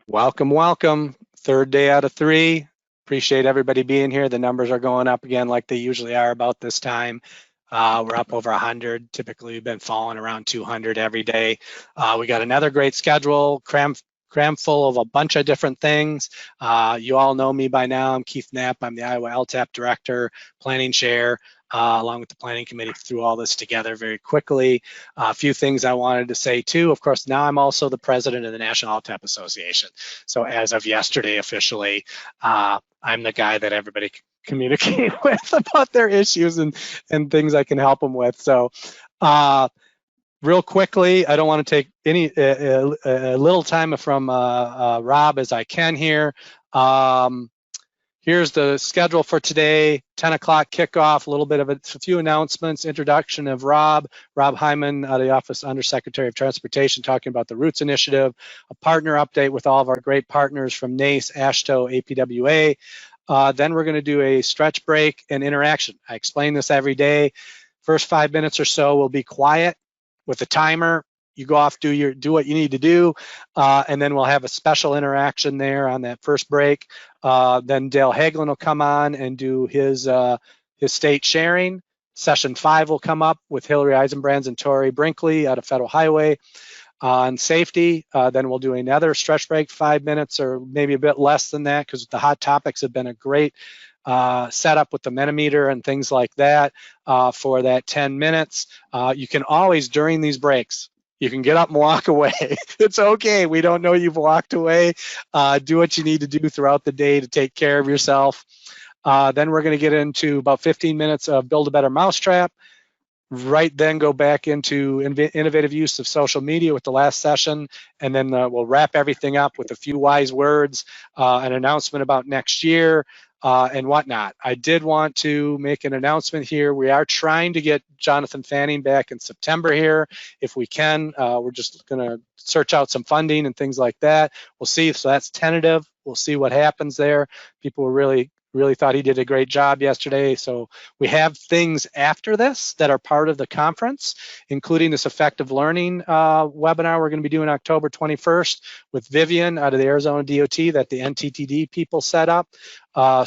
Welcome, welcome. Third day out of 3. Appreciate everybody being here. The numbers are going up again like they usually are about this time. We're up over 100. Typically, we've been falling around 200 every day. We got another great schedule, cram full of a bunch of different things. You all know me by now. I'm Keith Knapp. I'm the Iowa LTAP Director, Planning Chair. Along with the planning committee, threw all this together very quickly. A few things I wanted to say too. Of course, now I'm also the president of the National LTAP Association. So as of yesterday, officially, I'm the guy that everybody can communicate with about their issues and things I can help them with. So real quickly, I don't want to take any a little time from Rob as I can here. Here's the schedule for today, 10 o'clock kickoff, a little bit of a few announcements, introduction of Rob Hyman out of the Office Undersecretary of Transportation, talking about the Roots Initiative, a partner update with all of our great partners from Nace, AASHTO, APWA. Then we're gonna do a stretch break and interaction. I explain this every day. First 5 minutes or so will be quiet with a timer. You go off, do what you need to do, and then we'll have a special interaction there on that first break. Then Dale Hagelin will come on and do his state sharing. Session 5 will come up with Hillary Isabrand and Tori Brinkley out of Federal Highway on safety. Then we'll do another stretch break, 5 minutes or maybe a bit less than that, because the hot topics have been a great setup with the Mentimeter and things like that for that 10 minutes. You can always, during these breaks, you can get up and walk away. It's okay. We don't know you've walked away. Do what you need to do throughout the day to take care of yourself. Then we're going to get into about 15 minutes of Build a Better Mousetrap. Right then go back into innovative use of social media with the last session, and then we'll wrap everything up with a few wise words, an announcement about next year, and whatnot. I did want to make an announcement here. We are trying to get Jonathan Fanning back in September here, if we can. We're just gonna search out some funding and things like that. We'll see, so that's tentative. We'll see what happens there. People were really thought he did a great job yesterday. So we have things after this that are part of the conference, including this effective learning webinar we're going to be doing October 21st with Vivian out of the Arizona DOT that the NTTD people set up.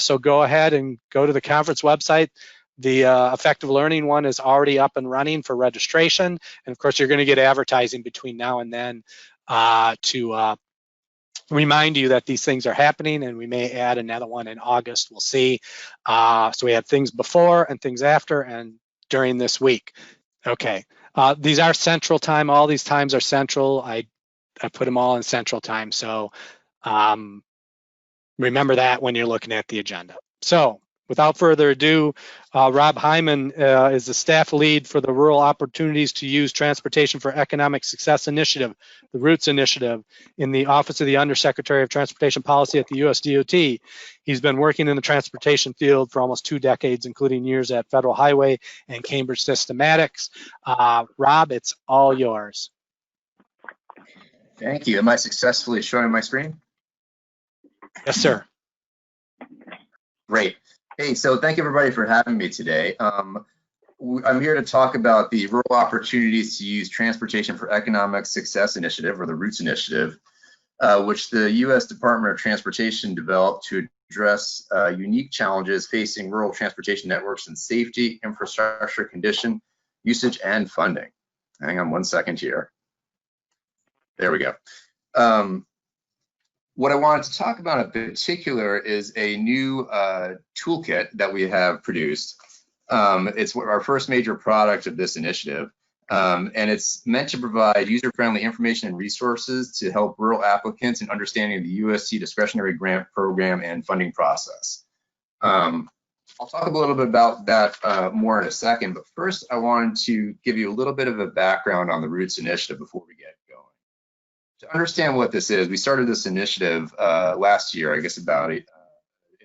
So go ahead and go to the conference website. The effective learning one is already up and running for registration. And of course, you're going to get advertising between now and then to remind you that these things are happening, and we may add another one in August. We'll see. So we have things before and things after and during this week. Okay, these are Central Time. All these times are Central. I put them all in Central Time. So remember that when you're looking at the agenda. So without further ado, Rob Hyman is the staff lead for the Rural Opportunities to Use Transportation for Economic Success Initiative, the Roots Initiative, in the Office of the Undersecretary of Transportation Policy at the US DOT. He's been working in the transportation field for almost 2 decades, including years at Federal Highway and Cambridge Systematics. Rob, it's all yours. Thank you. Am I successfully showing my screen? Yes, sir. Great. Hey, so thank you everybody for having me today. I'm here to talk about the Rural Opportunities to Use Transportation for Economic Success Initiative, or the Roots Initiative, which the U.S. Department of Transportation developed to address unique challenges facing rural transportation networks in safety, infrastructure, condition, usage, and funding. Hang on 1 second here. There we go. What I wanted to talk about in particular is a new toolkit that we have produced. It's our first major product of this initiative, and it's meant to provide user-friendly information and resources to help rural applicants in understanding the UST discretionary grant program and funding process. I'll talk a little bit about that more in a second, but first I wanted to give you a little bit of a background on the Roots Initiative before we get going. To understand what this is, we started this initiative last year, I guess about in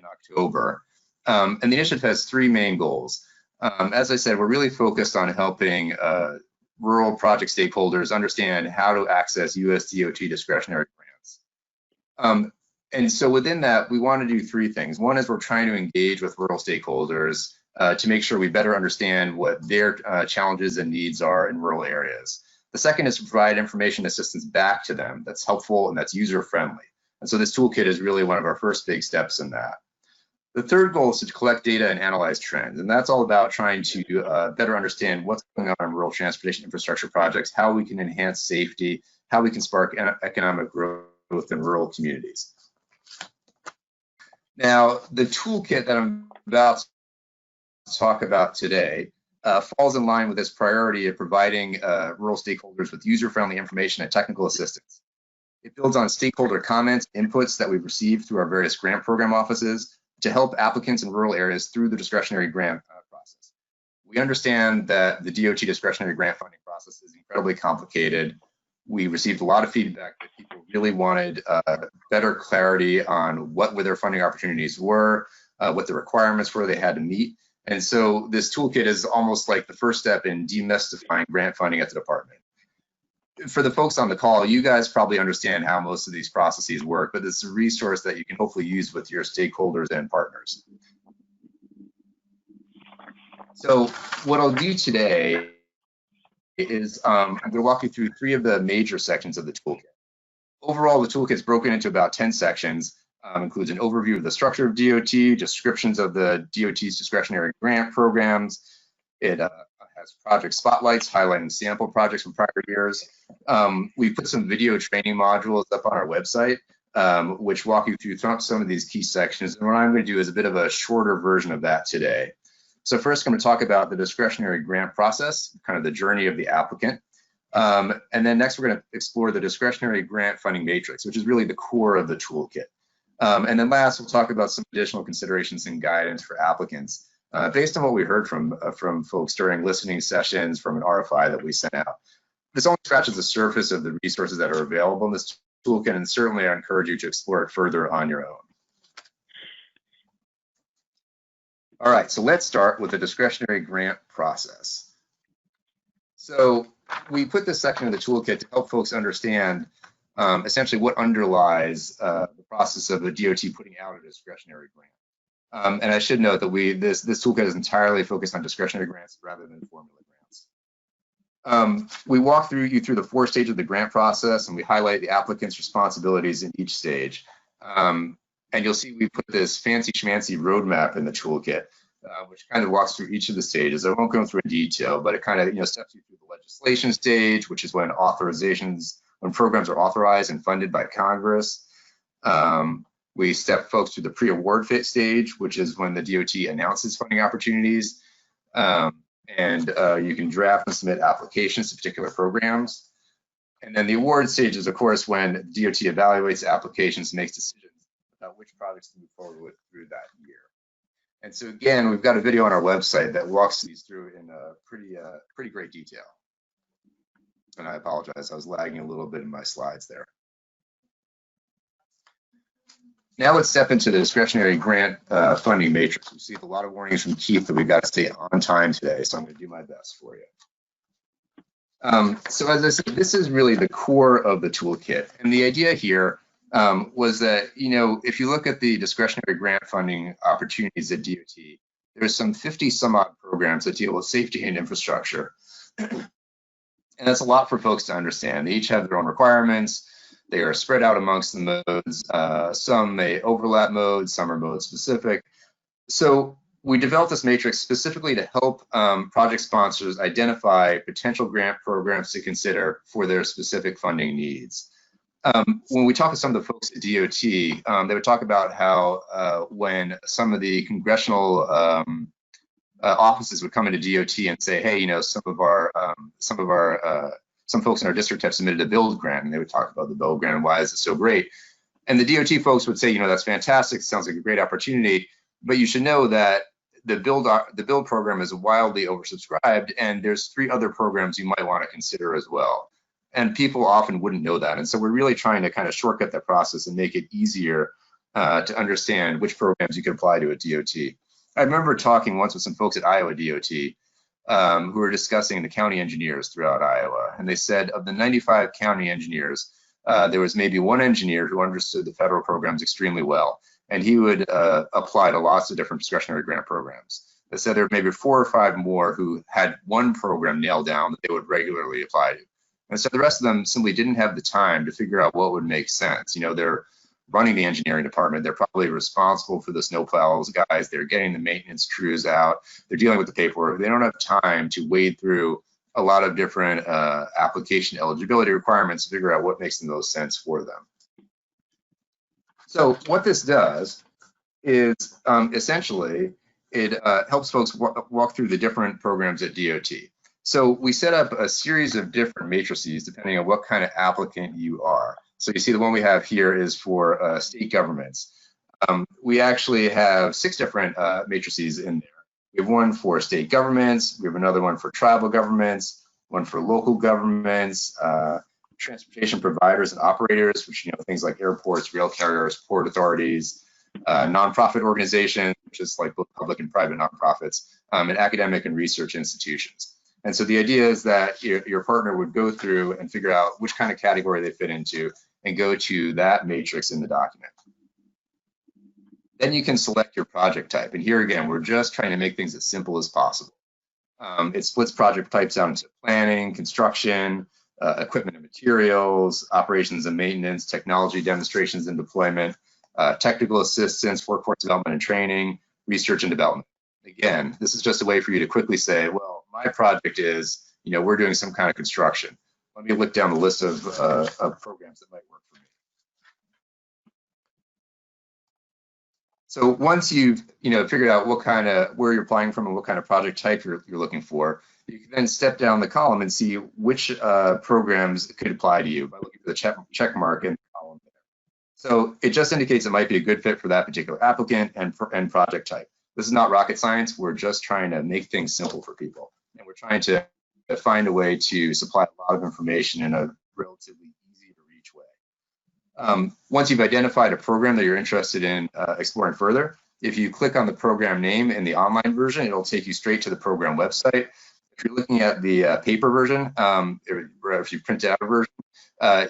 October, and the initiative has 3 main goals. As I said, we're really focused on helping rural project stakeholders understand how to access US DOT discretionary grants. And so within that, we want to do 3 things. One is we're trying to engage with rural stakeholders to make sure we better understand what their challenges and needs are in rural areas. The second is to provide information assistance back to them that's helpful and that's user-friendly. And so this toolkit is really one of our first big steps in that. The third goal is to collect data and analyze trends. And that's all about trying to better understand what's going on in rural transportation infrastructure projects, how we can enhance safety, how we can spark economic growth in rural communities. Now, the toolkit that I'm about to talk about today falls in line with this priority of providing rural stakeholders with user-friendly information and technical assistance. It builds on stakeholder comments, inputs that we've received through our various grant program offices to help applicants in rural areas through the discretionary grant process. We understand that the DOT discretionary grant funding process is incredibly complicated. We received a lot of feedback that people really wanted better clarity on what their funding opportunities were, what the requirements were they had to meet. And so this toolkit is almost like the first step in demystifying grant funding at the department. For the folks on the call, you guys probably understand how most of these processes work, but it's a resource that you can hopefully use with your stakeholders and partners. So what I'll do today is I'm going to walk you through 3 of the major sections of the toolkit. Overall, the toolkit is broken into about 10 sections. Includes an overview of the structure of DOT, descriptions of the DOT's discretionary grant programs. It has project spotlights highlighting sample projects from prior years. We put some video training modules up on our website, which walk you through some of these key sections. And what I'm going to do is a bit of a shorter version of that today. So first, I'm going to talk about the discretionary grant process, kind of the journey of the applicant. And then next, we're going to explore the discretionary grant funding matrix, which is really the core of the toolkit. And then last, we'll talk about some additional considerations and guidance for applicants based on what we heard from folks during listening sessions from an RFI that we sent out. This only scratches the surface of the resources that are available in this toolkit, and certainly I encourage you to explore it further on your own. All right, so let's start with the discretionary grant process. So we put this section of the toolkit to help folks understand essentially what underlies the process of the DOT putting out a discretionary grant. And I should note that this toolkit is entirely focused on discretionary grants rather than formula grants. We walk you through the 4 stages of the grant process, and we highlight the applicant's responsibilities in each stage. And you'll see we put this fancy schmancy roadmap in the toolkit, which kind of walks through each of the stages. I won't go through in detail, but it kind of steps you through the legislation stage, which is when programs are authorized and funded by Congress. We step folks through the pre-award stage, which is when the DOT announces funding opportunities, and you can draft and submit applications to particular programs. And then the award stage is, of course, when DOT evaluates applications and makes decisions about which projects to move forward with through that year. And so again, we've got a video on our website that walks these through in pretty great detail. And I apologize, I was lagging a little bit in my slides there. Now let's step into the discretionary grant funding matrix. We see a lot of warnings from Keith that we've got to stay on time today, so I'm going to do my best for you. So as I said, this is really the core of the toolkit. And the idea here was that, if you look at the discretionary grant funding opportunities at DOT, there's some 50 some odd programs that deal with safety and infrastructure. And that's a lot for folks to understand. They each have their own requirements. They are spread out amongst the modes. Some may overlap modes, some are mode specific. So we developed this matrix specifically to help project sponsors identify potential grant programs to consider for their specific funding needs. When we talk to some of the folks at DOT, they would talk about how when some of the congressional offices would come into DOT and say, hey, some folks in our district have submitted a build grant, and they would talk about the build grant and why is it so great. And the DOT folks would say, that's fantastic, sounds like a great opportunity, but you should know that the build program is wildly oversubscribed, and there's 3 other programs you might want to consider as well. And people often wouldn't know that. And so we're really trying to kind of shortcut that process and make it easier to understand which programs you can apply to at DOT. I remember talking once with some folks at Iowa DOT who were discussing the county engineers throughout Iowa. And they said of the 95 county engineers, there was maybe 1 engineer who understood the federal programs extremely well. And he would apply to lots of different discretionary grant programs. They said there were maybe 4 or 5 more who had one program nailed down that they would regularly apply to. And so the rest of them simply didn't have the time to figure out what would make sense. They're running the engineering department. They're probably responsible for the snowplows guys. They're getting the maintenance crews out. They're dealing with the paperwork. They don't have time to wade through a lot of different application eligibility requirements to figure out what makes the most sense for them. So what this does is essentially it helps folks walk through the different programs at DOT. So we set up a series of different matrices depending on what kind of applicant you are. So you see the one we have here is for state governments. We actually have 6 different matrices in there. We have one for state governments, we have another one for tribal governments, one for local governments, transportation providers and operators, which, things like airports, rail carriers, port authorities, nonprofit organizations, which is like both public and private nonprofits, and academic and research institutions. And so the idea is that your partner would go through and figure out which kind of category they fit into and go to that matrix in the document. Then you can select your project type. And here again, we're just trying to make things as simple as possible. It splits project types down into planning, construction, equipment and materials, operations and maintenance, technology demonstrations and deployment, technical assistance, workforce development and training, research and development. Again, this is just a way for you to quickly say, well, my project is, we're doing some kind of construction. Let me look down the list of programs that might work for me. So once you've, figured out where you're applying from and what kind of project type you're looking for, you can then step down the column and see which programs could apply to you by looking for the check mark in the column there. So it just indicates it might be a good fit for that particular applicant and project type. This is not rocket science. We're just trying to make things simple for people. And we're trying to find a way to supply a lot of information in a relatively easy to reach way. Once you've identified a program that you're interested in exploring further, if you click on the program name in the online version, it'll take you straight to the program website. If you're looking at the paper version, or if you print out a version,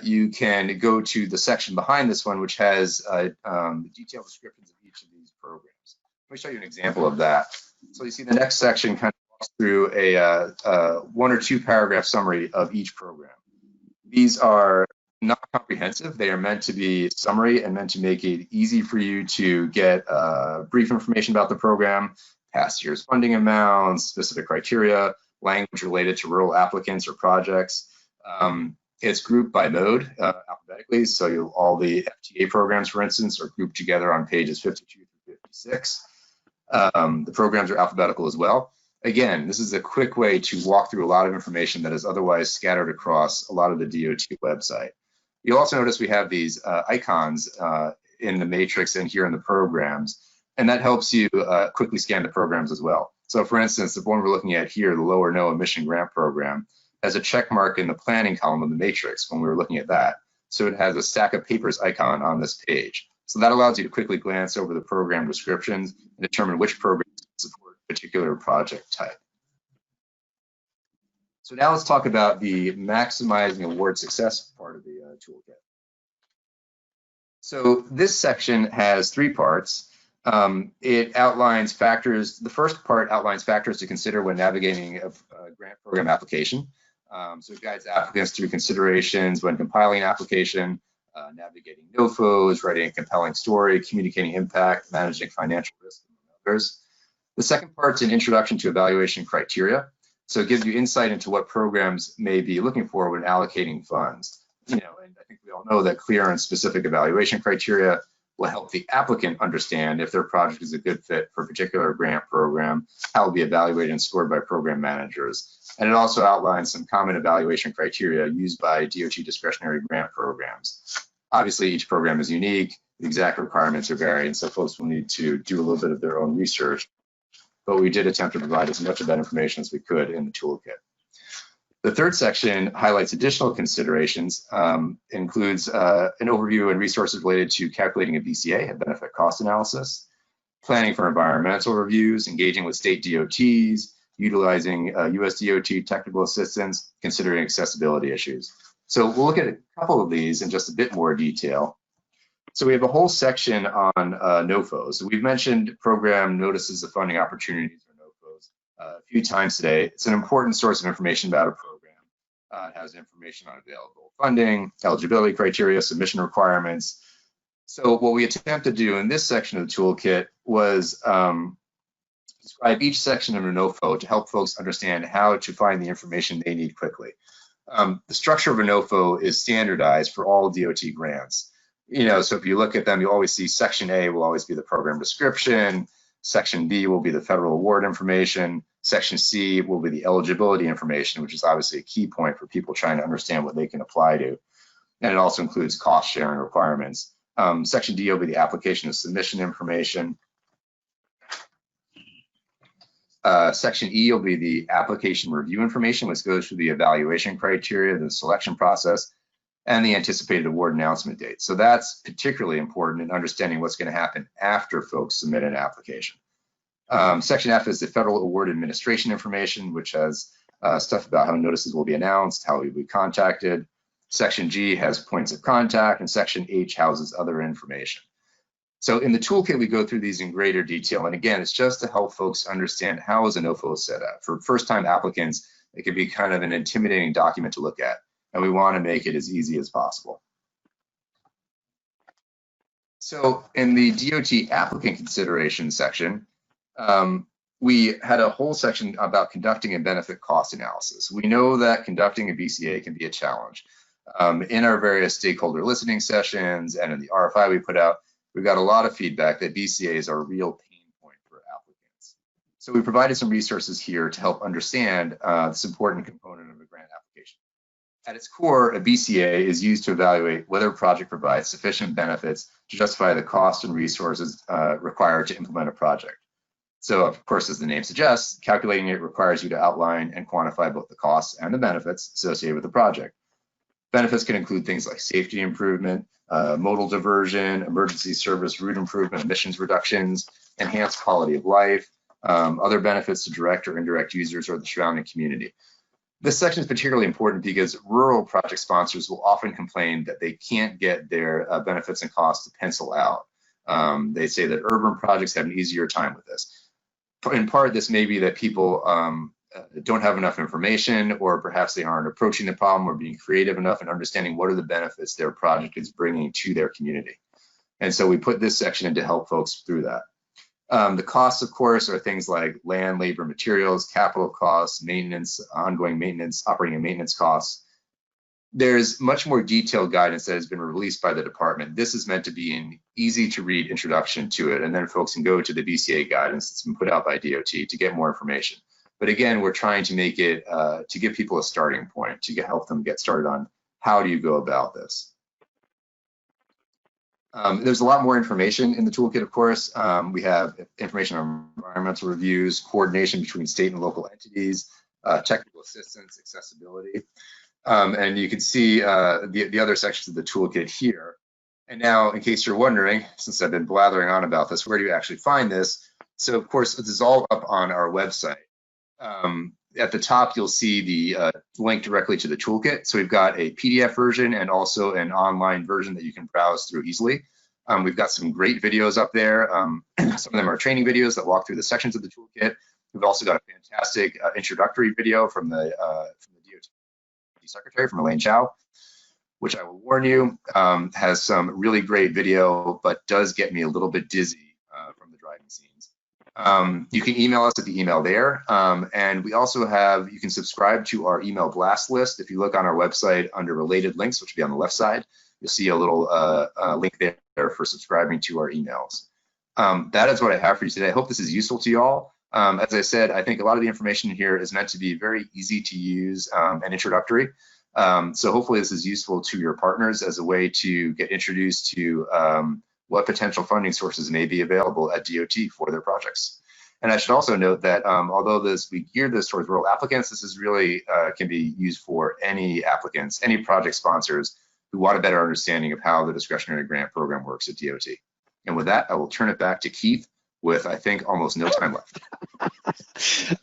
you can go to the section behind this one, which has detailed descriptions of each of these programs. Let me show you an example of that. So you see the next section kind of walks through a 1 or 2 paragraph summary of each program. These are not comprehensive. They are meant to be summary and meant to make it easy for you to get brief information about the program, past year's funding amounts, specific criteria, language related to rural applicants or projects. It's grouped by mode alphabetically. So all the FTA programs, for instance, are grouped together on pages 52 through 56. The programs are alphabetical as well. Again, this is a quick way to walk through a lot of information that is otherwise scattered across a lot of the DOT website. You'll also notice we have these icons in the matrix and here in the programs, and that helps you quickly scan the programs as well. So for instance, the one we're looking at here, the Lower NOAA Mission Grant Program, has a check mark in the planning column of the matrix when we were looking at that. So it has a stack of papers icon on this page. So that allows you to quickly glance over the program descriptions and determine which programs support a particular project type. So now let's talk about the maximizing award success part of the toolkit. So this section has 3 parts. It outlines factors. The first part outlines factors to consider when navigating a grant program application. So it guides applicants through considerations when compiling an application, navigating NOFOs, writing a compelling story, communicating impact, managing financial risk, and others. The second part's an introduction to evaluation criteria. So it gives you insight into what programs may be looking for when allocating funds. And I think we all know that clear and specific evaluation criteria will help the applicant understand if their project is a good fit for a particular grant program, how it will be evaluated and scored by program managers. And it also outlines some common evaluation criteria used by DOT discretionary grant programs. Obviously, each program is unique, the exact requirements are varied, and so folks will need to do a little bit of their own research. But we did attempt to provide as much of that information as we could in the toolkit. The third section highlights additional considerations, includes an overview and resources related to calculating a BCA, a benefit cost analysis, planning for environmental reviews, engaging with state DOTs, utilizing US DOT technical assistance, considering accessibility issues. So we'll look at a couple of these in just a bit more detail. So we have a whole section on NOFOs. So we've mentioned program notices of funding opportunities, or NOFOs, a few times today. It's an important source of information about a program. It has information on available funding, eligibility criteria, submission requirements, So what we attempted to do in this section of the toolkit was describe each section of an OFO to help folks understand how to find the information they need quickly. The structure of an OFO is standardized for all DOT grants. So if you look at them, you always see Section A will always be the program description, Section B will be the federal award information, Section C will be the eligibility information, which is obviously a key point for people trying to understand what they can apply to. And it also includes cost sharing requirements. Section D will be the application and submission information. Section E will be the application review information, which goes through the evaluation criteria, the selection process, and the anticipated award announcement date. So that's particularly important in understanding what's going to happen after folks submit an application. Section F is the federal award administration information, which has stuff about how notices will be announced, how we will be contacted. Section G has points of contact, and Section H houses other information. So in the toolkit, we go through these in greater detail. And again, it's just to help folks understand how is an OFO set up. For first-time applicants, it can be kind of an intimidating document to look at, and we want to make it as easy as possible. So in the DOT applicant consideration section, we had a whole section about conducting a benefit cost analysis. We know that conducting a BCA can be a challenge. In our various stakeholder listening sessions and in the RFI we put out, we've got a lot of feedback that BCAs are a real pain point for applicants. So we provided some resources here to help understand this important component of a grant application. At its core, a BCA is used to evaluate whether a project provides sufficient benefits to justify the cost and resources required to implement a project. So of course, as the name suggests, calculating it requires you to outline and quantify both the costs and the benefits associated with the project. Benefits can include things like safety improvement, modal diversion, emergency service route improvement, emissions reductions, enhanced quality of life, other benefits to direct or indirect users or the surrounding community. This section is particularly important because rural project sponsors will often complain that they can't get their benefits and costs to pencil out. They say that urban projects have an easier time with this. In part, this may be that people don't have enough information, or perhaps they aren't approaching the problem or being creative enough in understanding what are the benefits their project is bringing to their community. And so we put this section in to help folks through that. The costs, of course, are things like land, labor, materials, capital costs, maintenance, ongoing maintenance, operating and maintenance costs. There's much more detailed guidance that has been released by the department. This is meant to be an easy to read introduction to it, and then folks can go to the BCA guidance that's been put out by DOT to get more information. But again, we're trying to make it, to give people a starting point, to help them get started on how do you go about this. There's a lot more information in the toolkit, of course. We have information on environmental reviews, coordination between state and local entities, technical assistance, accessibility. And you can see the other sections of the toolkit here. And now, in case you're wondering, since I've been blathering on about this, where do you actually find this? So, of course, this is all up on our website. At the top, you'll see the link directly to the toolkit. So we've got a PDF version and also an online version that you can browse through easily. We've got some great videos up there. Some of them are training videos that walk through the sections of the toolkit. We've also got a fantastic introductory video from the DOT Secretary, from Elaine Chow, which I will warn you, has some really great video, but does get me a little bit dizzy from the driving scenes. You can email us at the email there. And we also have, you can subscribe to our email blast list. If you look on our website under related links, which will be on the left side, you'll see a little link there for subscribing to our emails. That is what I have for you today. I hope this is useful to you all. As I said, I think a lot of the information here is meant to be very easy to use and introductory. So hopefully this is useful to your partners as a way to get introduced to what potential funding sources may be available at DOT for their projects. And I should also note that although we geared this towards rural applicants, this is really can be used for any applicants, any project sponsors who want a better understanding of how the discretionary grant program works at DOT. And with that, I will turn it back to Keith with, I think, almost no time left.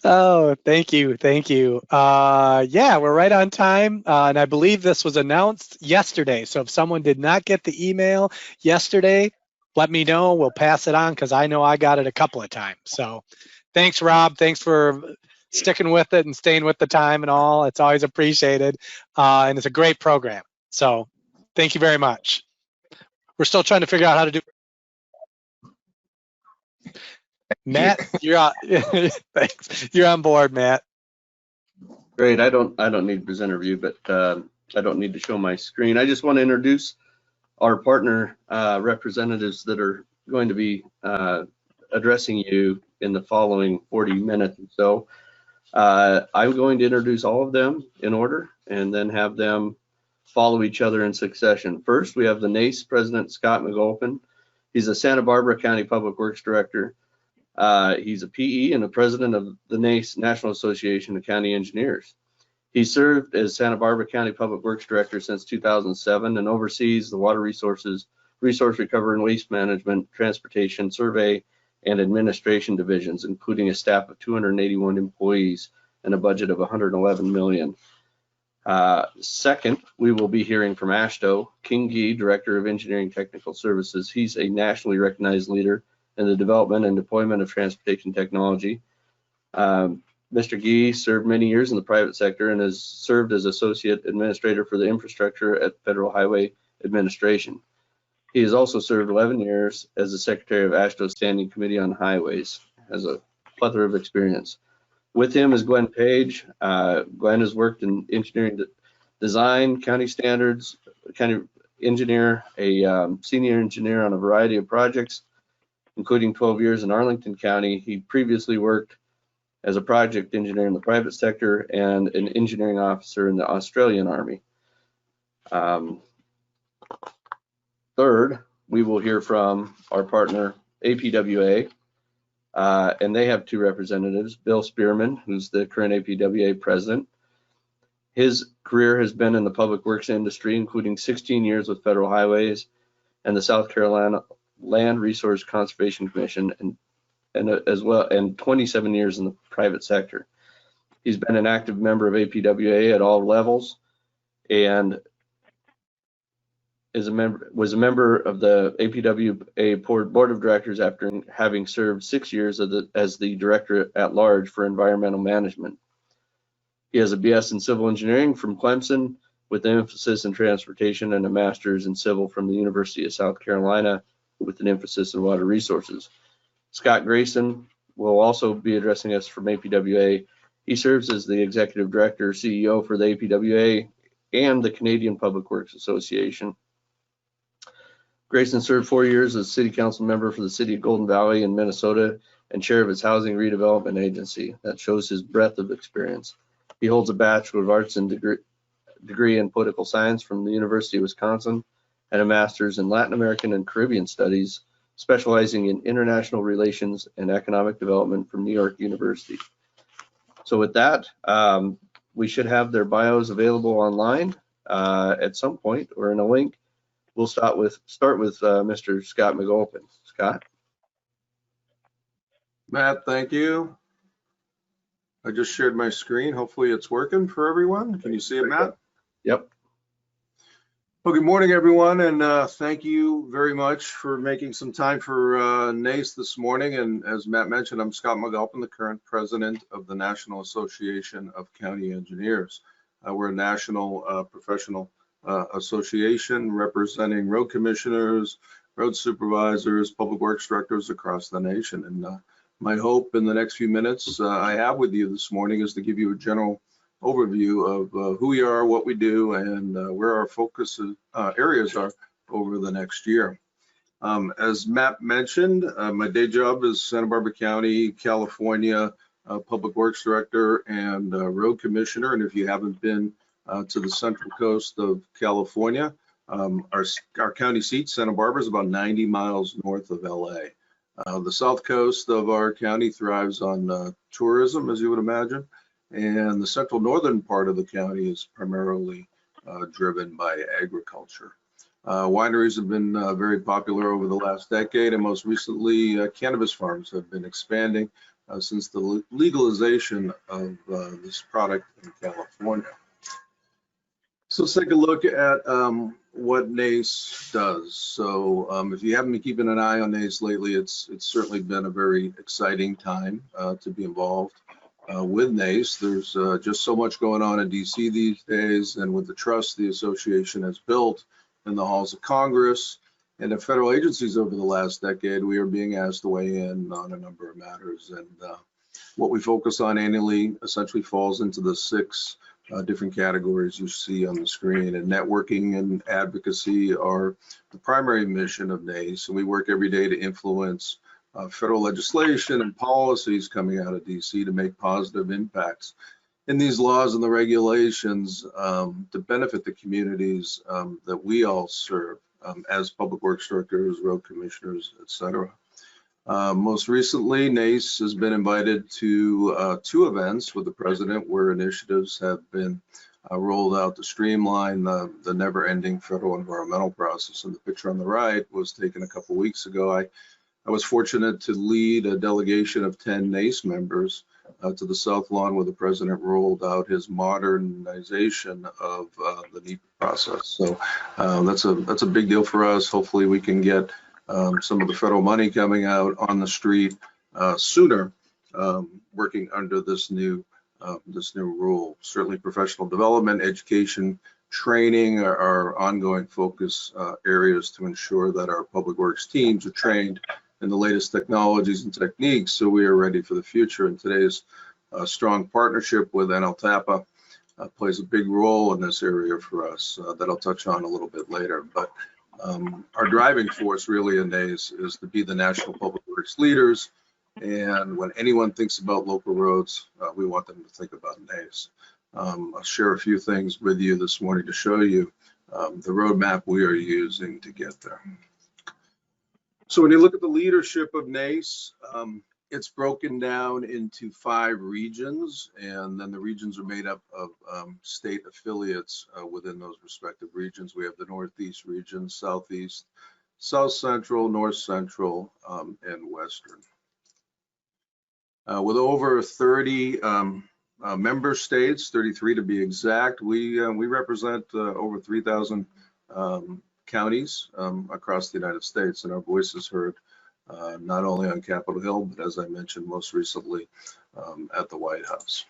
Oh, thank you. Thank you. Yeah, we're right on time. And I believe this was announced yesterday. So if someone did not get the email yesterday, let me know. We'll pass it on because I know I got it a couple of times. So thanks, Rob. Thanks for sticking with it and staying with the time and all. It's always appreciated. And it's a great program. So thank you very much. We're still trying to figure out how to do. Matt, you're on. Thanks. You're on board, Matt. Great. I don't need to presenter view, but I don't need to show my screen. I just want to introduce our partner representatives that are going to be addressing you in the following 40 minutes or so. I'm going to introduce all of them in order and then have them follow each other in succession. First, we have the Nace President, Scott Mcgulpin. He's a Santa Barbara County Public Works Director. He's a PE and the president of the Nace National Association of County Engineers. He served as Santa Barbara County Public Works Director since 2007 and oversees the water resources, resource recovery and waste management, transportation, survey, and administration divisions, including a staff of 281 employees and a budget of $111 million. Second, we will be hearing from Ashto King Gee, Director of Engineering Technical Services. He's a nationally recognized leader in the development and deployment of transportation technology. Mr. Gee served many years in the private sector and has served as Associate Administrator for the Infrastructure at Federal Highway Administration. He has also served 11 years as the Secretary of AASHTO's Standing Committee on Highways, has a plethora of experience. With him is Gwen Page. Gwen has worked in engineering design, county standards, county engineer, a senior engineer on a variety of projects, including 12 years in Arlington County. He previously worked as a project engineer in the private sector and an engineering officer in the Australian Army. Third, we will hear from our partner, APWA, and they have two representatives, Bill Spearman, who's the current APWA president. His career has been in the public works industry, including 16 years with Federal Highways and the South Carolina Land Resource Conservation Commission, and 27 years in the private sector. He's been an active member of APWA at all levels and was a member of the APWA Board of Directors after having served 6 years as the Director at Large for Environmental Management. He has a BS in Civil Engineering from Clemson with an emphasis in transportation and a master's in Civil from the University of South Carolina with an emphasis in water resources. Scott Grayson will also be addressing us from APWA. He serves as the Executive Director, CEO for the APWA and the Canadian Public Works Association. Grayson served 4 years as City Council member for the City of Golden Valley in Minnesota and chair of its Housing Redevelopment Agency. That shows his breadth of experience. He holds a Bachelor of Arts and degree in Political Science from the University of Wisconsin and a Master's in Latin American and Caribbean Studies, specializing in international relations and economic development from New York University. So with that, we should have their bios available online at some point or in a link. We'll start with Mr. Scott Mcgulpin. Scott? Matt, thank you. I just shared my screen. Hopefully it's working for everyone. Can you see it, Matt? Yep. Well, good morning, everyone, and thank you very much for making some time for Nace this morning. And as Matt mentioned, I'm Scott Mcgulpin, the current president of the National Association of County Engineers. We're a national professional association representing road commissioners, road supervisors, public works directors across the nation. And my hope in the next few minutes I have with you this morning is to give you a general overview of who we are, what we do, and where our focus areas are over the next year. As Matt mentioned, my day job is Santa Barbara County, California, Public Works Director and Road Commissioner. And if you haven't been to the central coast of California, our county seat, Santa Barbara, is about 90 miles north of LA. The south coast of our county thrives on tourism, as you would imagine, and the central northern part of the county is primarily driven by agriculture. Wineries have been very popular over the last decade, and most recently cannabis farms have been expanding since the legalization of this product in California. So let's take a look at what Nace does. So if you haven't been keeping an eye on Nace lately, it's certainly been a very exciting time to be involved with Nace. There's just so much going on in DC these days, and with the trust the association has built in the halls of Congress And the federal agencies over the last decade, we are being asked to weigh in on a number of matters. And what we focus on annually essentially falls into the 6 different categories you see on the screen. And networking and advocacy are the primary mission of Nace. And we work every day to influence federal legislation and policies coming out of DC to make positive impacts in these laws and the regulations to benefit the communities that we all serve as public works directors, road commissioners, et cetera. Most recently, Nace has been invited to 2 events with the president where initiatives have been rolled out to streamline the never-ending federal environmental process. And the picture on the right was taken a couple weeks ago. I was fortunate to lead a delegation of 10 Nace members to the South Lawn where the president rolled out his modernization of the NEPA process. So that's a big deal for us. Hopefully we can get some of the federal money coming out on the street sooner, working under this new rule. Certainly professional development, education, training are ongoing focus areas to ensure that our public works teams are trained in the latest technologies and techniques so we are ready for the future. And today's strong partnership with NLTAPA plays a big role in this area for us that I'll touch on a little bit later. But our driving force really in Nace is to be the national public works leaders. And when anyone thinks about local roads, we want them to think about Nace. I'll share a few things with you this morning to show you the roadmap we are using to get there. So when you look at the leadership of Nace, it's broken down into 5 regions, and then the regions are made up of state affiliates within those respective regions. We have the Northeast region, Southeast, South Central, North Central, and Western. With over 30 member states, 33 to be exact, we represent over 3,000 counties across the United States, and our voice is heard not only on Capitol Hill, but as I mentioned most recently at the White House.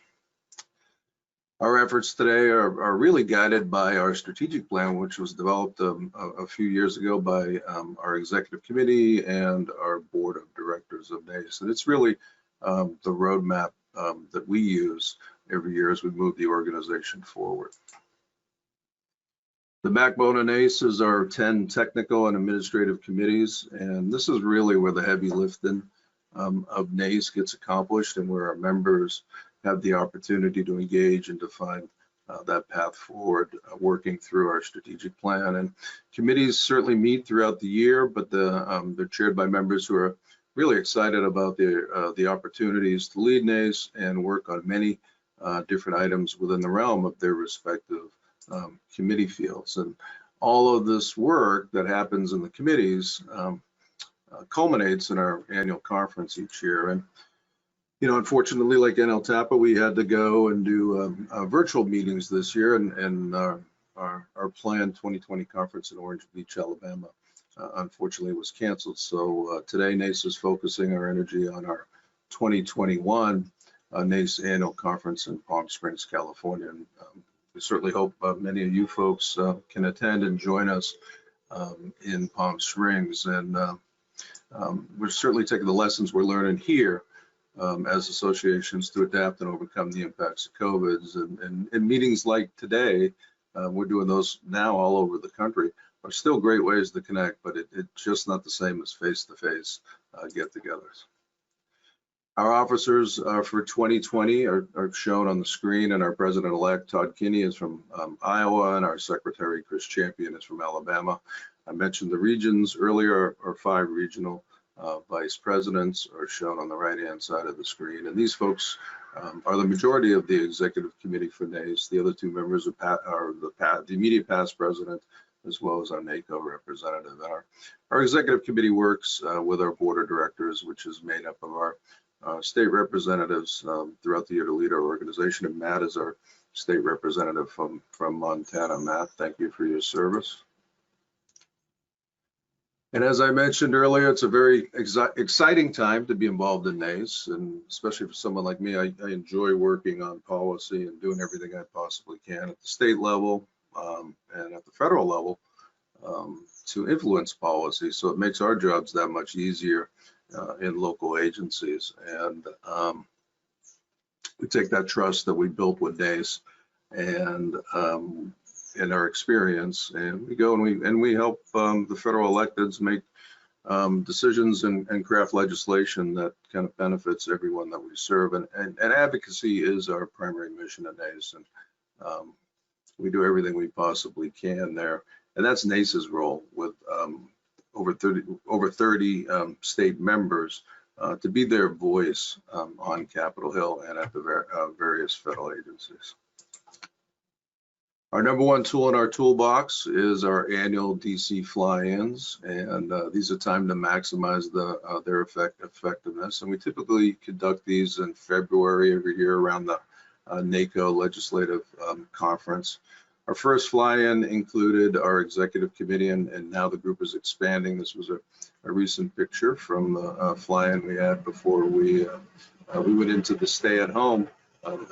Our efforts today are really guided by our strategic plan, which was developed a few years ago by our executive committee and our board of directors of Nace. And it's really the roadmap that we use every year as we move the organization forward. The backbone of Nace is our 10 technical and administrative committees, and this is really where the heavy lifting of Nace gets accomplished and where our members have the opportunity to engage and define that path forward, working through our strategic plan. And committees certainly meet throughout the year, but they're chaired by members who are really excited about the opportunities to lead Nace and work on many different items within the realm of their respective committee fields. And all of this work that happens in the committees culminates in our annual conference each year. And you know, unfortunately, like NLTAPA, we had to go and do virtual meetings this year, and our planned 2020 conference in Orange Beach, Alabama, unfortunately was canceled. So today, Nace is focusing our energy on our 2021 Nace annual conference in Palm Springs, California. And we certainly hope many of you folks can attend and join us in Palm Springs. And we're certainly taking the lessons we're learning here as associations to adapt and overcome the impacts of COVID. And meetings like today, we're doing those now all over the country, are still great ways to connect, but it's just not the same as face-to-face get-togethers. Our officers for 2020 are shown on the screen, and our president-elect Todd Kinney is from Iowa, and our secretary Chris Champion is from Alabama. I mentioned the regions earlier. Our 5 regional vice presidents are shown on the right-hand side of the screen, and these folks are the majority of the executive committee for Nace. The other 2 members are the immediate past president, as well as our NACO representative. Our executive committee works with our board of directors, which is made up of our state representatives throughout the year to lead our organization. And Matt is our state representative from Montana. Matt, thank you for your service. And as I mentioned earlier, it's a very exciting time to be involved in Nace, and especially for someone like me, I enjoy working on policy and doing everything I possibly can at the state level and at the federal level to influence policy. So it makes our jobs that much easier in local agencies. And we take that trust that we built with Nace and in our experience, and we go and we help the federal electeds make decisions and craft legislation that kind of benefits everyone that we serve. And advocacy is our primary mission at Nace, and we do everything we possibly can there. And that's Nace's role with over 30 state members to be their voice on Capitol Hill and at the various federal agencies. Our number one tool in our toolbox is our annual DC fly-ins, and these are timed to maximize their effectiveness. And we typically conduct these in February every year around the NACO Legislative Conference. Our first fly-in included our executive committee, and now the group is expanding. This was a recent picture from the fly-in we had before we went into the stay-at-home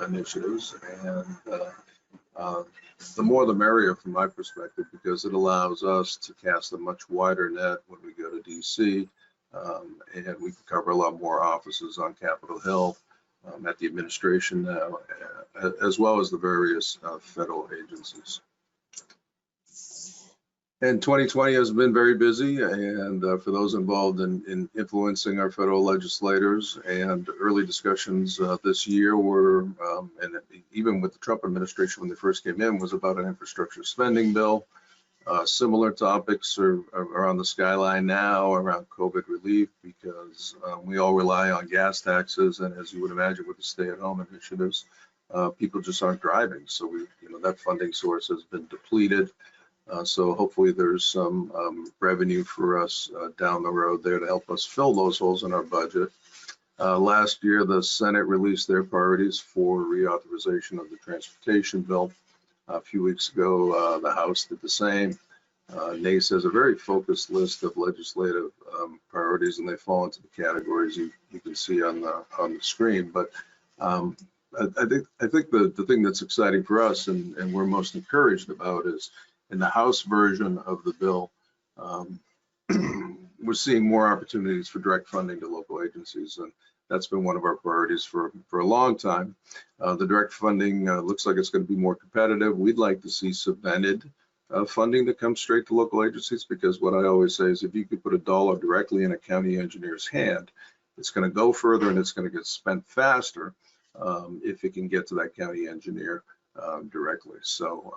initiatives. And the more the merrier from my perspective, because it allows us to cast a much wider net when we go to DC, and we can cover a lot more offices on Capitol Hill, at the administration now, as well as the various federal agencies. And 2020 has been very busy, and for those involved in influencing our federal legislators, and early discussions this year were, and even with the Trump administration when they first came in, was about an infrastructure spending bill. Similar topics are on the skyline now around COVID relief, because we all rely on gas taxes, and as you would imagine with the stay-at-home initiatives, people just aren't driving. So that funding source has been depleted. So hopefully there's some revenue for us down the road there to help us fill those holes in our budget. Last year, the Senate released their priorities for reauthorization of the transportation bill. A few weeks ago, the House did the same. Nace has a very focused list of legislative priorities, and they fall into the categories you can see on the screen. But I think the thing that's exciting for us, and we're most encouraged about, is in the House version of the bill, we're seeing more opportunities for direct funding to local agencies, and that's been one of our priorities for a long time. The direct funding looks like it's going to be more competitive. We'd like to see subvented funding that comes straight to local agencies, because what I always say is if you could put $1 directly in a county engineer's hand, it's going to go further and it's going to get spent faster if it can get to that county engineer directly. So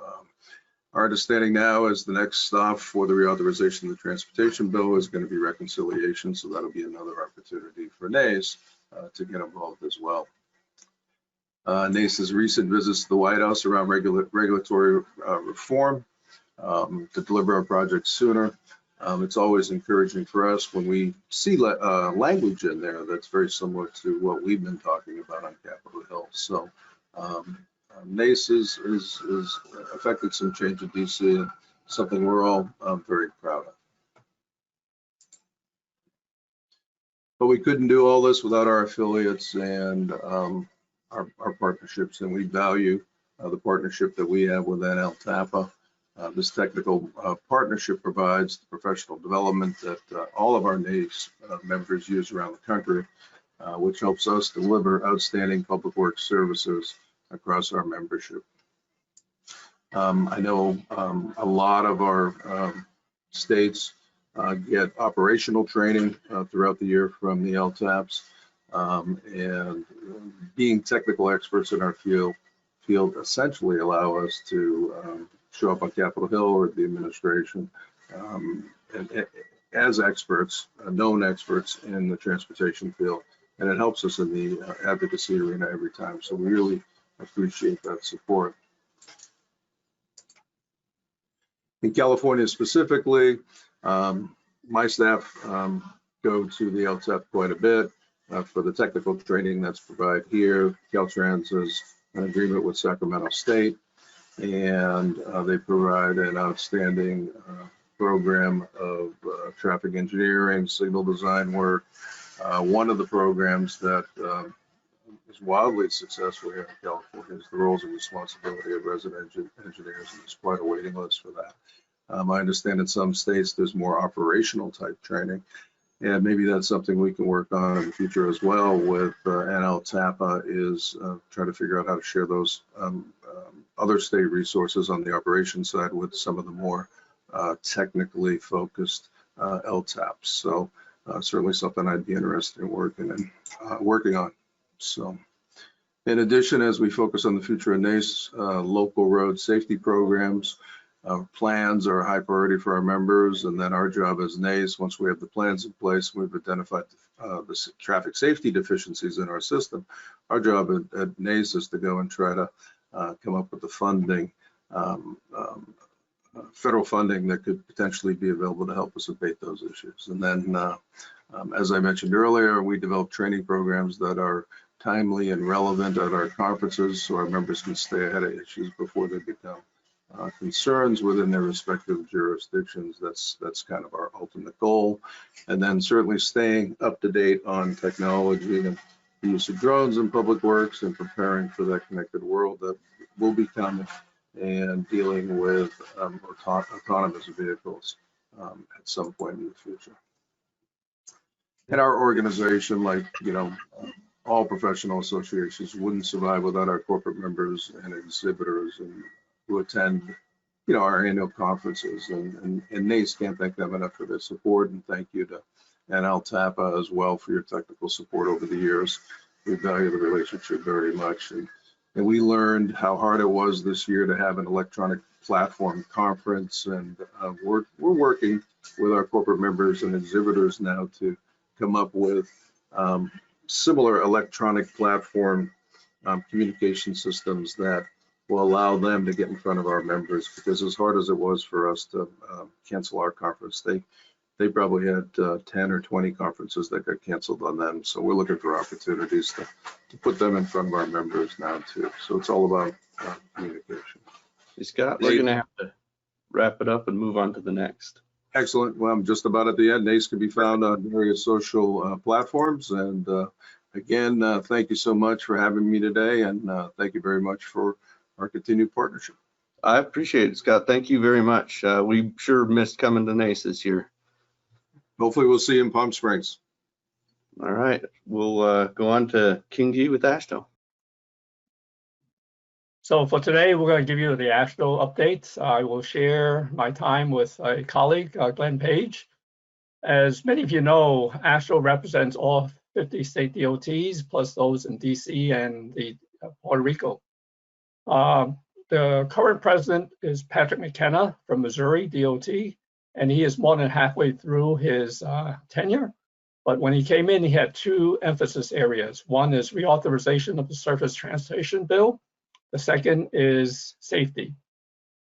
our understanding now is the next stop for the reauthorization of the transportation bill is going to be reconciliation. So that'll be another opportunity for Nace to get involved as well. Nace's recent visits to the White House around regulatory reform to deliver our projects sooner. It's always encouraging for us when we see language in there that's very similar to what we've been talking about on Capitol Hill. So Nace is affected some change in DC, and something we're all very proud of. But we couldn't do all this without our affiliates and our partnerships, and we value the partnership that we have with NLTAPA. This technical partnership provides the professional development that all of our Nace members use around the country, which helps us deliver outstanding public works services across our membership. I know a lot of our states get operational training throughout the year from the LTAPs, and being technical experts in our field essentially allow us to show up on Capitol Hill or the administration and as experts, known experts in the transportation field, and it helps us in the advocacy arena every time. So we really appreciate that support. In California specifically, my staff go to the LTAP quite a bit for the technical training that's provided here. Caltrans is an agreement with Sacramento State, and they provide an outstanding program of traffic engineering, signal design work. One of the programs that is wildly successful here in California is the roles and responsibility of resident engineers, and there's quite a waiting list for that. I understand in some states there's more operational type training, and maybe that's something we can work on in the future as well with NLTAPA, is try to figure out how to share those other state resources on the operations side with some of the more technically focused LTAPs. So certainly something I'd be interested in working on. So in addition, as we focus on the future of Nace, local road safety programs, plans are a high priority for our members, and then our job as Nace, once we have the plans in place, we've identified the traffic safety deficiencies in our system. Our job at Nace is to go and try to come up with the funding, federal funding that could potentially be available to help us abate those issues. And then, as I mentioned earlier, we develop training programs that are timely and relevant at our conferences, so our members can stay ahead of issues before they become concerns within their respective jurisdictions. That's kind of our ultimate goal. And then certainly staying up to date on technology and the use of drones in public works and preparing for that connected world that will be coming, and dealing with autonomous vehicles at some point in the future. And our organization, like, you know, all professional associations, wouldn't survive without our corporate members and exhibitors and who attend, you know, our annual conferences. And Nace can't thank them enough for their support, and thank you to NLTAPA as well for your technical support over the years. We value the relationship very much, and we learned how hard it was this year to have an electronic platform conference, and we're working with our corporate members and exhibitors now to come up with similar electronic platform communication systems that will allow them to get in front of our members, because as hard as it was for us to cancel our conference, they probably had 10 or 20 conferences that got canceled on them. So we're looking for opportunities to put them in front of our members now too. So it's all about communication. Hey, Scott, we're going to have to wrap it up and move on to the next. Excellent. Well, I'm just about at the end. Nace can be found on various social platforms. And again, thank you so much for having me today. And thank you very much for our continued partnership. I appreciate it, Scott. Thank you very much. We sure missed coming to Nace this year. Hopefully we'll see you in Palm Springs. All right. We'll go on to King G with AASHTO. So for today, we're going to give you the AASHTO updates. I will share my time with a colleague, Glenn Page. As many of you know, AASHTO represents all 50 state DOTs, plus those in DC and the Puerto Rico. The current president is Patrick McKenna from Missouri DOT, and he is more than halfway through his tenure. But when he came in, he had two emphasis areas. One is reauthorization of the Surface Transportation Bill. The second is safety.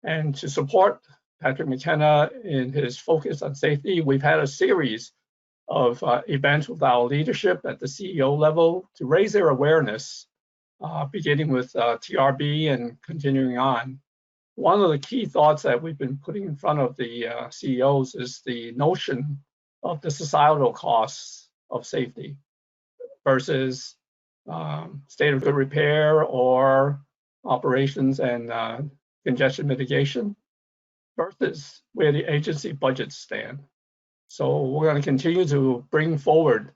And to support Patrick McKenna in his focus on safety, we've had a series of events with our leadership at the CEO level to raise their awareness, beginning with TRB and continuing on. One of the key thoughts that we've been putting in front of the CEOs is the notion of the societal costs of safety versus state of good repair or operations and congestion mitigation versus where the agency budgets stand. So we're going to continue to bring forward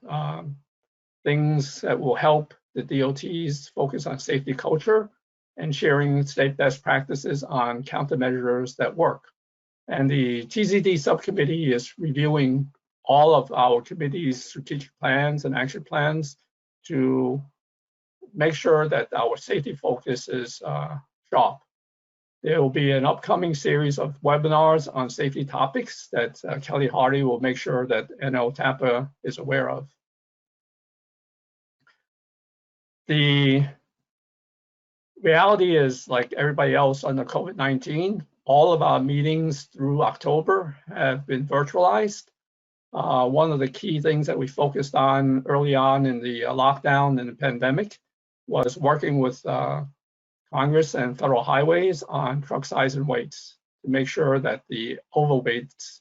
things that will help the DOTs focus on safety culture and sharing state best practices on countermeasures that work. And the TZD subcommittee is reviewing all of our committee's strategic plans and action plans to make sure that our safety focus is sharp. There will be an upcoming series of webinars on safety topics that Kelly Hardy will make sure that NLTAPA is aware of. The reality is, like everybody else under COVID-19, all of our meetings through October have been virtualized. One of the key things that we focused on early on in the lockdown and the pandemic was working with Congress and federal highways on truck size and weights to make sure that the overweights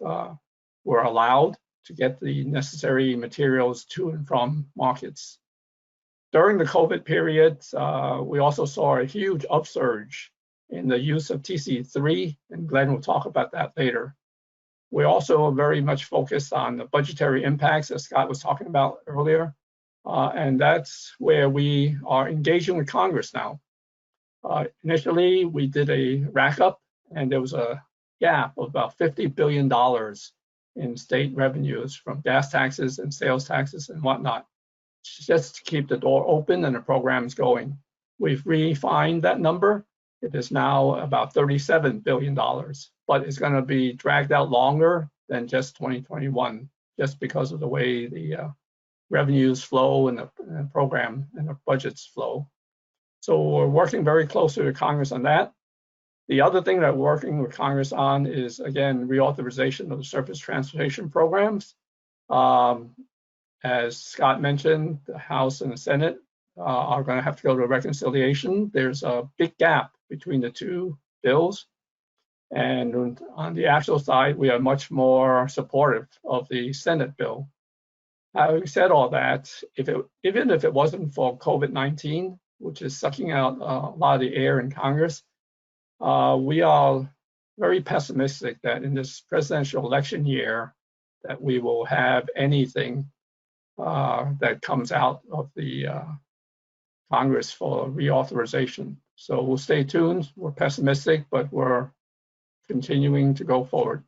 were allowed to get the necessary materials to and from markets. During the COVID period, we also saw a huge upsurge in the use of TC3, and Glenn will talk about that later. We're also very much focused on the budgetary impacts, as Scott was talking about earlier, and that's where we are engaging with Congress now. Initially, we did a rack up, and there was a gap of about $50 billion in state revenues from gas taxes and sales taxes and whatnot, just to keep the door open and the programs going. We've refined that number. It is now about $37 billion, but it's going to be dragged out longer than just 2021, just because of the way the revenues flow and the program and the budgets flow. So we're working very closely with Congress on that. The other thing that we're working with Congress on is, again, reauthorization of the surface transportation programs. As Scott mentioned, the House and the Senate are going to have to go to reconciliation. There's a big gap between the two bills. And on the actual side, we are much more supportive of the Senate bill. Having said all that, even if it wasn't for COVID-19, which is sucking out a lot of the air in Congress, we are very pessimistic that in this presidential election year that we will have anything that comes out of the Congress for reauthorization. So we'll stay tuned. We're pessimistic, but we're continuing to go forward.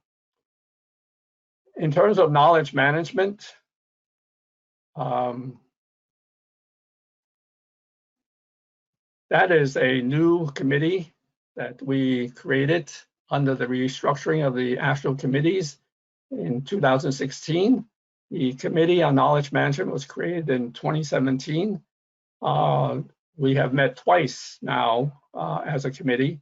In terms of knowledge management, that is a new committee that we created under the restructuring of the actual committees in 2016. The Committee on Knowledge Management was created in 2017. We have met twice now as a committee,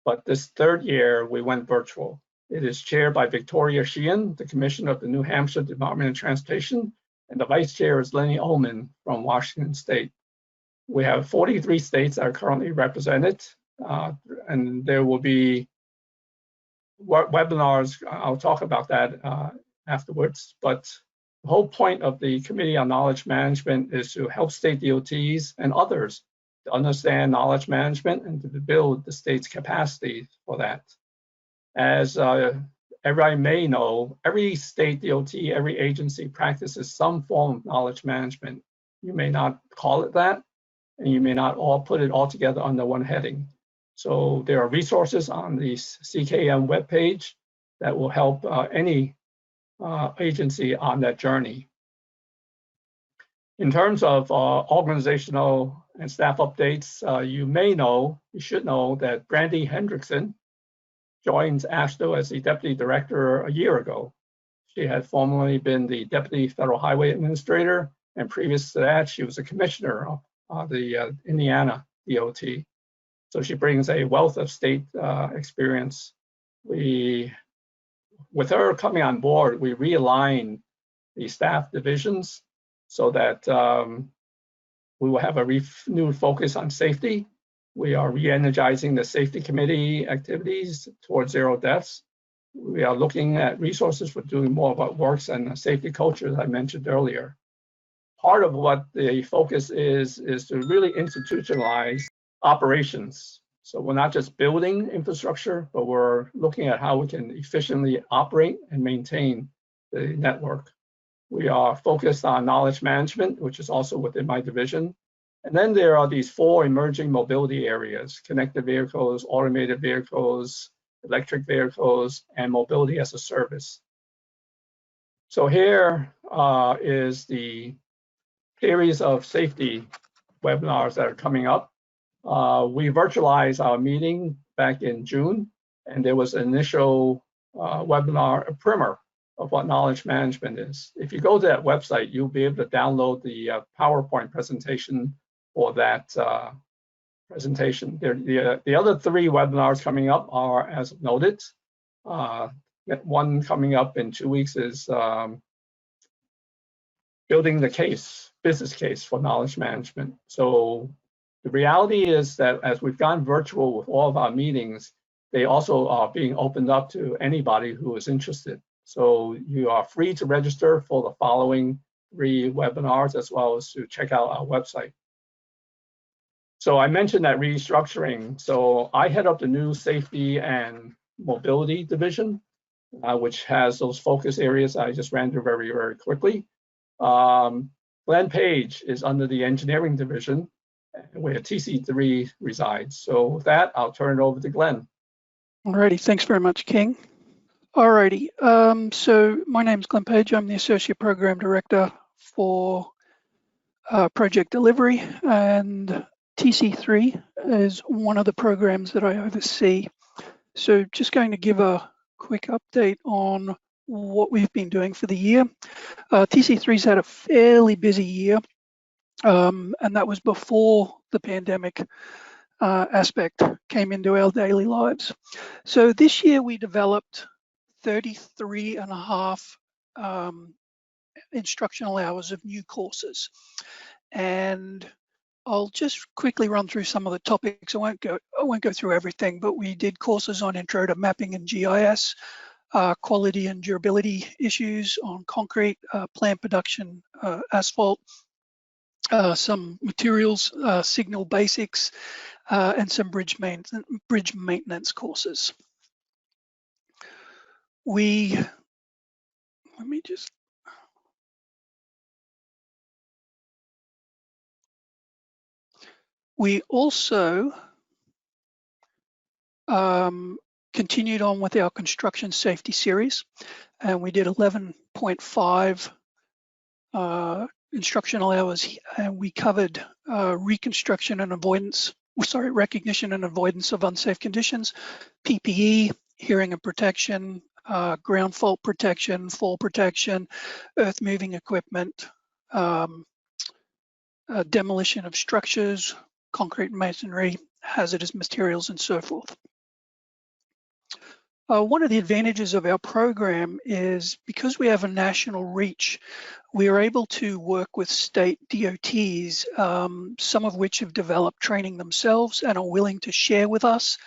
but this third year we went virtual. It is chaired by Victoria Sheehan, the Commissioner of the New Hampshire Department of Transportation, and the Vice Chair is Lenny Ullman from Washington State. We have 43 states that are currently represented, and there will be webinars. I'll talk about that afterwards, but the whole point of the Committee on Knowledge Management is to help state DOTs and others to understand knowledge management and to build the state's capacity for that. As everybody may know, every state DOT, every agency practices some form of knowledge management. You may not call it that, and you may not all put it all together under one heading. So there are resources on the CKM webpage that will help any agency on that journey. In terms of organizational and staff updates, you should know that Brandy Hendrickson joins AASHTO as the Deputy Director a year ago. She had formerly been the Deputy Federal Highway Administrator, and previous to that, she was a Commissioner of the Indiana DOT. So she brings a wealth of state experience. With her coming on board, we realigned the staff divisions so that we will have a renewed focus on safety. We are re-energizing the safety committee activities towards zero deaths. We are looking at resources for doing more of what works and safety culture, as I mentioned earlier. Part of what the focus is to really institutionalize operations. So we're not just building infrastructure, but we're looking at how we can efficiently operate and maintain the network. We are focused on knowledge management, which is also within my division. And then there are these 4 emerging mobility areas: connected vehicles, automated vehicles, electric vehicles, and mobility as a service. So here is the series of safety webinars that are coming up. We virtualized our meeting back in June, and there was an initial webinar, a primer of what knowledge management is. If you go to that website, you'll be able to download the PowerPoint presentation for that presentation. The other 3 webinars coming up are as noted. One coming up in 2 weeks is building the case, business case for knowledge management. So the reality is that as we've gone virtual with all of our meetings, they also are being opened up to anybody who is interested. So you are free to register for the following 3 webinars, as well as to check out our website. So I mentioned that restructuring. So I head up the new safety and mobility division, which has those focus areas I just ran through very, very quickly. Glenn Page is under the engineering division, where TC3 resides. So with that, I'll turn it over to Glenn. Alrighty, thanks very much, King. Alrighty, so my name is Glenn Page. I'm the Associate Program Director for Project Delivery, and TC3 is one of the programs that I oversee. So just going to give a quick update on what we've been doing for the year. TC3's had a fairly busy year, and that was before the pandemic aspect came into our daily lives. So this year we developed 33.5 instructional hours of new courses, and I'll just quickly run through some of the topics. I won't go through everything, but we did courses on intro to mapping and GIS, quality and durability issues on concrete, plant production, asphalt, some materials, signal basics, and some bridge maintenance courses. We also continued on with our construction safety series, and we did 11.5 instructional hours, and we covered recognition and avoidance of unsafe conditions, PPE, hearing and protection, ground fault protection, fall protection, earth moving equipment, demolition of structures, concrete masonry, hazardous materials, and so forth. One of the advantages of our program is because we have a national reach, we are able to work with state DOTs, some of which have developed training themselves and are willing to share with us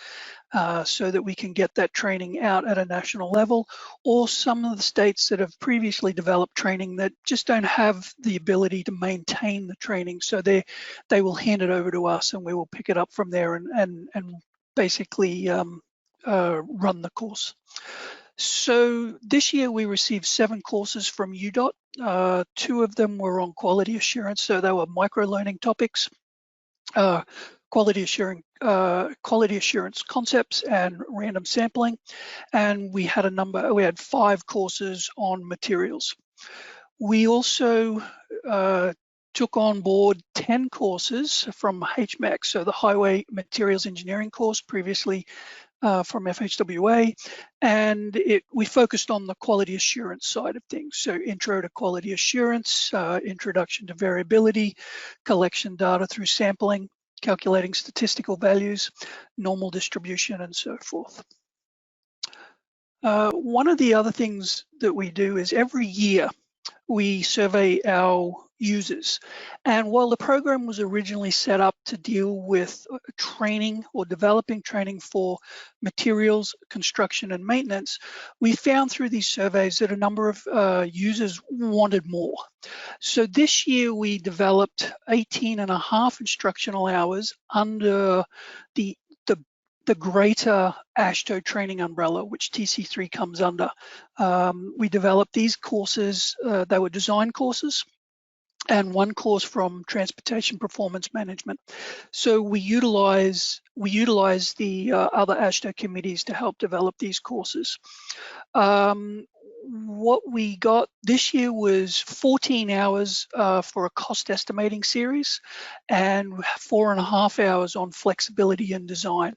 so that we can get that training out at a national level, or some of the states that have previously developed training that just don't have the ability to maintain the training. So they will hand it over to us and we will pick it up from there and basically run the course. So this year we received 7 courses from UDOT. 2 of them were on quality assurance, so they were micro-learning topics, quality assurance concepts and random sampling. And we had 5 courses on materials. We also took on board 10 courses from HMAC, so the Highway Materials Engineering course, previously from FHWA, and we focused on the quality assurance side of things. So intro to quality assurance, introduction to variability, collection data through sampling, calculating statistical values, normal distribution, and so forth. One of the other things that we do is every year we survey our users. And while the program was originally set up to deal with training or developing training for materials, construction, and maintenance, we found through these surveys that a number of users wanted more. So this year we developed 18.5 instructional hours under the greater AASHTO training umbrella, which TC3 comes under. We developed these courses, they were design courses, and 1 course from Transportation Performance Management. So we utilize the other AASHTO committees to help develop these courses. What we got this year was 14 hours for a cost estimating series and 4.5 hours on flexibility and design.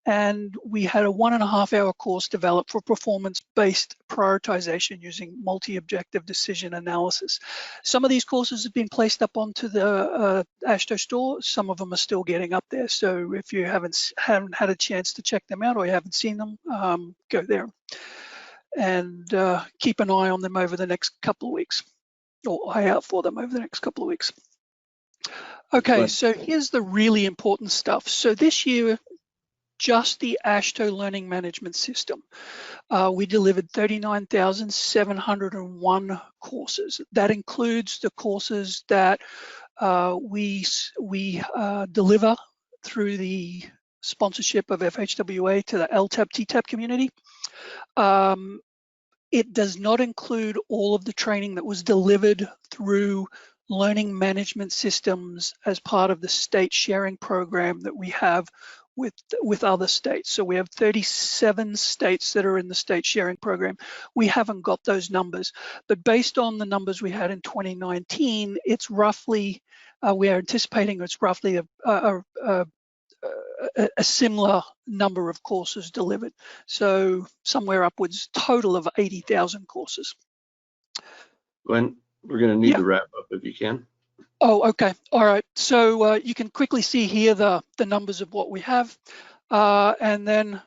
And we had a 1.5-hour course developed for performance-based prioritization using multi-objective decision analysis. Some of these courses have been placed up onto the AASHTO store. Some of them are still getting up there. So if you haven't had a chance to check them out or you haven't seen them, go there and keep an eye on them over the next couple of weeks, or eye out for them over the next couple of weeks. Okay, so here's the really important stuff. So this year, just the AASHTO Learning Management System, we delivered 39,701 courses. That includes the courses that we deliver through the sponsorship of FHWA to the LTAP TTAP community. It does not include all of the training that was delivered through learning management systems as part of the state sharing program that we have with other states. So we have 37 states that are in the state sharing program. We haven't got those numbers, but based on the numbers we had in 2019, it's roughly, we are anticipating it's roughly a similar number of courses delivered. So somewhere upwards total of 80,000 courses. Glenn, we're going to need to wrap up if you can. Oh, okay. All right. So you can quickly see here the numbers of what we have. And then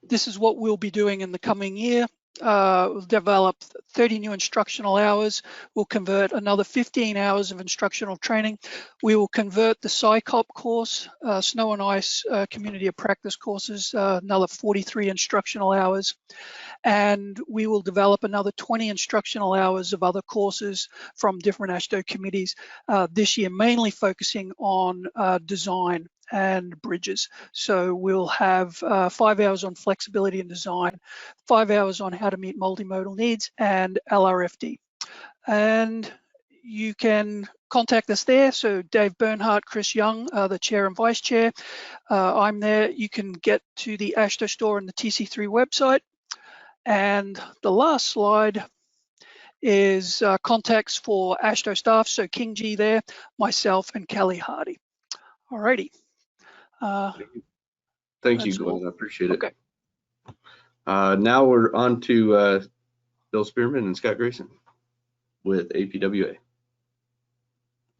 this is what we'll be doing in the coming year. We'll develop 30 new instructional hours. We'll convert another 15 hours of instructional training. We will convert the SciCop course, Snow and Ice Community of Practice courses, another 43 instructional hours. And we will develop another 20 instructional hours of other courses from different AASHTO committees this year, mainly focusing on design and bridges. So we'll have 5 hours on flexibility and design, 5 hours on how to meet multimodal needs, and LRFD. And you can contact us there. So Dave Bernhardt, Chris Young, the chair and vice chair. I'm there. You can get to the AASHTO store and the TC3 website. And the last slide is contacts for AASHTO staff. So King G there, myself, and Kelly Hardy. All righty. Thank you, Glenn. I appreciate it. Okay. Now we're on to Bill Spearman and Scott Grayson with APWA.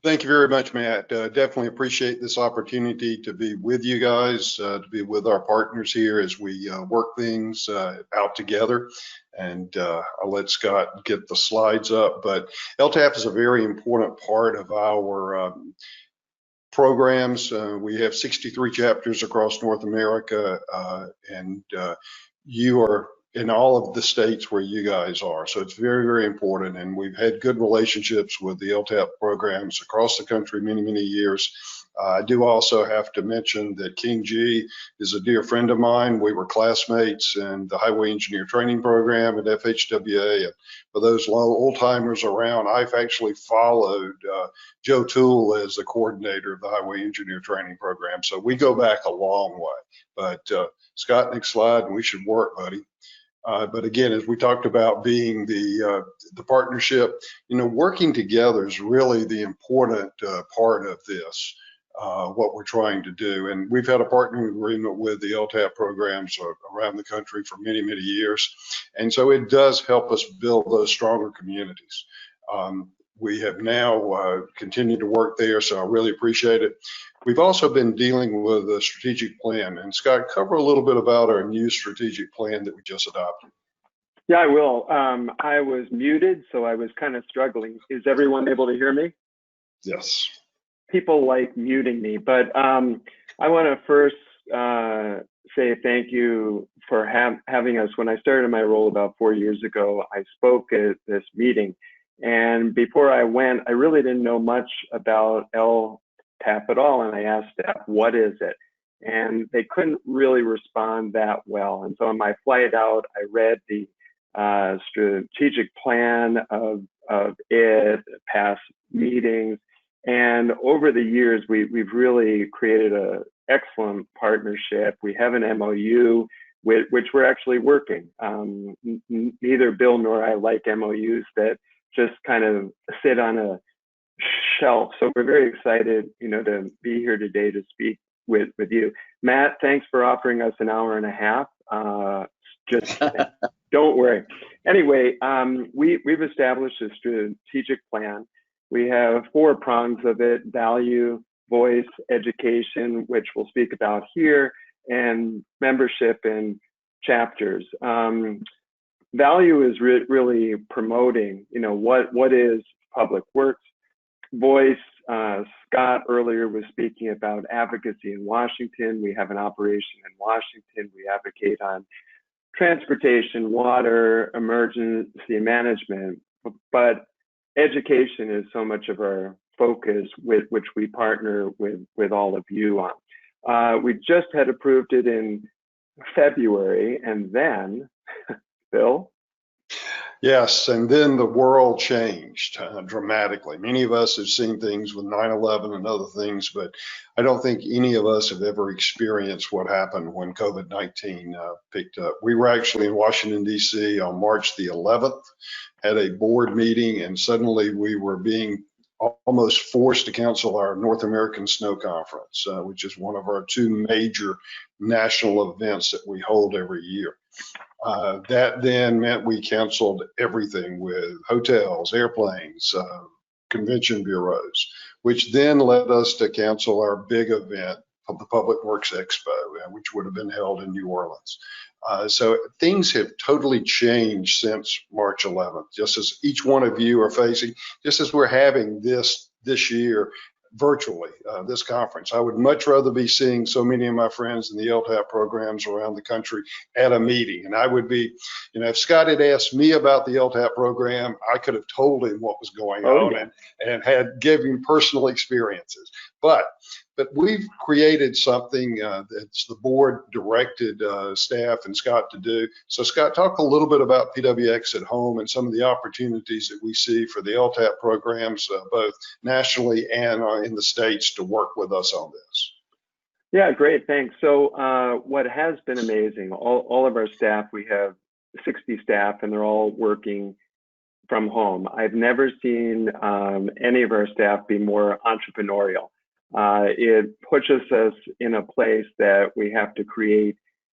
Thank you very much, Matt. Definitely appreciate this opportunity to be with you guys, to be with our partners here as we work things out together. And I'll let Scott get the slides up, but LTAP is a very important part of our programs. We have 63 chapters across North America, and you are in all of the states where you guys are. So it's very, very important. And we've had good relationships with the LTAP programs across the country many, many years. I do also have to mention that King G is a dear friend of mine. We were classmates in the Highway Engineer Training Program at FHWA. And for those old timers around, I've actually followed Joe Toole as the coordinator of the Highway Engineer Training Program. So we go back a long way. But Scott, next slide, and we should work, buddy. But again, as we talked about being the partnership, you know, working together is really the important part of this, what we're trying to do. And we've had a partnering agreement with the LTAP programs around the country for many, many years. And so it does help us build those stronger communities. We have now continued to work there, so I really appreciate it. We've also been dealing with a strategic plan. And Scott, cover a little bit about our new strategic plan that we just adopted. Yeah, I will. I was muted, so I was kind of struggling. Is everyone able to hear me? Yes. People like muting me, but I want to first say thank you for having us. When I started my role about 4 years ago, I spoke at this meeting. And before I went, I really didn't know much about LTAP at all. And I asked staff, what is it? And they couldn't really respond that well. And so on my flight out, I read the strategic plan of it, past meetings. And over the years, we've really created an excellent partnership. We have an MOU, which we're actually working. Neither Bill nor I like MOUs that just kind of sit on a shelf. So we're very excited, you know, to be here today to speak with you. Matt, thanks for offering us an hour and a half. Just don't worry. Anyway, we've established a strategic plan. We have 4 prongs of it: value, voice, education, which we'll speak about here, and membership and chapters. Value is really promoting, you know, what is public works. Voice, Scott earlier was speaking about advocacy in Washington. We have an operation in Washington. We advocate on transportation, water, emergency management, but education is so much of our focus with which we partner with all of you on. We just had approved it in February, and then, Bill? Yes, and then the world changed dramatically. Many of us have seen things with 9/11 and other things, but I don't think any of us have ever experienced what happened when COVID-19 picked up. We were actually in Washington, D.C. on March the 11th, had a board meeting, and suddenly we were being almost forced to cancel our North American Snow Conference, which is one of our two major national events that we hold every year. That then meant we canceled everything with hotels, airplanes, convention bureaus, which then led us to cancel our big event of the Public Works Expo, which would have been held in New Orleans. So things have totally changed since March 11th, just as each one of you are facing, just as we're having this year virtually, this conference. I would much rather be seeing so many of my friends in the LTAP programs around the country at a meeting. And I would be, if Scott had asked me about the LTAP program, I could have told him what was going on and had given him personal experiences. But we've created something that's the board directed staff and Scott to do. So Scott, talk a little bit about PWX at home and some of the opportunities that we see for the LTAP programs, both nationally and in the States, to work with us on this. Yeah, great, thanks. So what has been amazing, all of our staff, we have 60 staff and they're all working from home. I've never seen any of our staff be more entrepreneurial. It pushes us in a place that we have to create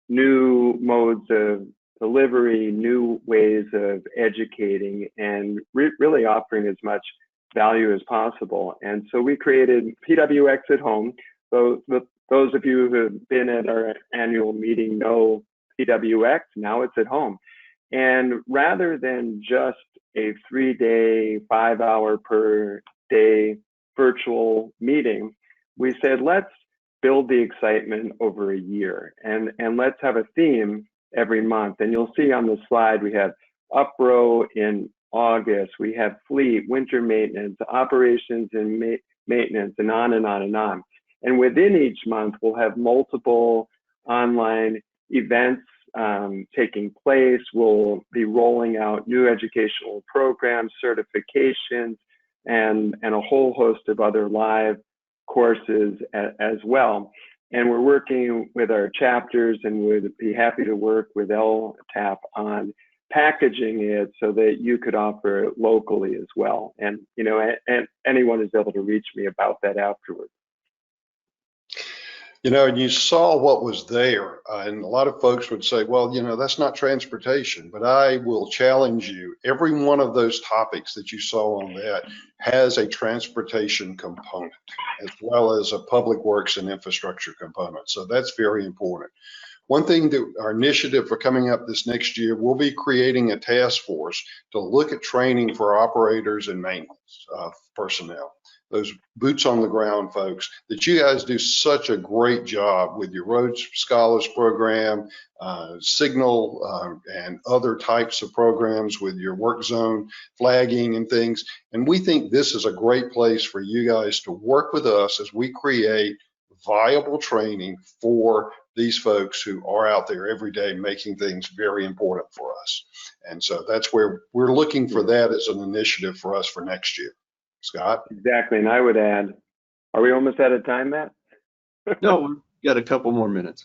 new modes of delivery, new ways of educating, and really offering as much value as possible. And so we created PWX at Home. So those of you who have been at our annual meeting know PWX, now it's at home. And rather than just a 3-day, 5-hour per day virtual meeting, we said, let's build the excitement over a year and let's have a theme every month. And you'll see on the slide, we have UPRO in August, we have fleet, winter maintenance, operations and maintenance, and on and on and on. And within each month, we'll have multiple online events taking place. We'll be rolling out new educational programs, certifications, and a whole host of other live courses as well. And we're working with our chapters and would be happy to work with LTAP on packaging it so that you could offer it locally as well. And, and anyone is able to reach me about that afterwards. And you saw what was there, and a lot of folks would say, well, that's not transportation, but I will challenge you. Every one of those topics that you saw on that has a transportation component, as well as a public works and infrastructure component. So that's very important. One thing that our initiative for coming up this next year, we'll be creating a task force to look at training for operators and maintenance personnel. Those boots on the ground folks, that you guys do such a great job with your Roads Scholars program, Signal, and other types of programs with your work zone flagging and things. And we think this is a great place for you guys to work with us as we create viable training for these folks who are out there every day making things very important for us. And so that's where we're looking for that as an initiative for us for next year. Scott? Exactly, and I would add, are we almost out of time, Matt? No, we've got a couple more minutes.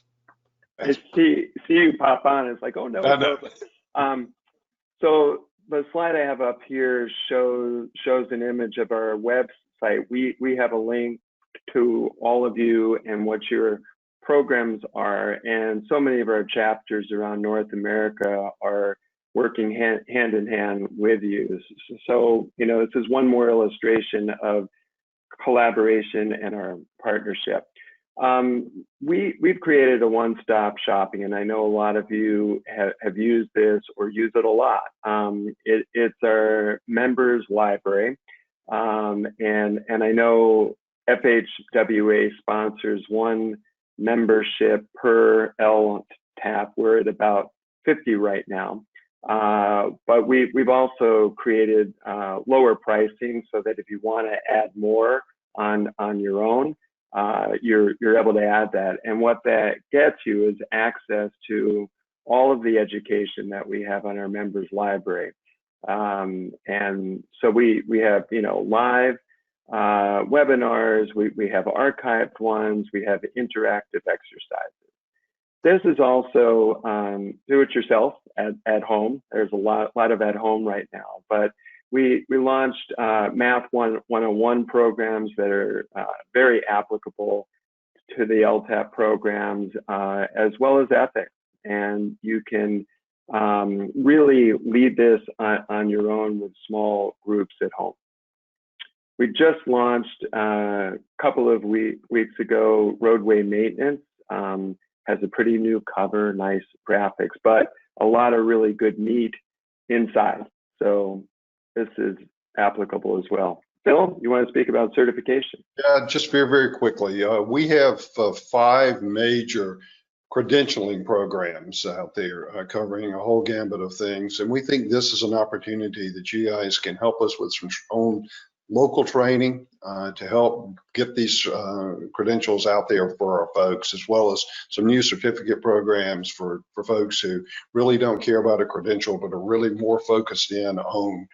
I see you pop on, it's like, oh no. So the slide I have up here shows an image of our website. We have a link to all of you and what your programs are, and so many of our chapters around North America are working hand in hand with you. So, this is one more illustration of collaboration and our partnership. We've created a one-stop shopping, and I know a lot of you have used this or use it a lot. It's our members library, and I know FHWA sponsors one membership per LTAP. We're at about 50 right now. But we've also created lower pricing so that if you want to add more on your own, you're able to add that. And what that gets you is access to all of the education that we have on our members library. And so we have, live webinars, we have archived ones, we have interactive exercises. This is also do it yourself at home. There's a lot of at home right now, but we launched Math 101 programs that are very applicable to the LTAP programs, as well as ethics. And you can really lead this on your own with small groups at home. We just launched a couple of weeks ago, Roadway Maintenance. Has a pretty new cover, nice graphics, but a lot of really good meat inside. So this is applicable as well. Phil, you want to speak about certification? Yeah, just very, very quickly. We have 5 major credentialing programs out there covering a whole gambit of things. And we think this is an opportunity that you guys can help us with some own local training to help get these credentials out there for our folks, as well as some new certificate programs for folks who really don't care about a credential, but are really more focused in on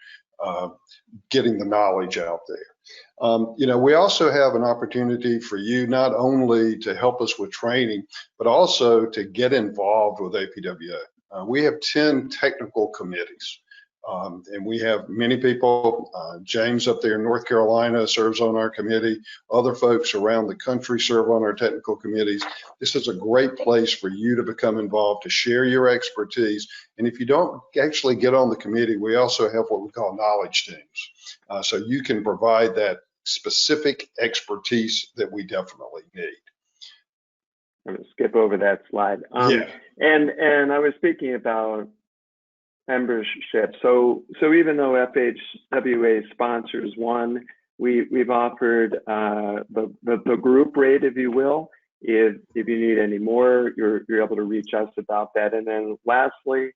getting the knowledge out there. We also have an opportunity for you not only to help us with training, but also to get involved with APWA. We have 10 technical committees. And we have many people, James up there in North Carolina serves on our committee, other folks around the country serve on our technical committees. This is a great place for you to become involved, to share your expertise. And if you don't actually get on the committee, we also have what we call knowledge teams. So you can provide that specific expertise that we definitely need. I'm gonna skip over that slide. Yeah. And I was speaking about membership. So even though FHWA sponsors one, we've offered the group rate, if you will. If you need any more, you're able to reach us about that. And then lastly,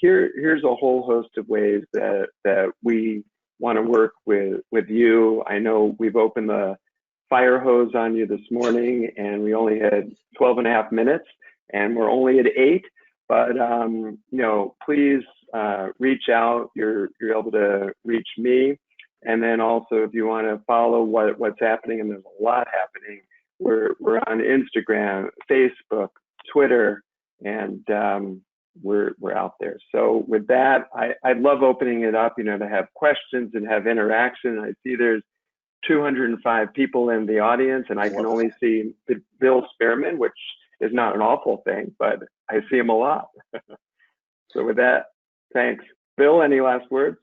here's a whole host of ways that we want to work with you. I know we've opened the fire hose on you this morning, and we only had 12.5 minutes, and we're only at 8. But please reach out. You're able to reach me, and then also if you want to follow what's happening, and there's a lot happening. We're on Instagram, Facebook, Twitter, and we're out there. So with that, I love opening it up, to have questions and have interaction. I see there's 205 people in the audience, and I can only see Bill Spearman, which is not an awful thing, but I see him a lot. So with that, thanks. Bill, any last words?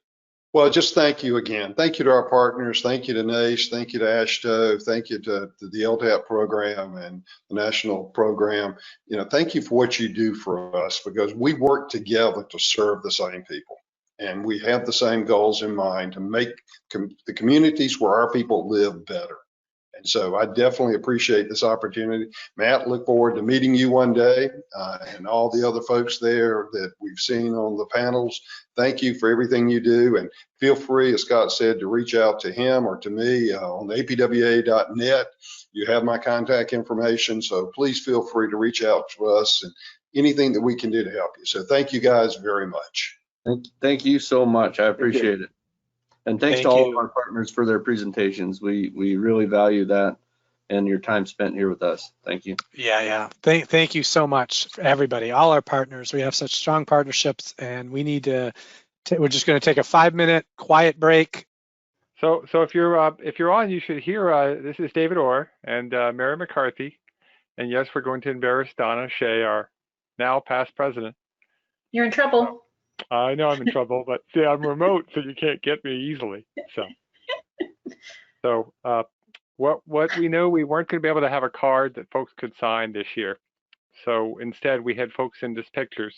Well, just thank you again. Thank you to our partners. Thank you to Nace. Thank you to AASHTO. Thank you to the LTAP program and the national program. Thank you for what you do for us, because we work together to serve the same people. And we have the same goals in mind to make the communities where our people live better. And so I definitely appreciate this opportunity. Matt, look forward to meeting you one day, and all the other folks there that we've seen on the panels. Thank you for everything you do, and feel free, as Scott said, to reach out to him or to me on apwa.net. You have my contact information, so please feel free to reach out to us and anything that we can do to help you. So thank you guys very much. Thank you so much. I appreciate it. And thanks to all of our partners for their presentations. We really value that and your time spent here with us. Thank you. Yeah. Thank you so much, everybody, all our partners. We have such strong partnerships, and we need to. We're just going to take a 5-minute quiet break. So if you're on, you should hear. This is David Orr and Mary McCarthy, and yes, we're going to embarrass Donna Shea, our now past president. You're in trouble. I know I'm in trouble, but see, I'm remote, so you can't get me easily. So what we know, we weren't going to be able to have a card that folks could sign this year. So instead, we had folks send us pictures.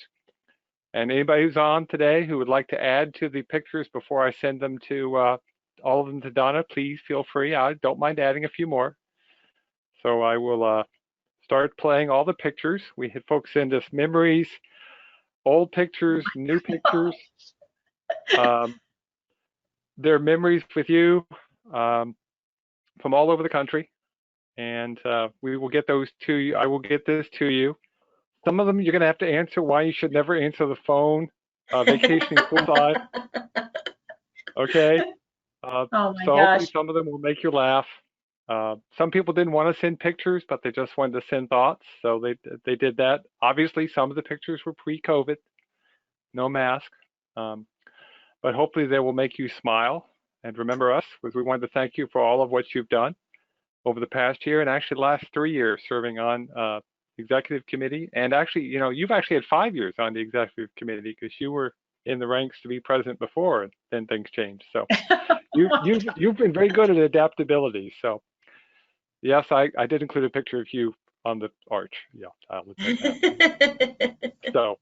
And anybody who's on today who would like to add to the pictures before I send them to all of them to Donna, please feel free. I don't mind adding a few more. So I will start playing all the pictures. We had folks send us memories, old pictures, new pictures, their memories with you from all over the country. And we will get those to you. I will get this to you. Some of them you're going to have to answer why you should never answer the phone, vacationing poolside. Okay. Oh my so gosh. hopefully some of them will make you laugh. Some people didn't want to send pictures, but they just wanted to send thoughts. So they did that. Obviously, some of the pictures were pre-COVID, no mask. But hopefully they will make you smile and remember us, because we wanted to thank you for all of what you've done over the past year and actually the last 3 years serving on executive committee. And actually, you know, you've actually had 5 years on the executive committee because you were in the ranks to be president before, and then things changed. So you've been very good at adaptability. So yes, I did include a picture of you on the arch. Yeah, I'll admit that. So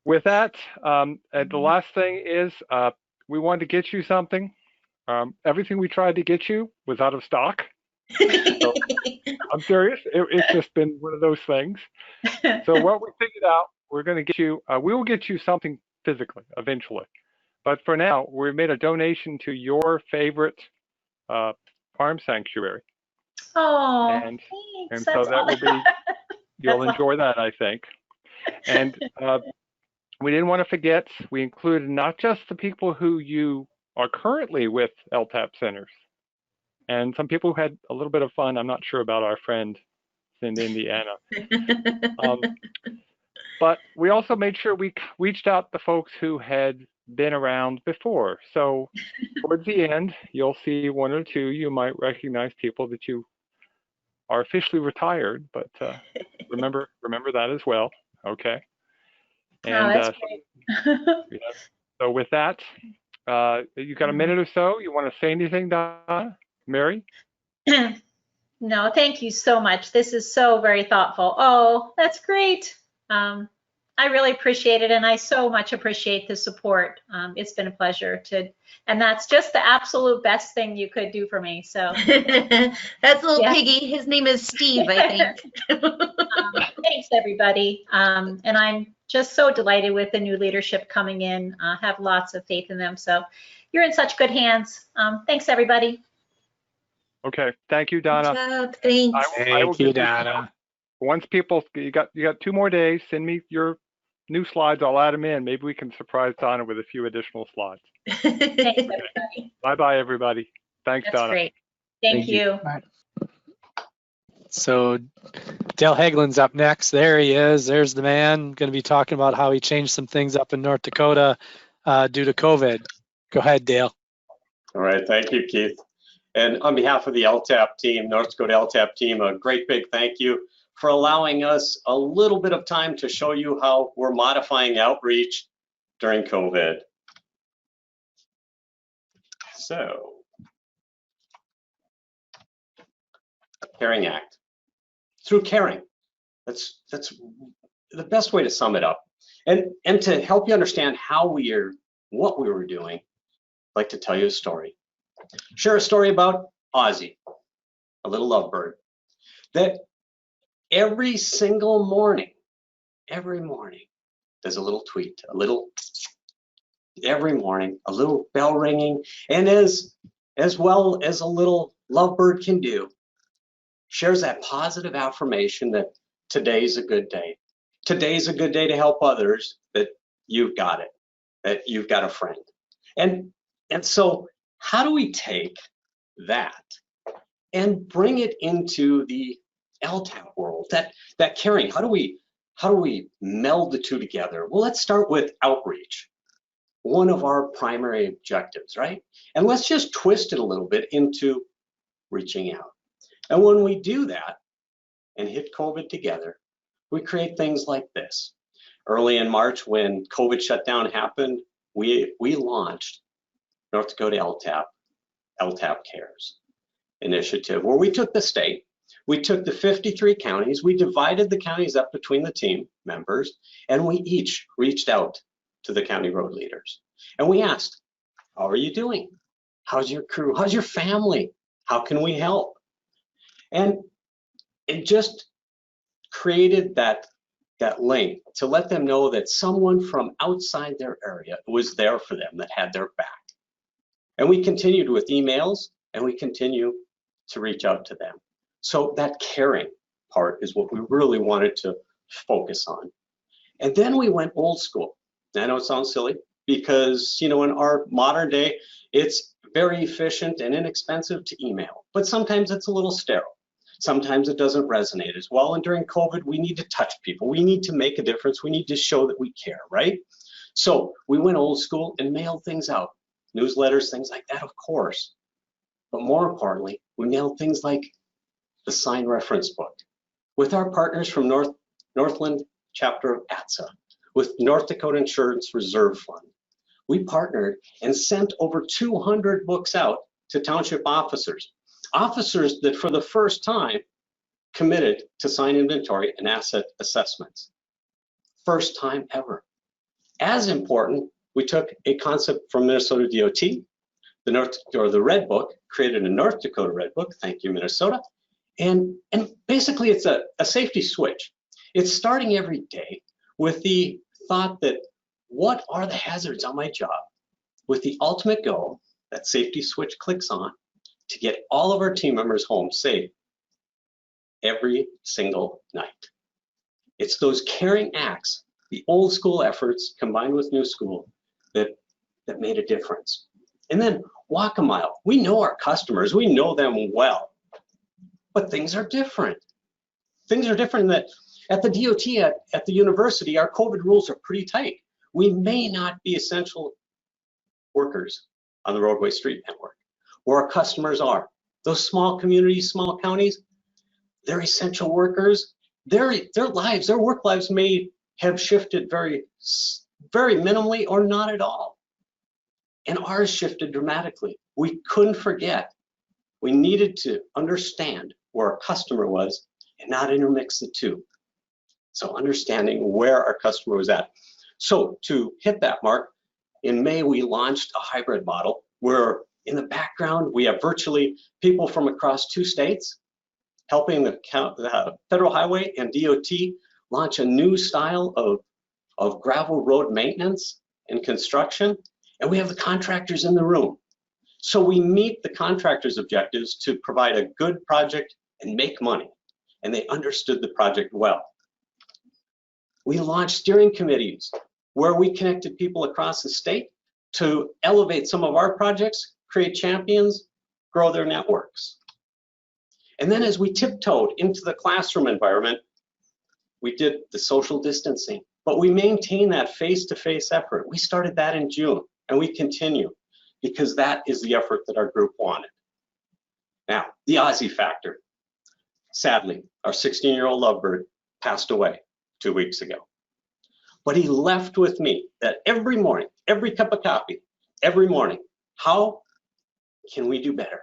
with that, and the last thing is we wanted to get you something. Everything we tried to get you was out of stock. So, I'm serious. It's just been one of those things. So what we figured out, we're going to get you, we will get you something physically eventually. But for now, we made a donation to your favorite farm sanctuary. Oh, and thanks. so that will be, you'll enjoy that, I think. And we didn't want to forget, we included not just the people who you are currently with LTAP centers, and some people who had a little bit of fun. I'm not sure about our friend in Indiana. But we also made sure we reached out to folks who had been around before. So towards the end, you'll see one or two. You might recognize people that you are officially retired, but remember that as well. Okay. And that's great. yeah. So with that, you got a minute or so. You want to say anything, Donna? Mary? No, thank you so much. This is so very thoughtful. Oh, that's great. I really appreciate it, and I so much appreciate the support. It's been a pleasure and that's just the absolute best thing you could do for me. So that's little piggy. His name is Steve, I think. Thanks, everybody. And I'm just so delighted with the new leadership coming in. I have lots of faith in them. So you're in such good hands. Thanks, everybody. Okay, thank you, Donna. Good job. Thanks. Thank you, Donna. Once people, you got 2 more days. Send me your new slides. I'll add them in. Maybe we can surprise Donna with a few additional slides. Thanks, everybody. Bye, everybody. Thanks, That's Donna. Great. Thank you. So Dale Hagelin's up next. There he is. There's the man. Going to be talking about how he changed some things up in North Dakota due to COVID. Go ahead, Dale. All right. Thank you, Keith. And on behalf of the LTAP team, North Dakota LTAP team, a great big thank you for allowing us a little bit of time to show you how we're modifying outreach during COVID. So, Caring Act. Through caring, that's the best way to sum it up. And to help you understand what we were doing, I'd like to tell you a story. Share a story about Aussie, a little lovebird, that every single morning, there's a little tweet, every morning, a little bell ringing, and as well as a little lovebird can do, shares that positive affirmation that today's a good day. Today's a good day to help others, that you've got it, that you've got a friend. And so how do we take that and bring it into the LTAP world, that caring? How do we meld the two together? Well, let's start with outreach, one of our primary objectives, right? And let's just twist it a little bit into reaching out. And when we do that and hit COVID together, we create things like this. Early in March, when COVID shutdown happened, we launched North Dakota LTAP Cares initiative, where we took the state, we took the 53 counties, we divided the counties up between the team members, and we each reached out to the county road leaders. And we asked, how are you doing? How's your crew? How's your family? How can we help? And it just created that that link to let them know that someone from outside their area was there for them, that had their back. And we continued with emails, and we continue to reach out to them. So that caring part is what we really wanted to focus on. And then we went old school. I know it sounds silly because, you know, in our modern day, it's very efficient and inexpensive to email, but sometimes it's a little sterile. Sometimes it doesn't resonate as well. And during COVID, we need to touch people. We need to make a difference. We need to show that we care, right? So we went old school and mailed things out, newsletters, things like that, of course. But more importantly, we mailed things like the signed reference book with our partners from Northland Chapter of ATSA, with North Dakota Insurance Reserve Fund. We partnered and sent over 200 books out to township officers that for the first time committed to sign inventory and asset assessments. First time ever. As important, we took a concept from Minnesota DOT, the Red Book, created a North Dakota Red Book, thank you Minnesota, and basically it's a safety switch. It's starting every day with the thought that what are the hazards on my job, with the ultimate goal that safety switch clicks on to get all of our team members home safe every single night. It's those caring acts, the old school efforts combined with new school that made a difference. And then walk a mile. We know our customers, we know them well, but things are different. Things are different that at the DOT, at the university, our COVID rules are pretty tight. We may not be essential workers on the roadway street network, where our customers are. Those small communities, small counties, they're essential workers. Their lives, their work lives may have shifted very, very minimally or not at all. And ours shifted dramatically. We couldn't forget. We needed to understand where our customer was and not intermix the two. So understanding where our customer was at. So to hit that mark, in May, we launched a hybrid model where in the background, we have virtually people from across 2 states helping the Federal Highway and DOT launch a new style of gravel road maintenance and construction. And we have the contractors in the room. So we meet the contractors' objectives to provide a good project and make money. And they understood the project well. We launched steering committees where we connected people across the state to elevate some of our projects, create champions, grow their networks. And then as we tiptoed into the classroom environment, we did the social distancing, but we maintained that face-to-face effort. We started that in June, and we continue because that is the effort that our group wanted. Now, the Aussie Factor. Sadly, our 16-year-old lovebird passed away 2 weeks ago. But he left with me that every morning, every cup of coffee, every morning, how can we do better?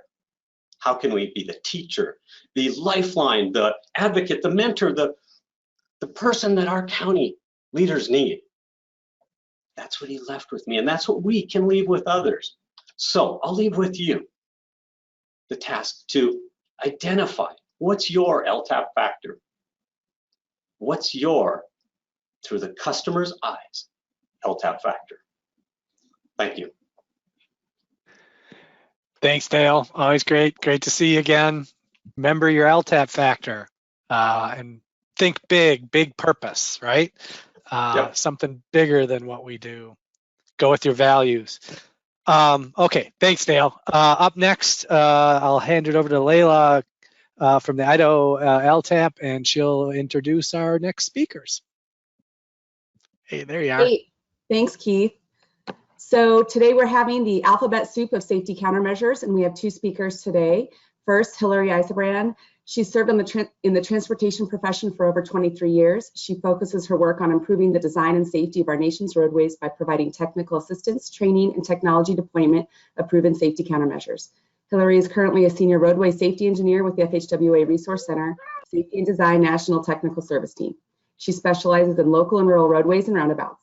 How can we be the teacher, the lifeline, the advocate, the mentor, the person that our county leaders need? That's what he left with me, and that's what we can leave with others. So I'll leave with you the task to identify what's your LTAP factor. What's your, through the customer's eyes, LTAP factor? Thank you. Thanks, Dale. Always great to see you again. Remember your LTAP factor and think big purpose, right? Yep. Something bigger than what we do. Go with your values. Okay, thanks, Dale. Up next, I'll hand it over to Layla from the Idaho LTAP, and she'll introduce our next speakers. Hey, there you are. Hey, thanks, Keith. So today we're having the alphabet soup of safety countermeasures, and we have 2 speakers today. First, Hillary Isabrand. She served in the transportation profession for over 23 years. She focuses her work on improving the design and safety of our nation's roadways by providing technical assistance, training, and technology deployment of proven safety countermeasures. Hillary is currently a senior roadway safety engineer with the FHWA Resource Center, Safety and Design National Technical Service Team. She specializes in local and rural roadways and roundabouts.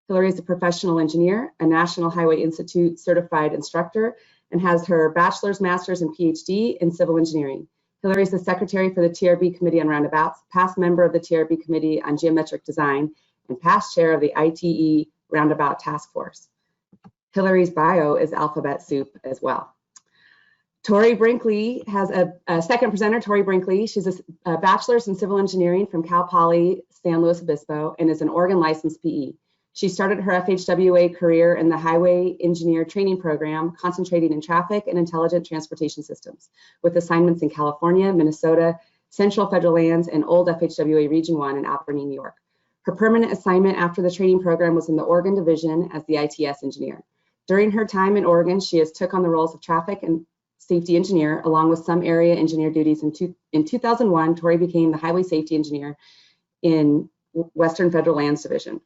Hillary is a professional engineer, a National Highway Institute certified instructor, and has her bachelor's, master's, and PhD in civil engineering. Hillary's the secretary for the TRB Committee on Roundabouts, past member of the TRB Committee on Geometric Design, and past chair of the ITE Roundabout Task Force. Hillary's bio is alphabet soup as well. Tori Brinkley has a second presenter, Tori Brinkley. She's a bachelor's in civil engineering from Cal Poly San Luis Obispo and is an Oregon licensed PE. She started her FHWA career in the Highway Engineer Training Program, concentrating in traffic and intelligent transportation systems, with assignments in California, Minnesota, Central Federal Lands, and Old FHWA Region 1 in Albany, New York. Her permanent assignment after the training program was in the Oregon Division as the ITS engineer. During her time in Oregon, she has took on the roles of traffic and safety engineer, along with some area engineer duties. In 2001, Tori became the highway safety engineer in Western Federal Lands Division,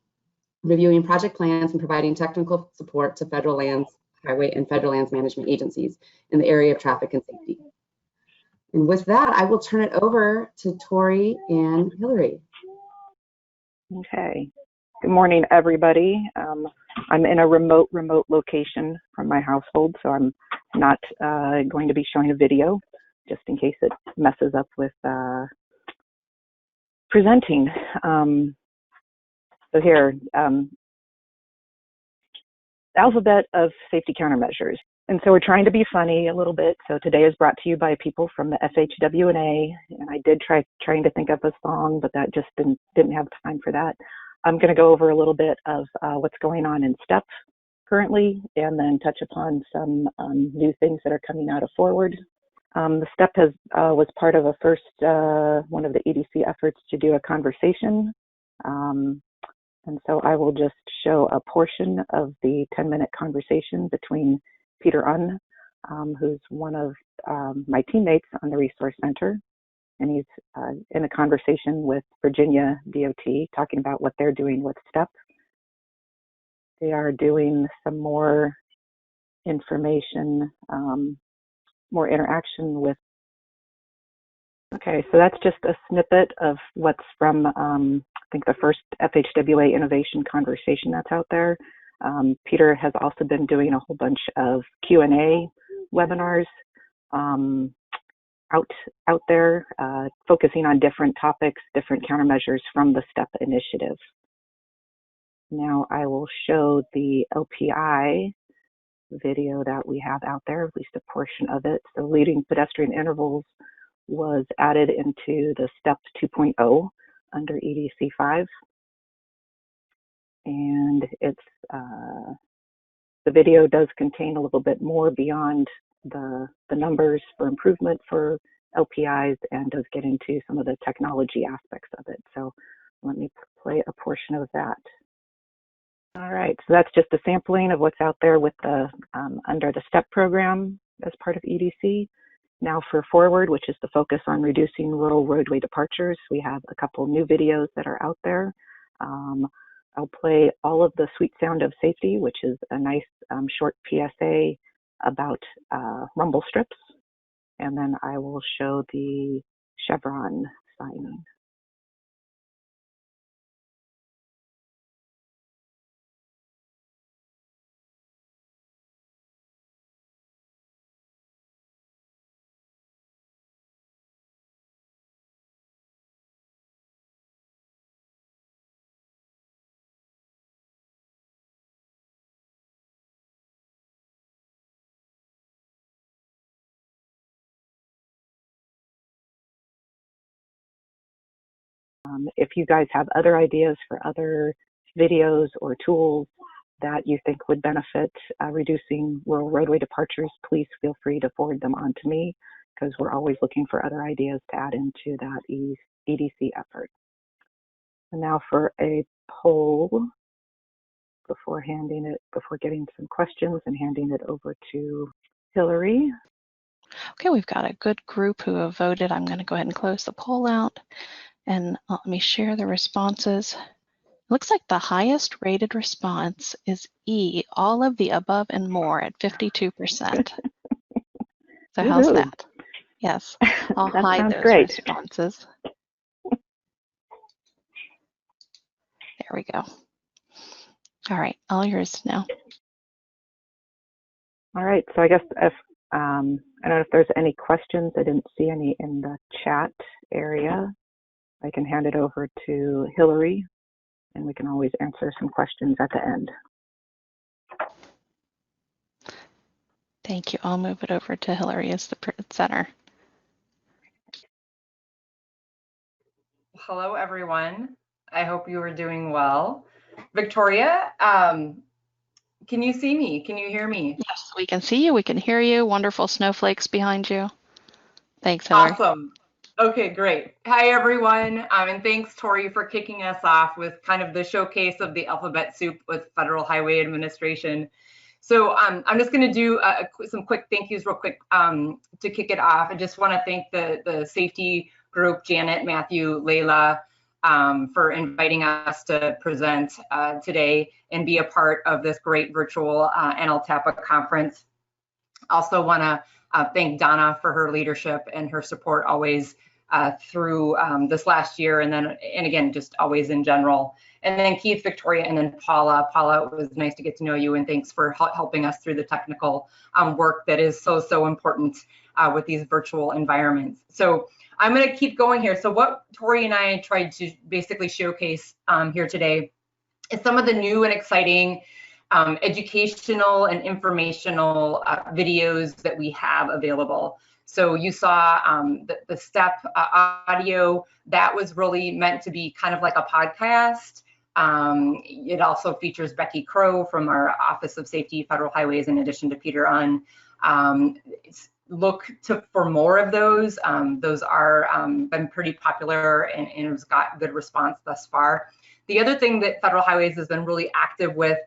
reviewing project plans and providing technical support to federal lands, highway, and federal lands management agencies in the area of traffic and safety. And with that, I will turn it over to Tori and Hillary. Okay. Good morning, everybody. I'm in a remote location from my household, so I'm not going to be showing a video, just in case it messes up with presenting. So here, alphabet of safety countermeasures. And so we're trying to be funny a little bit. So today is brought to you by people from the FHWA, and I did trying to think of a song, but that just didn't have time for that. I'm going to go over a little bit of what's going on in STEP currently, and then touch upon some new things that are coming out of Forward. The STEP was part of one of the EDC efforts to do a conversation. And so I will just show a portion of the 10-minute conversation between Peter Unn, who's one of my teammates on the Resource Center. And he's in a conversation with Virginia DOT, talking about what they're doing with STEP. They are doing some more information, more interaction with. Okay, so that's just a snippet of what's from, I think, the first FHWA innovation conversation that's out there. Peter has also been doing a whole bunch of Q&A webinars out there, focusing on different topics, different countermeasures from the STEP initiative. Now I will show the LPI video that we have out there, at least a portion of it. So leading pedestrian intervals was added into the STEP 2.0 under EDC 5. And it's, the video does contain a little bit more beyond the numbers for improvement for LPIs, and does get into some of the technology aspects of it. So let me play a portion of that. All right, so that's just a sampling of what's out there with the under the STEP program as part of EDC. Now for Forward, which is the focus on reducing rural roadway departures, we have a couple new videos that are out there. I'll play All of the Sweet Sound of Safety, which is a nice short PSA about rumble strips. And then I will show the chevron signing. If you guys have other ideas for other videos or tools that you think would benefit reducing rural roadway departures, please feel free to forward them on to me, because we're always looking for other ideas to add into that EDC effort. And now for a poll before getting some questions and handing it over to Hillary. Okay, we've got a good group who have voted. I'm going to go ahead and close the poll out. And let me share the responses. It looks like the highest rated response is E, all of the above and more at 52%. So how's that? Yes, I'll hide those responses. There we go. All right, all yours now. All right, so I guess if I don't know if there's any questions. I didn't see any in the chat area. I can hand it over to Hillary, and we can always answer some questions at the end. Thank you. I'll move it over to Hillary as the presenter. Hello, everyone. I hope you are doing well. Victoria, can you see me? Can you hear me? Yes, we can see you. We can hear you. Wonderful snowflakes behind you. Thanks, Hillary. Awesome. Okay, great. Hi, everyone. And thanks, Tori, for kicking us off with kind of the showcase of the alphabet soup with Federal Highway Administration. So I'm just going to do some quick thank yous real quick to kick it off. I just want to thank the safety group, Janet, Matthew, Layla, for inviting us to present today and be a part of this great virtual NLTAPA conference. Also want to thank Donna for her leadership and her support always through this last year, and again, just always in general. And then Keith, Victoria, and then Paula. Paula, it was nice to get to know you, and thanks for helping us through the technical work that is so important with these virtual environments. So I'm going to keep going here. So what Tori and I tried to basically showcase here today is some of the new and exciting educational and informational videos that we have available. So you saw the STEP audio that was really meant to be kind of like a podcast. It also features Becky Crow from our Office of Safety Federal Highways, in addition to Peter Unn. Look for more of those. Those are been pretty popular and it's got good response thus far. The other thing that Federal Highways has been really active with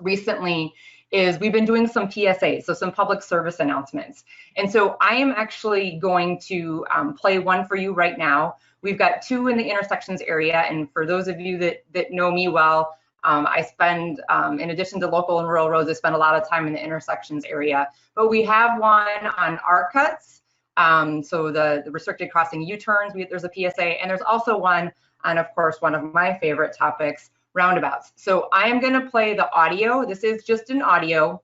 recently is we've been doing some PSAs, so some public service announcements. And so I am actually going to play one for you right now. We've got two in the intersections area, and for those of you that know me well, I spend, in addition to local and rural roads, I spend a lot of time in the intersections area. But we have one on arc cuts, so the restricted crossing U-turns, there's a PSA, and there's also one on, of course, one of my favorite topics, roundabouts. So I am going to play the audio. This is just an audio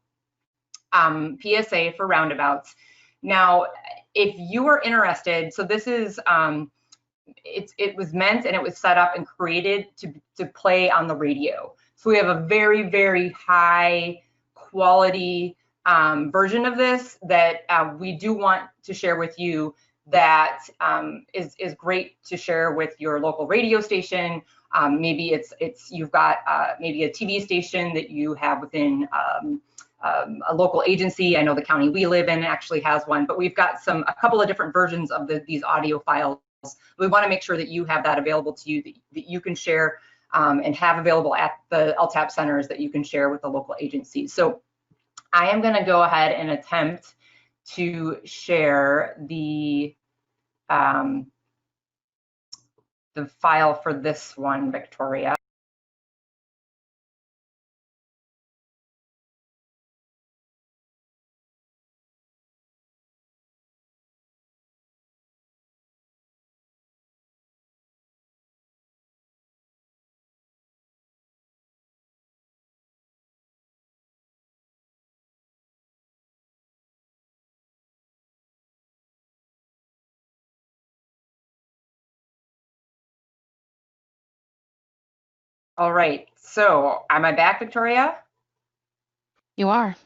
PSA for roundabouts. Now, if you are interested, so this is, it was meant and it was set up and created to play on the radio. So we have a very high quality version of this that we do want to share with you, that is great to share with your local radio station. Maybe you've got maybe a TV station that you have within a local agency. I know the county we live in actually has one, but we've got a couple of different versions of these audio files. We want to make sure that you have that available to you, that you can share and have available at the LTAP centers that you can share with the local agencies. So I am going to go ahead and attempt to share the file for this one, Victoria. All right, so am I back, Victoria? You are.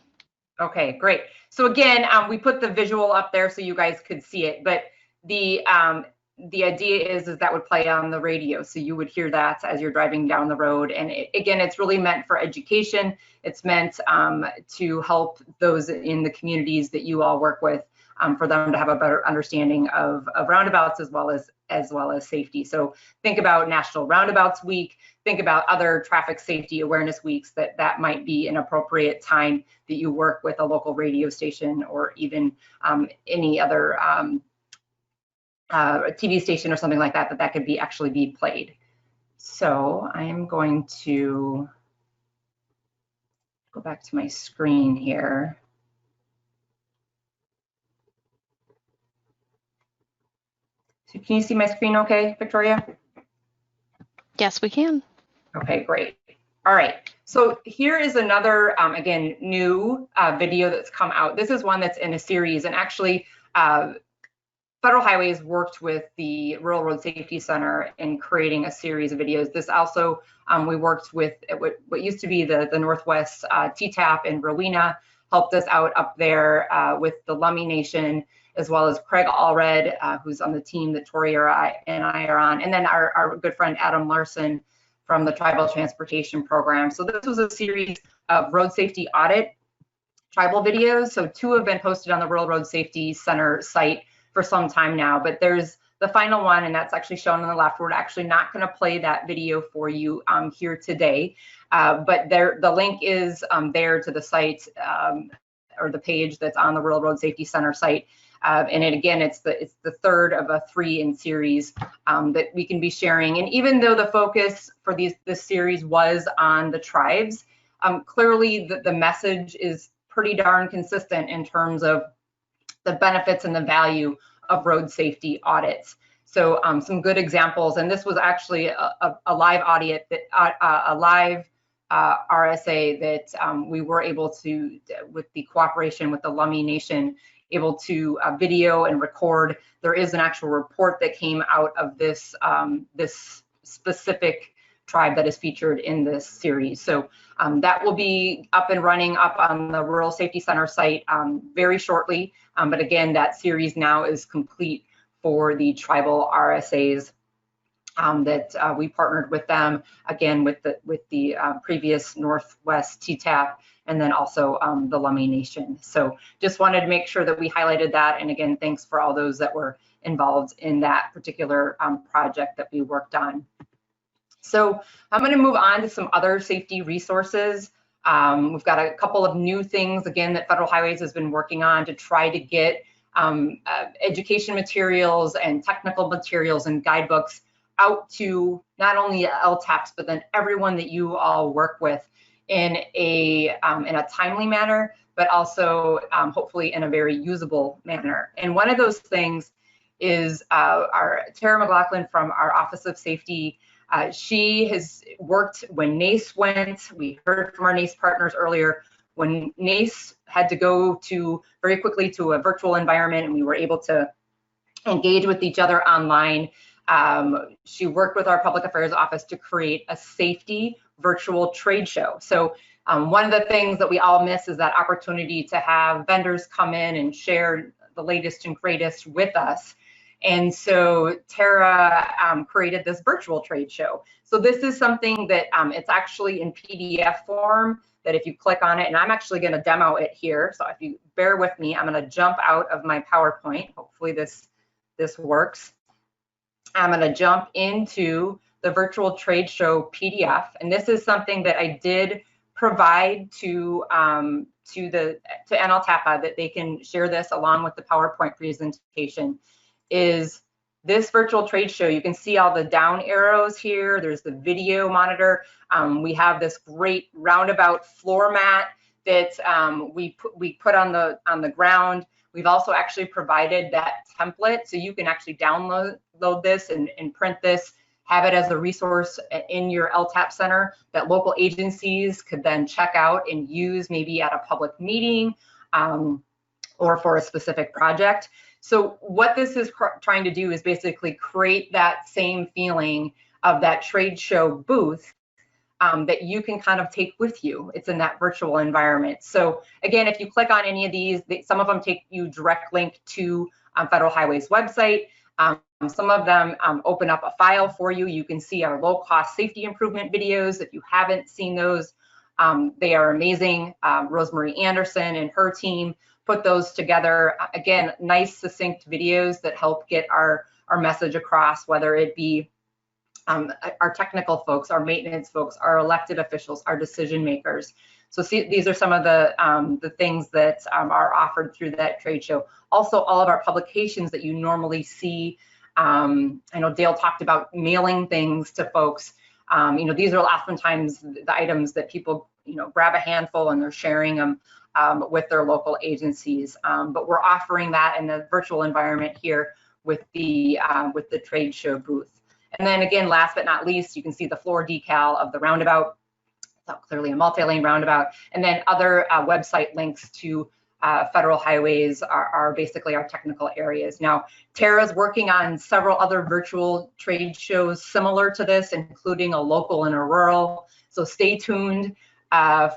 Okay, great. So again, we put the visual up there so you guys could see it, but the idea is that would play on the radio, so you would hear that as you're driving down the road. And again, it's really meant for education. It's meant to help those in the communities that you all work with, for them to have a better understanding of roundabouts as well as safety. So think about National Roundabouts Week. Think about other traffic safety awareness weeks that might be an appropriate time that you work with a local radio station, or even any other TV station or something like that could actually be played. So I am going to go back to my screen here. So can you see my screen okay, Victoria? Yes, we can. Okay, great. All right. So here is another, again, new video that's come out. This is one that's in a series, and actually Federal Highways worked with the Rural Road Safety Center in creating a series of videos. This also, we worked with what used to be the Northwest LTAP in Rowena, helped us out up there with the Lummi Nation, as well as Craig Allred, who's on the team that Tori and I are on, and then our good friend Adam Larson from the Tribal Transportation Program. So this was a series of road safety audit tribal videos. So 2 have been posted on the Rural Road Safety Center site for some time now, but there's the final one, and that's actually shown on the left. We're actually not going to play that video for you here today, but the link is there to the site or the page that's on the Rural Road Safety Center site. And again, it's the third of a 3 in series that we can be sharing. And even though the focus for this series was on the tribes, clearly the message is pretty darn consistent in terms of the benefits and the value of road safety audits. So some good examples, and this was actually a live audit, a live RSA that we were able to, with the cooperation with the Lummi Nation, able to video and record. There is an actual report that came out of this this specific tribe that is featured in this series. So that will be up and running up on the Rural Safety Center site very shortly. But again, that series now is complete for the tribal RSAs that we partnered with them, again, with the previous Northwest LTAP, and then also the Lummi Nation. So just wanted to make sure that we highlighted that. And again, thanks for all those that were involved in that particular project that we worked on. So I'm going to move on to some other safety resources. We've got a couple of new things, again, that Federal Highways has been working on to try to get education materials and technical materials and guidebooks out to not only LTAPs, but then everyone that you all work with in a timely manner, but also hopefully in a very usable manner. And one of those things is our Tara Mcgulkin from our Office of Safety. She has worked when Nace went. We heard from our Nace partners earlier. When Nace had to go very quickly to a virtual environment and we were able to engage with each other online, she worked with our Public Affairs Office to create a safety virtual trade show. So one of the things that we all miss is that opportunity to have vendors come in and share the latest and greatest with us. And so Tara created this virtual trade show. So this is something that it's actually in PDF form, that if you click on it, and I'm actually going to demo it here. So if you bear with me, I'm going to jump out of my PowerPoint. Hopefully this works. I'm going to jump into the virtual trade show PDF. And this is something that I did provide to NLTAPA, that they can share this along with the PowerPoint presentation. Is this virtual trade show. You can see all the down arrows here. There's the video monitor. We have this great roundabout floor mat that we put on the ground. We've also actually provided that template, so you can actually download this and print this, have it as a resource in your LTAP center that local agencies could then check out and use, maybe at a public meeting or for a specific project. So what this is trying to do is basically create that same feeling of that trade show booth that you can kind of take with you. It's in that virtual environment. So again, if you click on any of these, some of them take you direct link to Federal Highways website. Some of them open up a file for you. You can see our low-cost safety improvement videos. If you haven't seen those, they are amazing. Rosemary Anderson and her team put those together. Again, nice, succinct videos that help get our message across, whether it be our technical folks, our maintenance folks, our elected officials, our decision makers. So see, these are some of the things that are offered through that trade show. Also, all of our publications that you normally see. I know Dale talked about mailing things to folks. These are oftentimes the items that people, grab a handful and they're sharing them with their local agencies. But we're offering that in the virtual environment here with the trade show booth. And then again, last but not least, you can see the floor decal of the roundabout clearly a multi-lane roundabout, and then other website links to federal highways are basically our technical areas. Now, Tara's working on several other virtual trade shows similar to this, including a local and a rural. So stay tuned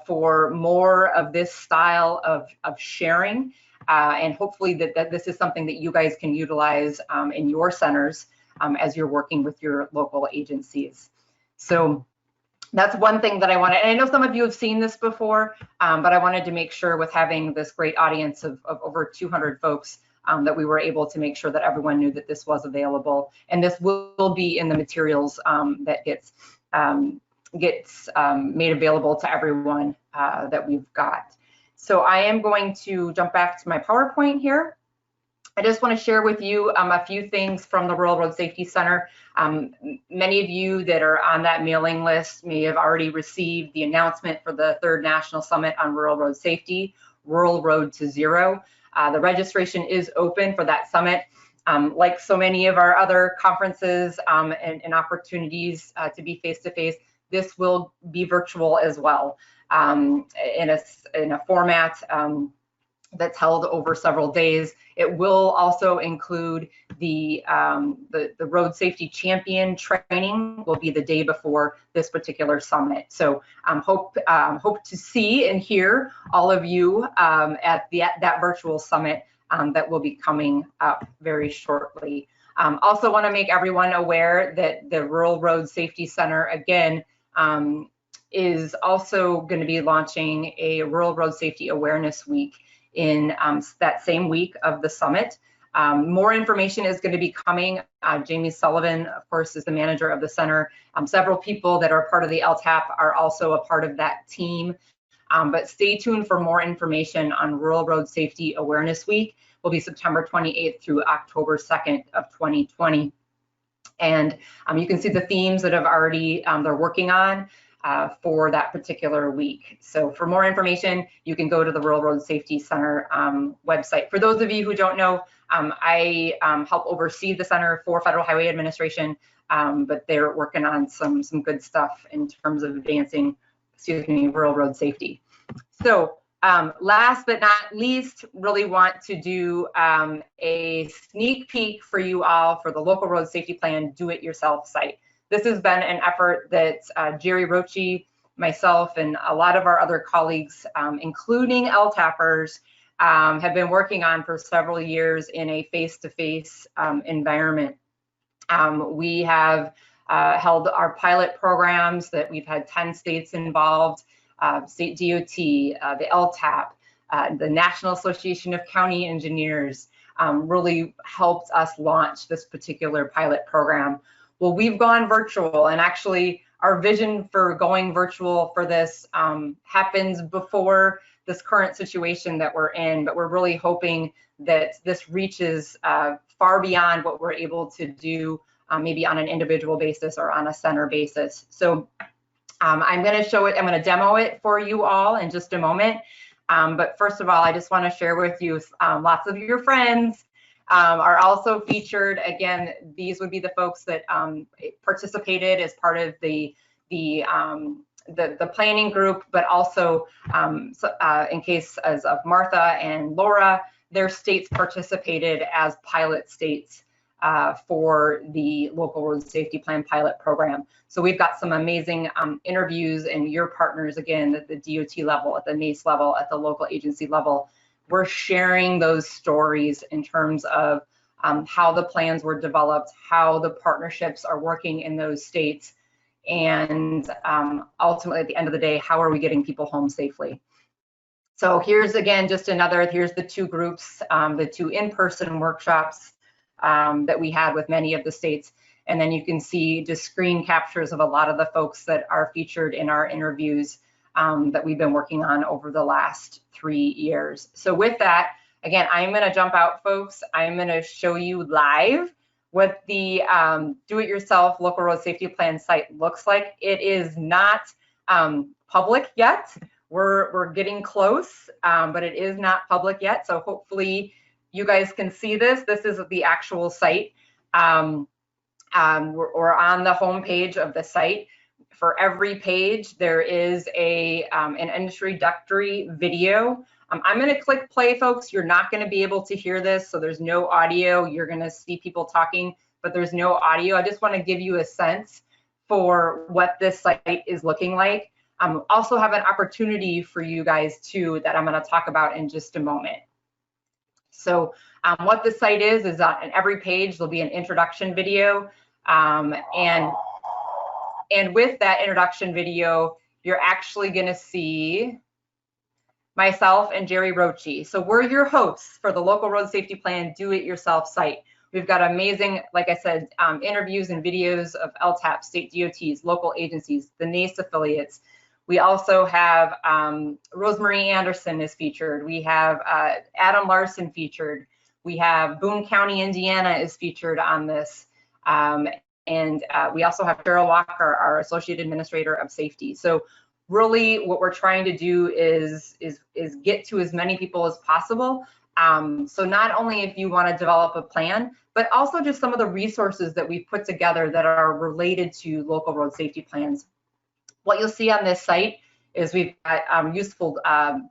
for more of this style of sharing. And hopefully that this is something that you guys can utilize in your centers as you're working with your local agencies. So that's one thing that I wanted, and I know some of you have seen this before, but I wanted to make sure with having this great audience of over 200 folks that we were able to make sure that everyone knew that this was available. And this will be in the materials that gets made available to everyone that we've got. So I am going to jump back to my PowerPoint here. I just want to share with you a few things from the Rural Road Safety Center. Many of you that are on that mailing list may have already received the announcement for the 3rd National Summit on Rural Road Safety, Rural Road to Zero. The registration is open for that summit. Like so many of our other conferences and opportunities to be face-to-face, this will be virtual as well in a format that's held over several days. It will also include the road safety champion training will be the day before this particular summit. So hope to see and hear all of you at that virtual summit that will be coming up very shortly. Also want to make everyone aware that the Rural Road Safety Center, again, is also going to be launching a Rural Road Safety Awareness Week in that same week of the summit. More information is going to be coming. Jamie Sullivan, of course, is the manager of the center. Several people that are part of the LTAP are also a part of that team. But stay tuned for more information on Rural Road Safety Awareness Week. Will be September 28th through October 2nd of 2020. And you can see the themes that have already they're working on for that particular week. So for more information, you can go to the Rural Road Safety Center website. For those of you who don't know, I help oversee the Center for Federal Highway Administration, but they're working on some good stuff in terms of advancing, rural road safety. So last but not least, really want to do a sneak peek for you all for the Local Road Safety Plan Do-It-Yourself site. This has been an effort that Jerry Roche, myself, and a lot of our other colleagues, including LTAPers, have been working on for several years in a face-to-face environment. We have held our pilot programs that we've had 10 states involved, state DOT, the LTAP, the National Association of County Engineers really helped us launch this particular pilot program. Well, we've gone virtual, and actually our vision for going virtual for this happens before this current situation that we're in, but we're really hoping that this reaches far beyond what we're able to do maybe on an individual basis or on a center basis. So I'm going to show it, I'm going to demo it for you all in just a moment. But first of all, I just want to share with you lots of your friends are also featured. Again, these would be the folks that participated as part of the planning group, but also in case as of Martha and Laura, their states participated as pilot states for the Local Road Safety Plan pilot program. So we've got some amazing interviews, and your partners, again, at the DOT level, at the Nace level, at the local agency level, we're sharing those stories in terms of how the plans were developed, how the partnerships are working in those states, and ultimately at the end of the day, how are we getting people home safely? So here's again, just another, here's the two groups, the two in-person workshops that we had with many of the states. And then you can see just screen captures of a lot of the folks that are featured in our interviews that we've been working on over the last 3 years. So with that, again, I'm going to jump out, folks. I'm going to show you live what the Do-It-Yourself Local Road Safety Plan site looks like. It is not public yet. We're getting close, but it is not public yet. So hopefully you guys can see this. This is the actual site. We're on the home page of the site. For every page, there is an introductory video. I'm going to click play, folks. You're not going to be able to hear this, so there's no audio. You're going to see people talking, but there's no audio. I just want to give you a sense for what this site is looking like. Also have an opportunity for you guys too that I'm going to talk about in just a moment. So what the site is on every page there'll be an introduction video, and with that introduction video, you're actually going to see myself and Jerry Roche. So we're your hosts for the Local Road Safety Plan Do-It-Yourself site. We've got amazing, like I said, interviews and videos of LTAP, state DOTs, local agencies, the Nace affiliates. We also have Rosemarie Anderson is featured. We have Adam Larson featured. We have Boone County, Indiana is featured on this. And we also have Cheryl Walker, our Associate Administrator of Safety. So really what we're trying to do is get to as many people as possible. So not only if you want to develop a plan, but also just some of the resources that we've put together that are related to local road safety plans. What you'll see on this site is we've got useful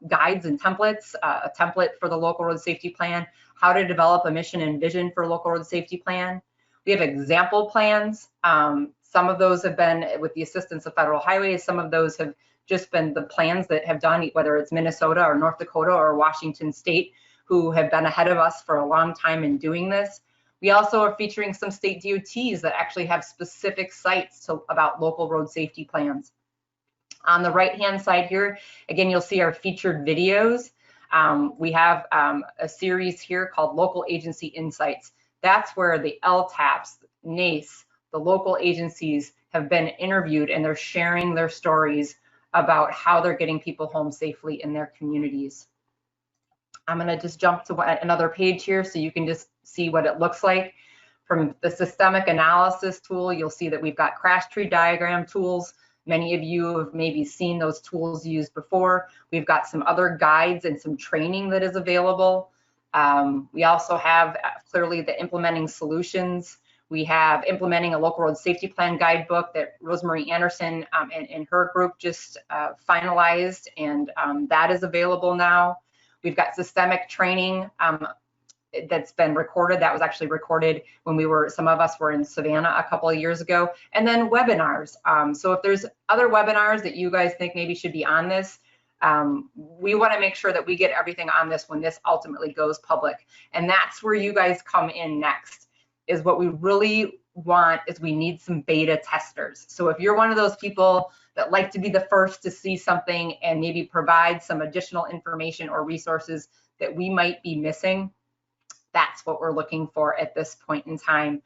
guides and templates, a template for the local road safety plan, how to develop a mission and vision for local road safety plan. We have example plans. Some of those have been with the assistance of Federal Highways. Some of those have just been the plans that have done, whether it's Minnesota or North Dakota or Washington State, who have been ahead of us for a long time in doing this. We also are featuring some state DOTs that actually have specific sites about local road safety plans. On the right-hand side here, again, you'll see our featured videos. We have a series here called Local Agency Insights. That's where the LTAPs, Nace, the local agencies have been interviewed, and they're sharing their stories about how they're getting people home safely in their communities. I'm going to just jump to another page here so you can just see what it looks like. From the systemic analysis tool, you'll see that we've got crash tree diagram tools. Many of you have maybe seen those tools used before. We've got some other guides and some training that is available. We also have clearly the implementing solutions. We have implementing a local road safety plan guidebook that Rosemarie Anderson and her group just finalized, and that is available now. We've got systemic training that's been recorded. That was actually recorded when some of us were in Savannah a couple of years ago. And then webinars. So if there's other webinars that you guys think maybe should be on this, we want to make sure that we get everything on this when this ultimately goes public. And that's where you guys come in next, is what we really want is we need some beta testers. So if you're one of those people that like to be the first to see something and maybe provide some additional information or resources that we might be missing, that's what we're looking for at this point in time.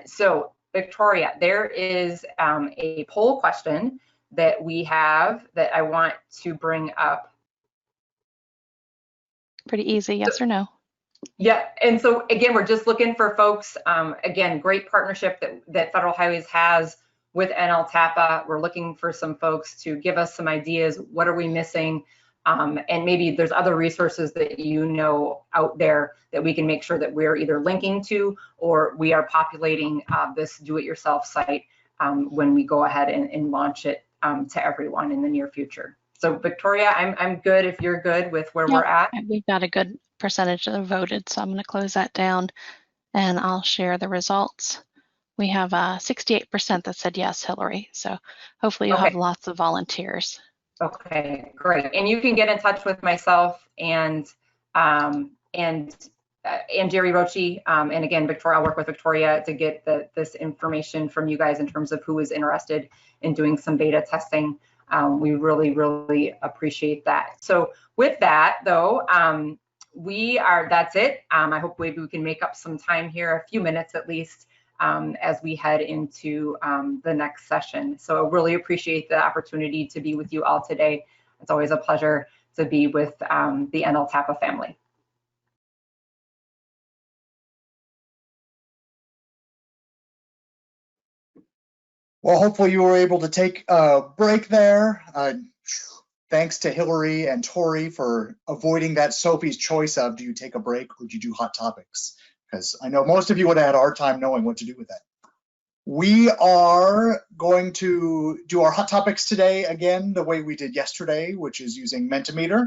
So Victoria, there is a poll question that we have that I want to bring up. Pretty easy, yes or no? Yeah, and so again, we're just looking for folks, again, great partnership that Federal Highways has with NLTAPA. We're looking for some folks to give us some ideas. What are we missing? And maybe there's other resources that you know out there that we can make sure that we're either linking to or we are populating this do-it-yourself site when we go ahead and launch it to everyone in the near future. So Victoria, I'm good if you're good with where we're at. We've got a good percentage that have voted, so I'm going to close that down and I'll share the results. We have 68% that said yes, Hillary. So hopefully you'll have lots of volunteers. Okay, great. And you can get in touch with myself and Jerry Roche. And again, Victoria, I'll work with Victoria to get this information from you guys in terms of who is interested in doing some beta testing. We really, really appreciate that. So with that though, that's it. I hope maybe we can make up some time here, a few minutes at least, as we head into the next session. So I really appreciate the opportunity to be with you all today. It's always a pleasure to be with the NLTAPA family. Well, hopefully you were able to take a break there. Thanks to Hillary and Tori for avoiding that Sophie's choice of, do you take a break or do you do hot topics? Because I know most of you would have had a hard time knowing what to do with that. We are going to do our hot topics today again the way we did yesterday, which is using Mentimeter.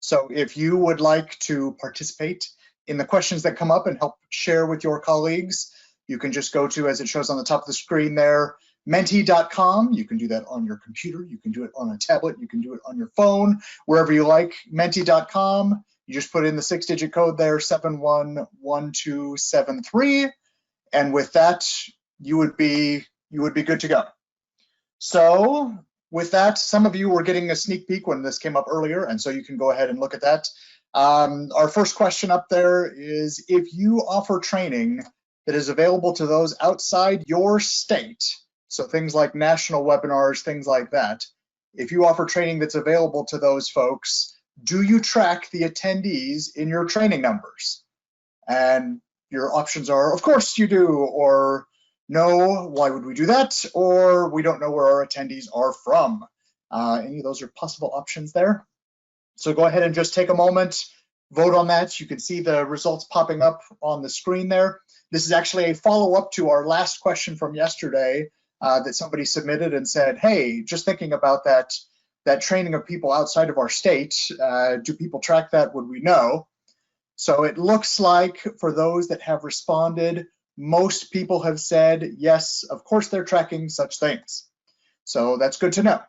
So if you would like to participate in the questions that come up and help share with your colleagues, you can just go to, as it shows on the top of the screen there, menti.com. You can do that on your computer, you can do it on a tablet, you can do it on your phone, wherever you like. Menti.com. You just put in the 6-digit code there, 711273, and with that, you would be good to go. So with that, some of you were getting a sneak peek when this came up earlier, and so you can go ahead and look at that. Our first question up there is, if you offer training that is available to those outside your state, so things like national webinars, things like that, if you offer training that's available to those folks, do you track the attendees in your training numbers? And your options are, of course you do, or no, why would we do that? Or we don't know where our attendees are from. Any of those are possible options there. So go ahead and just take a moment, vote on that. You can see the results popping up on the screen there. This is actually a follow-up to our last question from yesterday that somebody submitted and said, hey, just thinking about that training of people outside of our state, do people track that? Would we know? So it looks like for those that have responded, most people have said, yes, of course they're tracking such things. So that's good to know.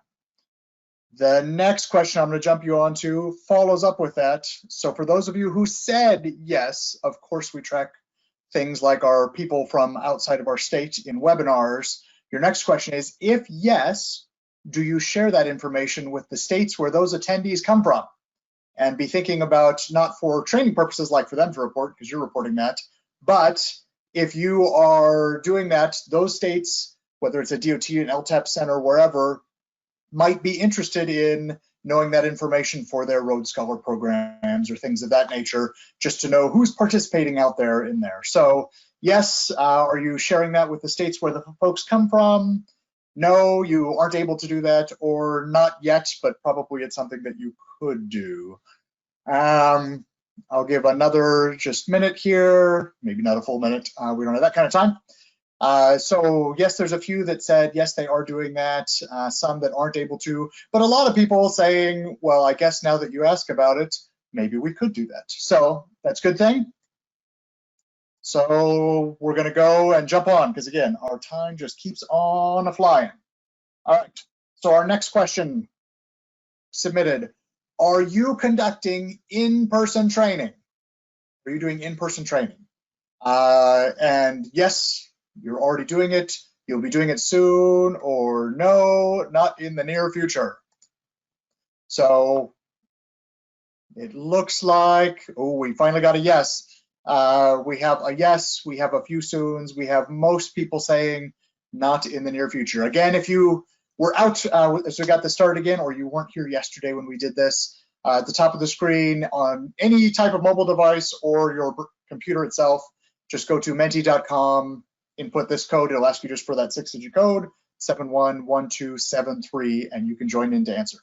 The next question I'm going to jump you on to follows up with that. So for those of you who said, yes, of course we track things like our people from outside of our state in webinars, your next question is, if yes, do you share that information with the states where those attendees come from? And be thinking about, not for training purposes like for them to report, because you're reporting that, but if you are doing that, those states, whether it's a DOT, an LTAP center, wherever, might be interested in knowing that information for their Road Scholar programs or things of that nature, just to know who's participating out there in there. So yes, are you sharing that with the states where the folks come from? No, you aren't able to do that, or not yet, but probably it's something that you could do. I'll give another just minute here, maybe not a full minute. We don't have that kind of time. So yes, there's a few that said, yes, they are doing that, some that aren't able to, but a lot of people saying, well, I guess now that you ask about it, maybe we could do that. So that's a good thing. So we're gonna go and jump on, because again, our time just keeps on a-flying. All right, so our next question submitted, are you conducting in-person training? Are you doing in-person training? And yes, you're already doing it, you'll be doing it soon, or no, not in the near future. So it looks like, oh, we finally got a yes. We have a yes, we have a few soons, we have most people saying not in the near future. Again, if you were out, so we got this started again, or you weren't here yesterday when we did this, at the top of the screen on any type of mobile device or your computer itself, just go to menti.com, input this code, it'll ask you just for that 6-digit code, 711273, and you can join in to answer.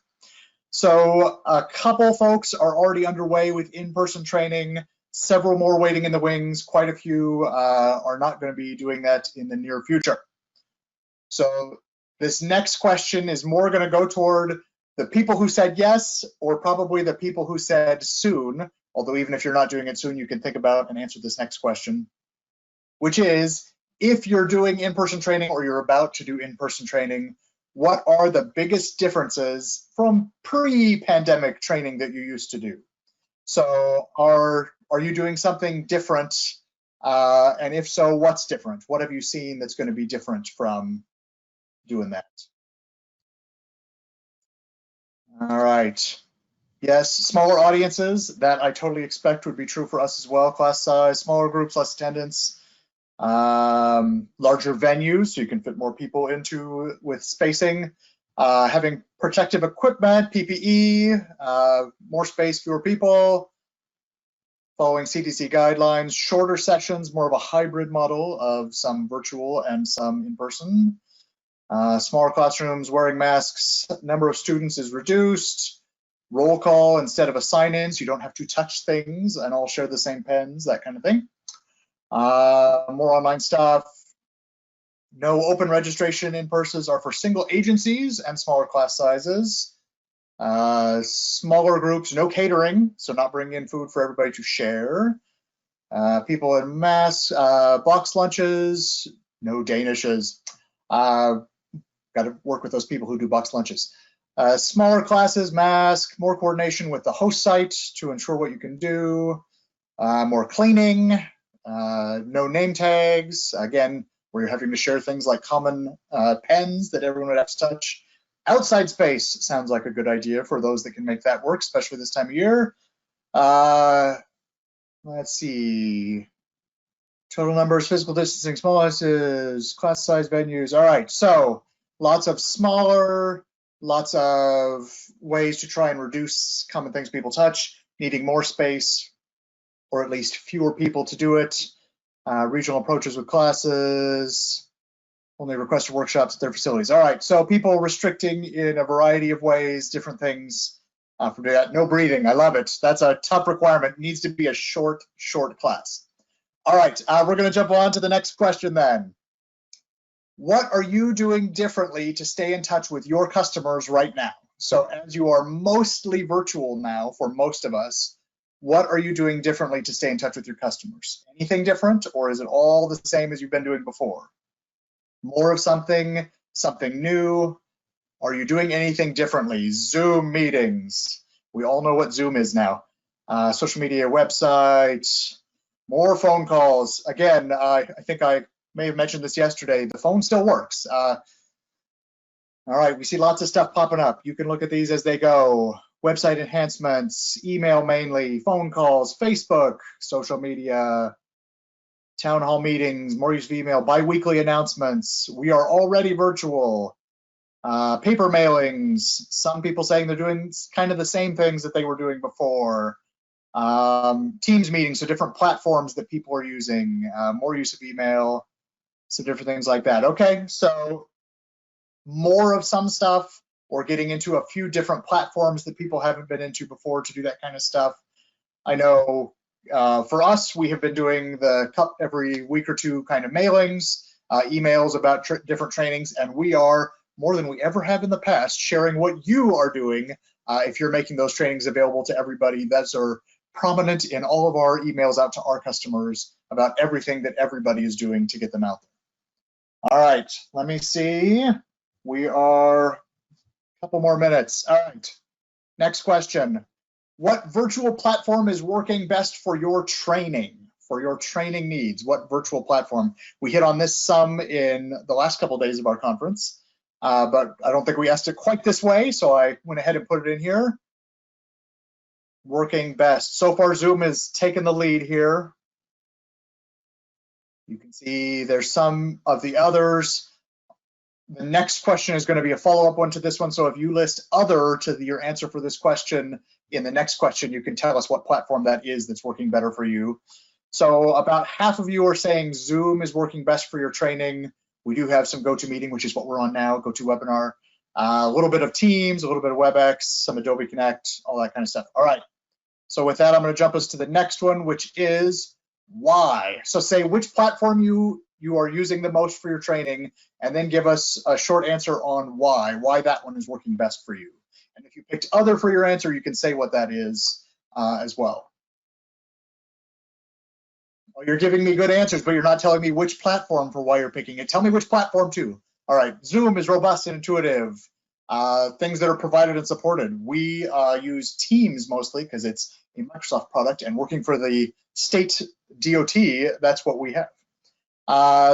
So a couple folks are already underway with in-person training, several more waiting in the wings, quite a few are not going to be doing that in the near future. So this next question is more going to go toward the people who said yes, or probably the people who said soon, although even if you're not doing it soon, you can think about and answer this next question, which is, if you're doing in-person training or you're about to do in-person training, what are the biggest differences from pre-pandemic training that you used to do? So are you doing something different? And if so, what's different? What have you seen that's going to be different from doing that? All right. Yes, smaller audiences, that I totally expect would be true for us as well. Class size, smaller groups, less attendance, larger venues, so you can fit more people into with spacing, having protective equipment, PPE, more space, fewer people, following CDC guidelines, shorter sessions, more of a hybrid model of some virtual and some in person. Smaller classrooms, wearing masks, number of students is reduced, roll call instead of a sign-in, so you don't have to touch things and all share the same pens, that kind of thing. More online stuff, No open registration in purses are for single agencies and smaller class sizes. Smaller groups, no catering, so not bringing in food for everybody to share. People in mass, box lunches, no Danishes. Got to work with those people who do box lunches. Smaller classes, mask, more coordination with the host site to ensure what you can do. More cleaning, no name tags. Again, where you're having to share things like common pens that everyone would have to touch. Outside space sounds like a good idea for those that can make that work, especially this time of year. Let's see. Total numbers, physical distancing, small houses, class size venues. All right, so lots of smaller, lots of ways to try and reduce common things people touch, needing more space, or at least fewer people to do it. Regional approaches with classes, only requested workshops at their facilities. All right, so people restricting in a variety of ways, different things for that. No breathing, I love it. That's a tough requirement. It needs to be a short class. All right, we're gonna jump on to the next question then. What are you doing differently to stay in touch with your customers right now? So as you are mostly virtual now for most of us, what are you doing differently to stay in touch with your customers? Anything different, or is it all the same as you've been doing before? More of something, something new? Are you doing anything differently? Zoom meetings. We all know what Zoom is now. Social media, website, more phone calls. Again, I think I may have mentioned this yesterday. The phone still works. All right, we see lots of stuff popping up. You can look at these as they go. Website enhancements, email mainly, phone calls, Facebook, social media, town hall meetings, more use of email, bi-weekly announcements. We are already virtual. Paper mailings, some people saying they're doing kind of the same things that they were doing before. Teams meetings, so different platforms that people are using, more use of email, so different things like that. Okay, so more of some stuff, or getting into a few different platforms that people haven't been into before to do that kind of stuff. I know for us, we have been doing the every week or two kind of mailings, emails about different trainings, and we are, more than we ever have in the past, sharing what you are doing if you're making those trainings available to everybody. Those are prominent in all of our emails out to our customers about everything that everybody is doing to get them out there. All right, let me see. We are couple more minutes. All right, next question. What virtual platform is working best for your training needs? What virtual platform? We hit on this some in the last couple of days of our conference, but I don't think we asked it quite this way, so I went ahead and put it in here. Working best. So far, Zoom has taken the lead here. You can see there's some of the others. The next question is going to be a follow-up one to this one. So if you list other to your answer for this question in the next question, you can tell us what platform that is that's working better for you. So about half of you are saying Zoom is working best for your training. We do have some GoToMeeting, which is what we're on now, GoToWebinar, a little bit of Teams, a little bit of WebEx, some Adobe Connect, all that kind of stuff. All right. So with that, I'm going to jump us to the next one, which is why. So say which platform you are using the most for your training, and then give us a short answer on why that one is working best for you. And if you picked other for your answer, you can say what that is as well. Well, you're giving me good answers, but you're not telling me which platform for why you're picking it. Tell me which platform too. All right, Zoom is robust and intuitive. Things that are provided and supported. We use Teams mostly because it's a Microsoft product, and working for the state DOT, that's what we have.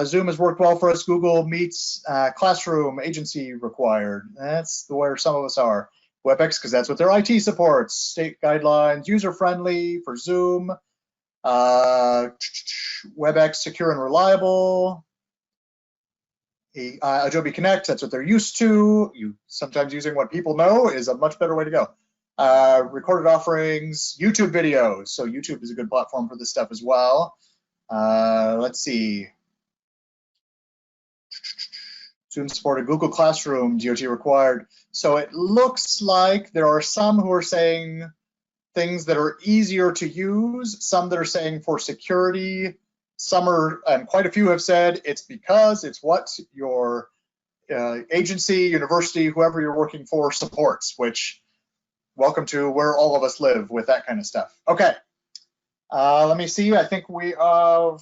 Zoom has worked well for us. Google Meets, Classroom, agency required. That's where some of us are. WebEx, because that's what their IT supports. State guidelines, user-friendly for Zoom. WebEx, secure and reliable. Adobe Connect, that's what they're used to. Sometimes using what people know is a much better way to go. Recorded offerings, YouTube videos. So YouTube is a good platform for this stuff as well. Let's see. Zoom supported, Google Classroom, DOT required. So it looks like there are some who are saying things that are easier to use, some that are saying for security, some are, and quite a few have said, it's because it's what your agency, university, whoever you're working for supports, which welcome to where all of us live with that kind of stuff. Okay, let me see. I think we have,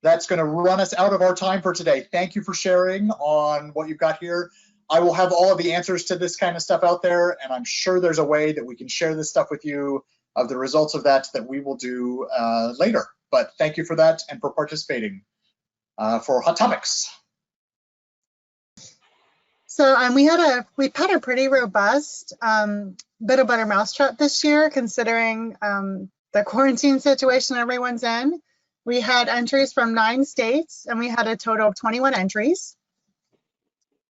that's going to run us out of our time for today. Thank you for sharing on what you've got here. I will have all of the answers to this kind of stuff out there, and I'm sure there's a way that we can share this stuff with you of the results of that we will do later. But thank you for that and for participating for Hot Topics. So we've had a pretty robust bit of butter mousetrap this year, considering the quarantine situation everyone's in. We had entries from 9 states, and we had a total of 21 entries.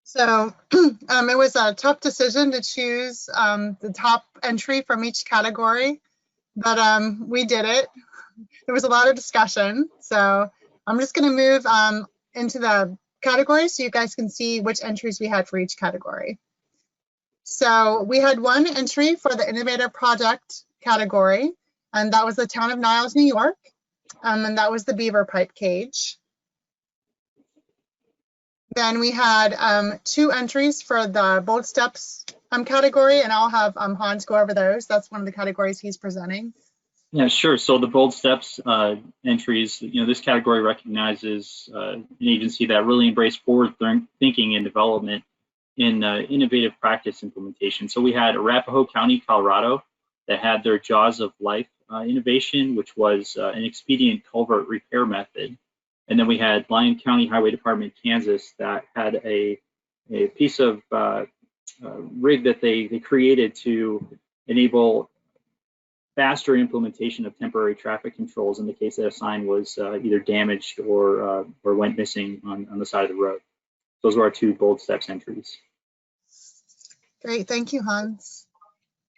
So it was a tough decision to choose the top entry from each category, but we did it. There was a lot of discussion. So I'm just going to move into the categories so you guys can see which entries we had for each category. So we had 1 entry for the Innovative Project category, and that was the town of Niles, New York, and that was the beaver pipe cage. Then we had 2 entries for the Bold Steps category, and I'll have Hans go over those. That's one of the categories he's presenting. Yeah, sure. So the Bold Steps entries, this category recognizes an agency that really embraced forward thinking and development in innovative practice implementation. So we had Arapahoe County, Colorado, that had their Jaws of Life innovation, which was an expedient culvert repair method. And then we had Lyon County Highway Department, Kansas, that had a piece of rig that they created to enable faster implementation of temporary traffic controls in the case that a sign was either damaged or went missing on the side of the road. Those were our 2 Bold Steps entries. Great, thank you, Hans.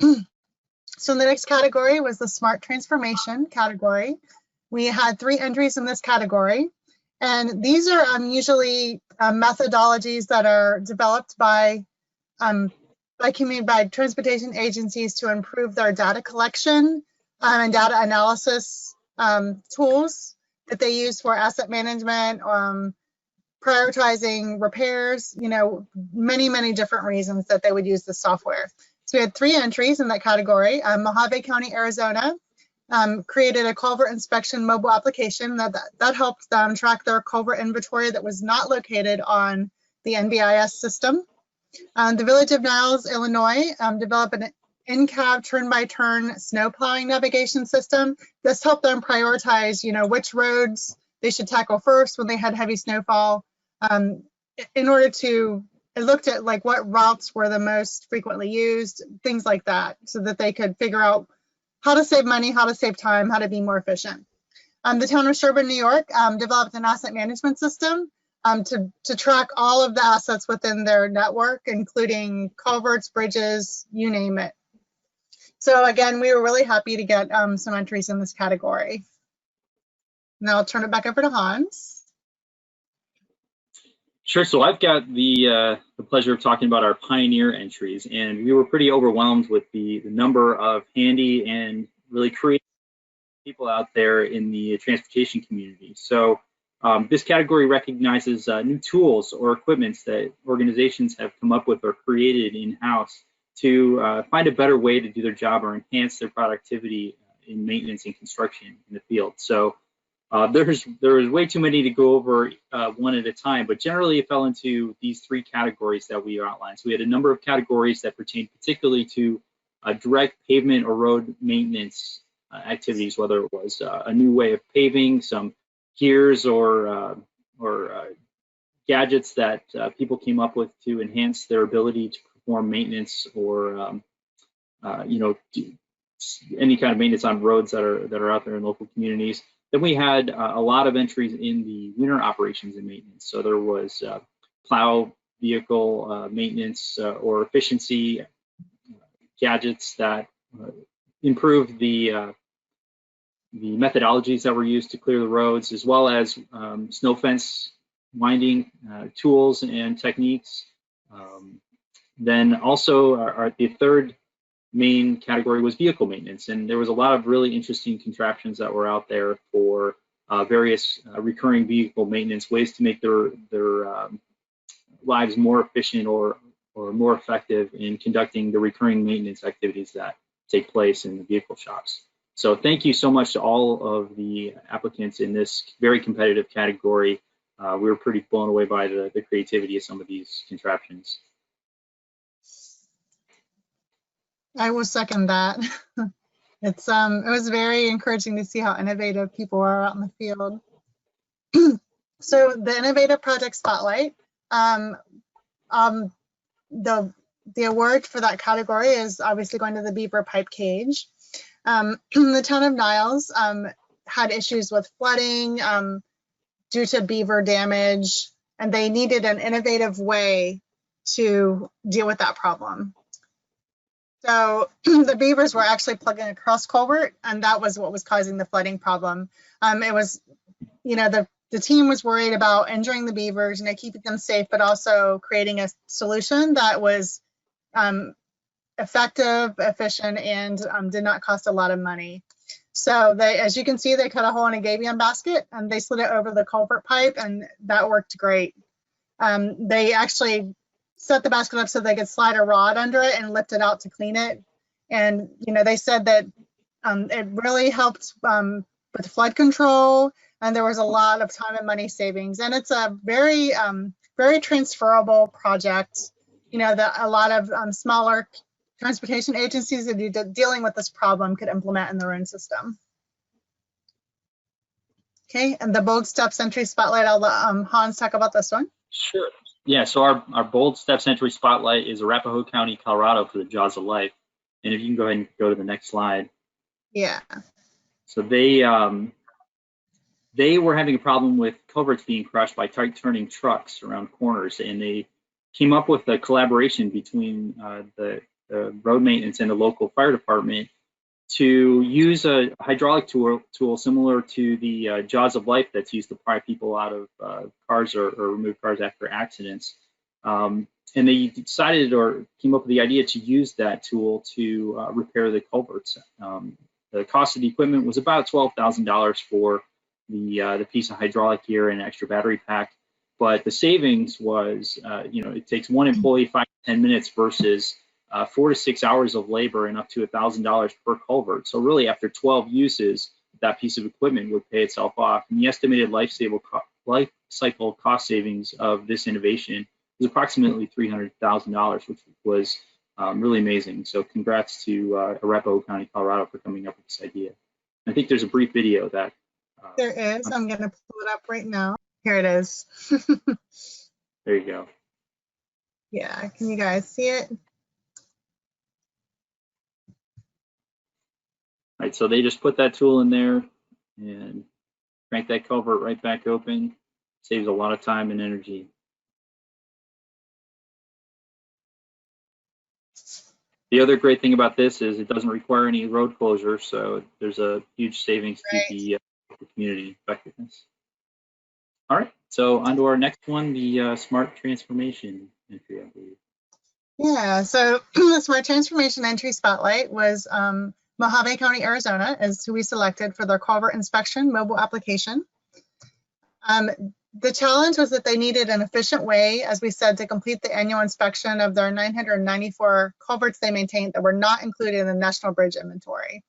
So the next category was the Smart Transformation category. We had 3 entries in this category, and these are usually methodologies that are developed by transportation agencies to improve their data collection and data analysis tools that they use for asset management, prioritizing repairs, many different reasons that they would use the software. So we had 3 entries in that category. Mojave County, Arizona created a culvert inspection mobile application that helped them track their culvert inventory that was not located on the NBIS system. The Village of Niles, Illinois, developed an in-cab turn-by-turn snow plowing navigation system. This helped them prioritize, which roads they should tackle first when they had heavy snowfall. In order to, it looked at like what routes were the most frequently used, things like that, so that they could figure out how to save money, how to save time, how to be more efficient. The town of Sherburne, New York, developed an asset management system to track all of the assets within their network, including culverts, bridges, you name it. So again, we were really happy to get some entries in this category. Now I'll turn it back over to Hans. Sure. So I've got the pleasure of talking about our pioneer entries, and we were pretty overwhelmed with the number of handy and really creative people out there in the transportation community. So this category recognizes new tools or equipments that organizations have come up with or created in-house to find a better way to do their job or enhance their productivity in maintenance and construction in the field. So there was way too many to go over one at a time, but generally it fell into these 3 categories that we outlined. So we had a number of categories that pertained particularly to direct pavement or road maintenance activities, whether it was a new way of paving, some gears or gadgets that people came up with to enhance their ability to perform maintenance or any kind of maintenance on roads that are out there in local communities. Then we had a lot of entries in the winter operations and maintenance. So there was plow vehicle maintenance or efficiency gadgets that improved the methodologies that were used to clear the roads, as well as snow fence winding tools and techniques. Then also the 3rd main category was vehicle maintenance, and there was a lot of really interesting contraptions that were out there for various recurring vehicle maintenance, ways to make their lives more efficient or more effective in conducting the recurring maintenance activities that take place in the vehicle shops. So thank you so much to all of the applicants in this very competitive category. We were pretty blown away by the creativity of some of these contraptions. I will second that. It was very encouraging to see how innovative people are out in the field. So the Innovative Project Spotlight, the award for that category is obviously going to the beaver pipe cage. The town of Niles had issues with flooding due to beaver damage, and they needed an innovative way to deal with that problem. So the beavers were actually plugging a cross culvert, and that was what was causing the flooding problem. It was, you know, the team was worried about injuring the beavers, you know, keeping them safe, but also creating a solution that was effective, efficient, and did not cost a lot of money. So they, as you can see, they cut a hole in a gabion basket and they slid it over the culvert pipe, and that worked great. They actually set the basket up so they could slide a rod under it and lift it out to clean it. And, you know, they said that it really helped with flood control, and there was a lot of time and money savings. And it's a very, very transferable project, you know, that a lot of smaller transportation agencies that are dealing with this problem could implement in their own system. Okay, and the Bold Steps Entry Spotlight, I'll let Hans talk about this one. Sure. Yeah, so our Bold Steps Entry Spotlight is Arapahoe County, Colorado for the Jaws of Life. And if you can go ahead and go to the next slide. Yeah. So they were having a problem with culverts being crushed by tight turning trucks around corners, and they came up with a collaboration between the road maintenance and the local fire department to use a hydraulic tool similar to the Jaws of Life that's used to pry people out of cars or remove cars after accidents. And they decided or came up with the idea to use that tool to repair the culverts. The cost of the equipment was about $12,000 for the piece of hydraulic gear and extra battery pack, but the savings was, you know, it takes one employee 5 to 10 minutes versus 4 to 6 hours of labor and up to $1,000 per culvert. So really, after 12 uses, that piece of equipment would pay itself off. And the estimated life cycle cost savings of this innovation was approximately $300,000, which was really amazing. So congrats to Arapahoe County, Colorado for coming up with this idea. I think there's a brief video that there is. I'm going to pull it up right now. Here it is. There you go. Yeah, can you guys see it? All right, so they just put that tool in there and crank that culvert right back open. Saves a lot of time and energy. The other great thing about this is it doesn't require any road closure, so there's a huge savings to the community effectiveness. All right, so on to our next one, the Smart Transformation entry, I believe. Yeah, so the Smart Transformation Entry Spotlight was Mojave County, Arizona is who we selected for their culvert inspection mobile application. The challenge was that they needed an efficient way, as we said, to complete the annual inspection of their 994 culverts they maintained that were not included in the National Bridge Inventory.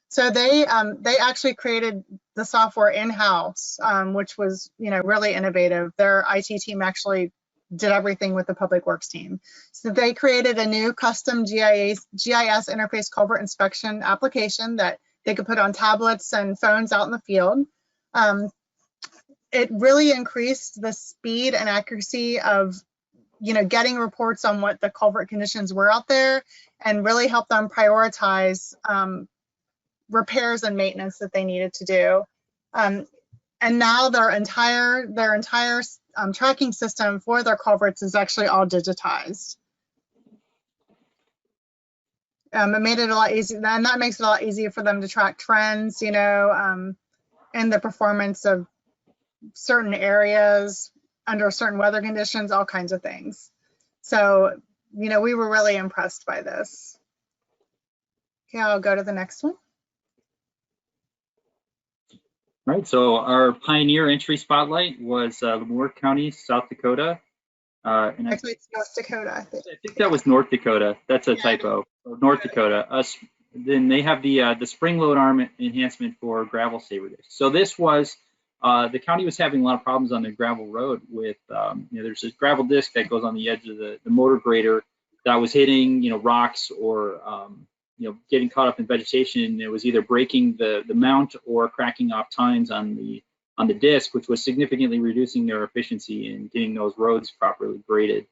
So they actually created the software in-house, which was, you know, really innovative. Their IT team actually did everything with the Public Works team. So they created a new custom GIS interface culvert inspection application that they could put on tablets and phones out in the field. It really increased the speed and accuracy of, you know, getting reports on what the culvert conditions were out there, and really helped them prioritize repairs and maintenance that they needed to do. And now their entire tracking system for their culverts is actually all digitized. It made it a lot easier, and that makes it a lot easier for them to track trends, you know, and the performance of certain areas under certain weather conditions, all kinds of things. So, you know, we were really impressed by this. Okay, I'll go to the next one. Right, so our pioneer entry spotlight was Lemoore County, South Dakota. And Actually, it's North Dakota, I think. I think that was North Dakota. That's a typo. North Dakota. Then they have the spring load arm enhancement for gravel saver discs. So this was, the county was having a lot of problems on the gravel road with, there's this gravel disc that goes on the edge of the motor grader that was hitting, rocks or, getting caught up in vegetation. And it was either breaking the mount or cracking off tines on the disc, which was significantly reducing their efficiency in getting those roads properly graded.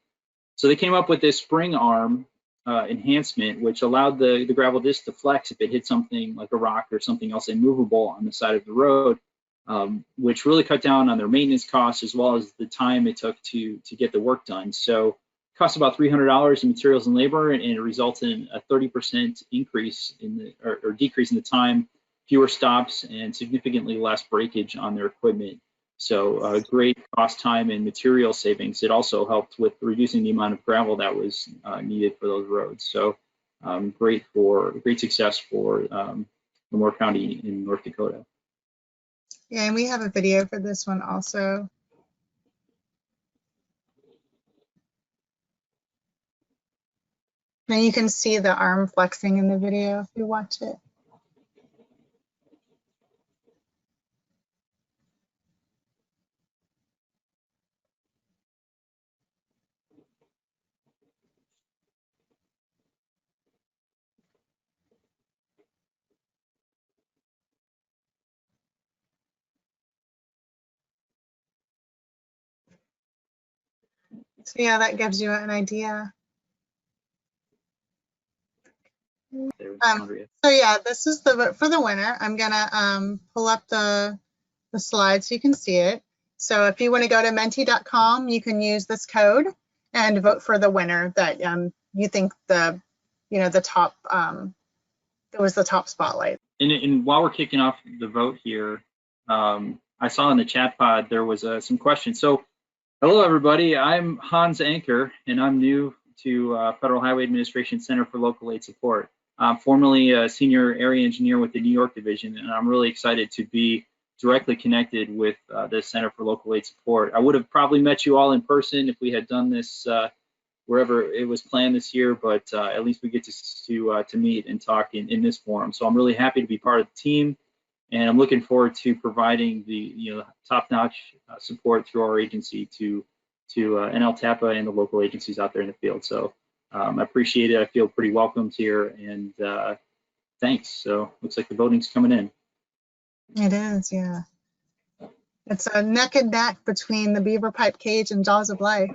So they came up with this spring arm enhancement, which allowed the gravel disc to flex if it hit something like a rock or something else immovable on the side of the road, which really cut down on their maintenance costs as well as the time it took to get the work done. So it cost about $300 in materials and labor, and it resulted in a 30% increase in or decrease in the time, fewer stops, and significantly less breakage on their equipment. So great cost, time, and material savings. It also helped with reducing the amount of gravel that was needed for those roads. So great success for Lemoore County in North Dakota. Yeah, and we have a video for this one also. And you can see the arm flexing in the video if you watch it. So yeah, that gives you an idea. So yeah, this is for the winner. I'm gonna pull up the slide so you can see it. So if you want to go to menti.com, you can use this code and vote for the winner that you think the top that was the top spotlight. And while we're kicking off the vote here, I saw in the chat pod there was some questions. So hello everybody, I'm Hans Anker and I'm new to Federal Highway Administration Center for Local Aid Support. I'm formerly a senior area engineer with the New York division, and I'm really excited to be directly connected with the Center for Local Aid Support. I would have probably met you all in person if we had done this wherever it was planned this year, but at least we get to meet and talk in this forum. So I'm really happy to be part of the team, and I'm looking forward to providing the top-notch support through our agency to NLTAPA and the local agencies out there in the field. So I appreciate it. I feel pretty welcomed here, and thanks. So looks like the voting's coming in. It is, yeah. It's a neck and neck between the beaver pipe cage and jaws of life.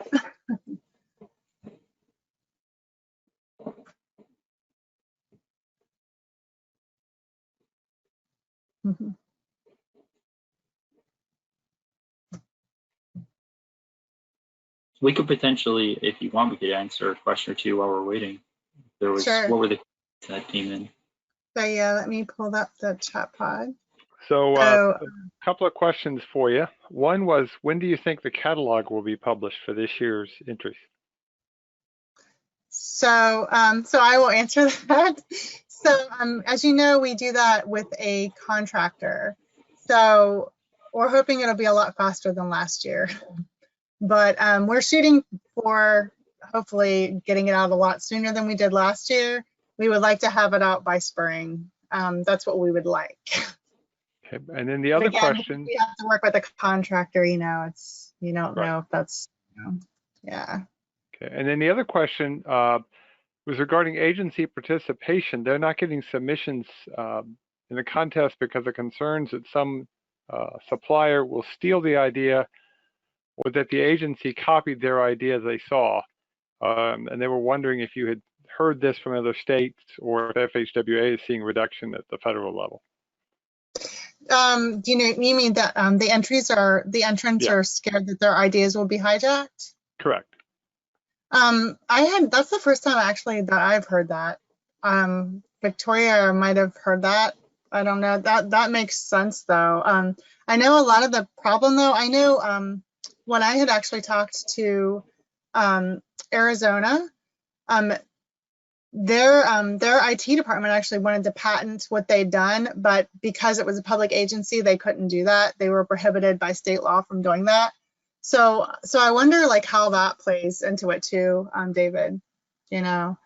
We could potentially, if you want, we could answer a question or two while we're waiting. There was, sure. What were the questions that came in? So yeah, let me pull up the chat pod. So a couple of questions for you. One was, when do you think the catalog will be published for this year's entries? So I will answer that. So as you know, we do that with a contractor. So we're hoping it'll be a lot faster than last year. But we're shooting for hopefully getting it out a lot sooner than we did last year. We would like to have it out by spring. That's what we would like. Okay. And then the other question. We have to work with a contractor, you don't know if that's, yeah. Okay. And then the other question was regarding agency participation. They're not getting submissions in the contest because of concerns that some supplier will steal the idea, or that the agency copied their idea they saw. And they were wondering if you had heard this from other states, or if FHWA is seeing reduction at the federal level. You mean that the entrants are scared that their ideas will be hijacked? Correct. That's the first time actually that I've heard that. Victoria might have heard that. I don't know. That makes sense though. I know a lot of the problem though. I know when I had actually talked to Arizona, their IT department actually wanted to patent what they'd done, but because it was a public agency, they couldn't do that. They were prohibited by state law from doing that. So I wonder like how that plays into it too, David, you know.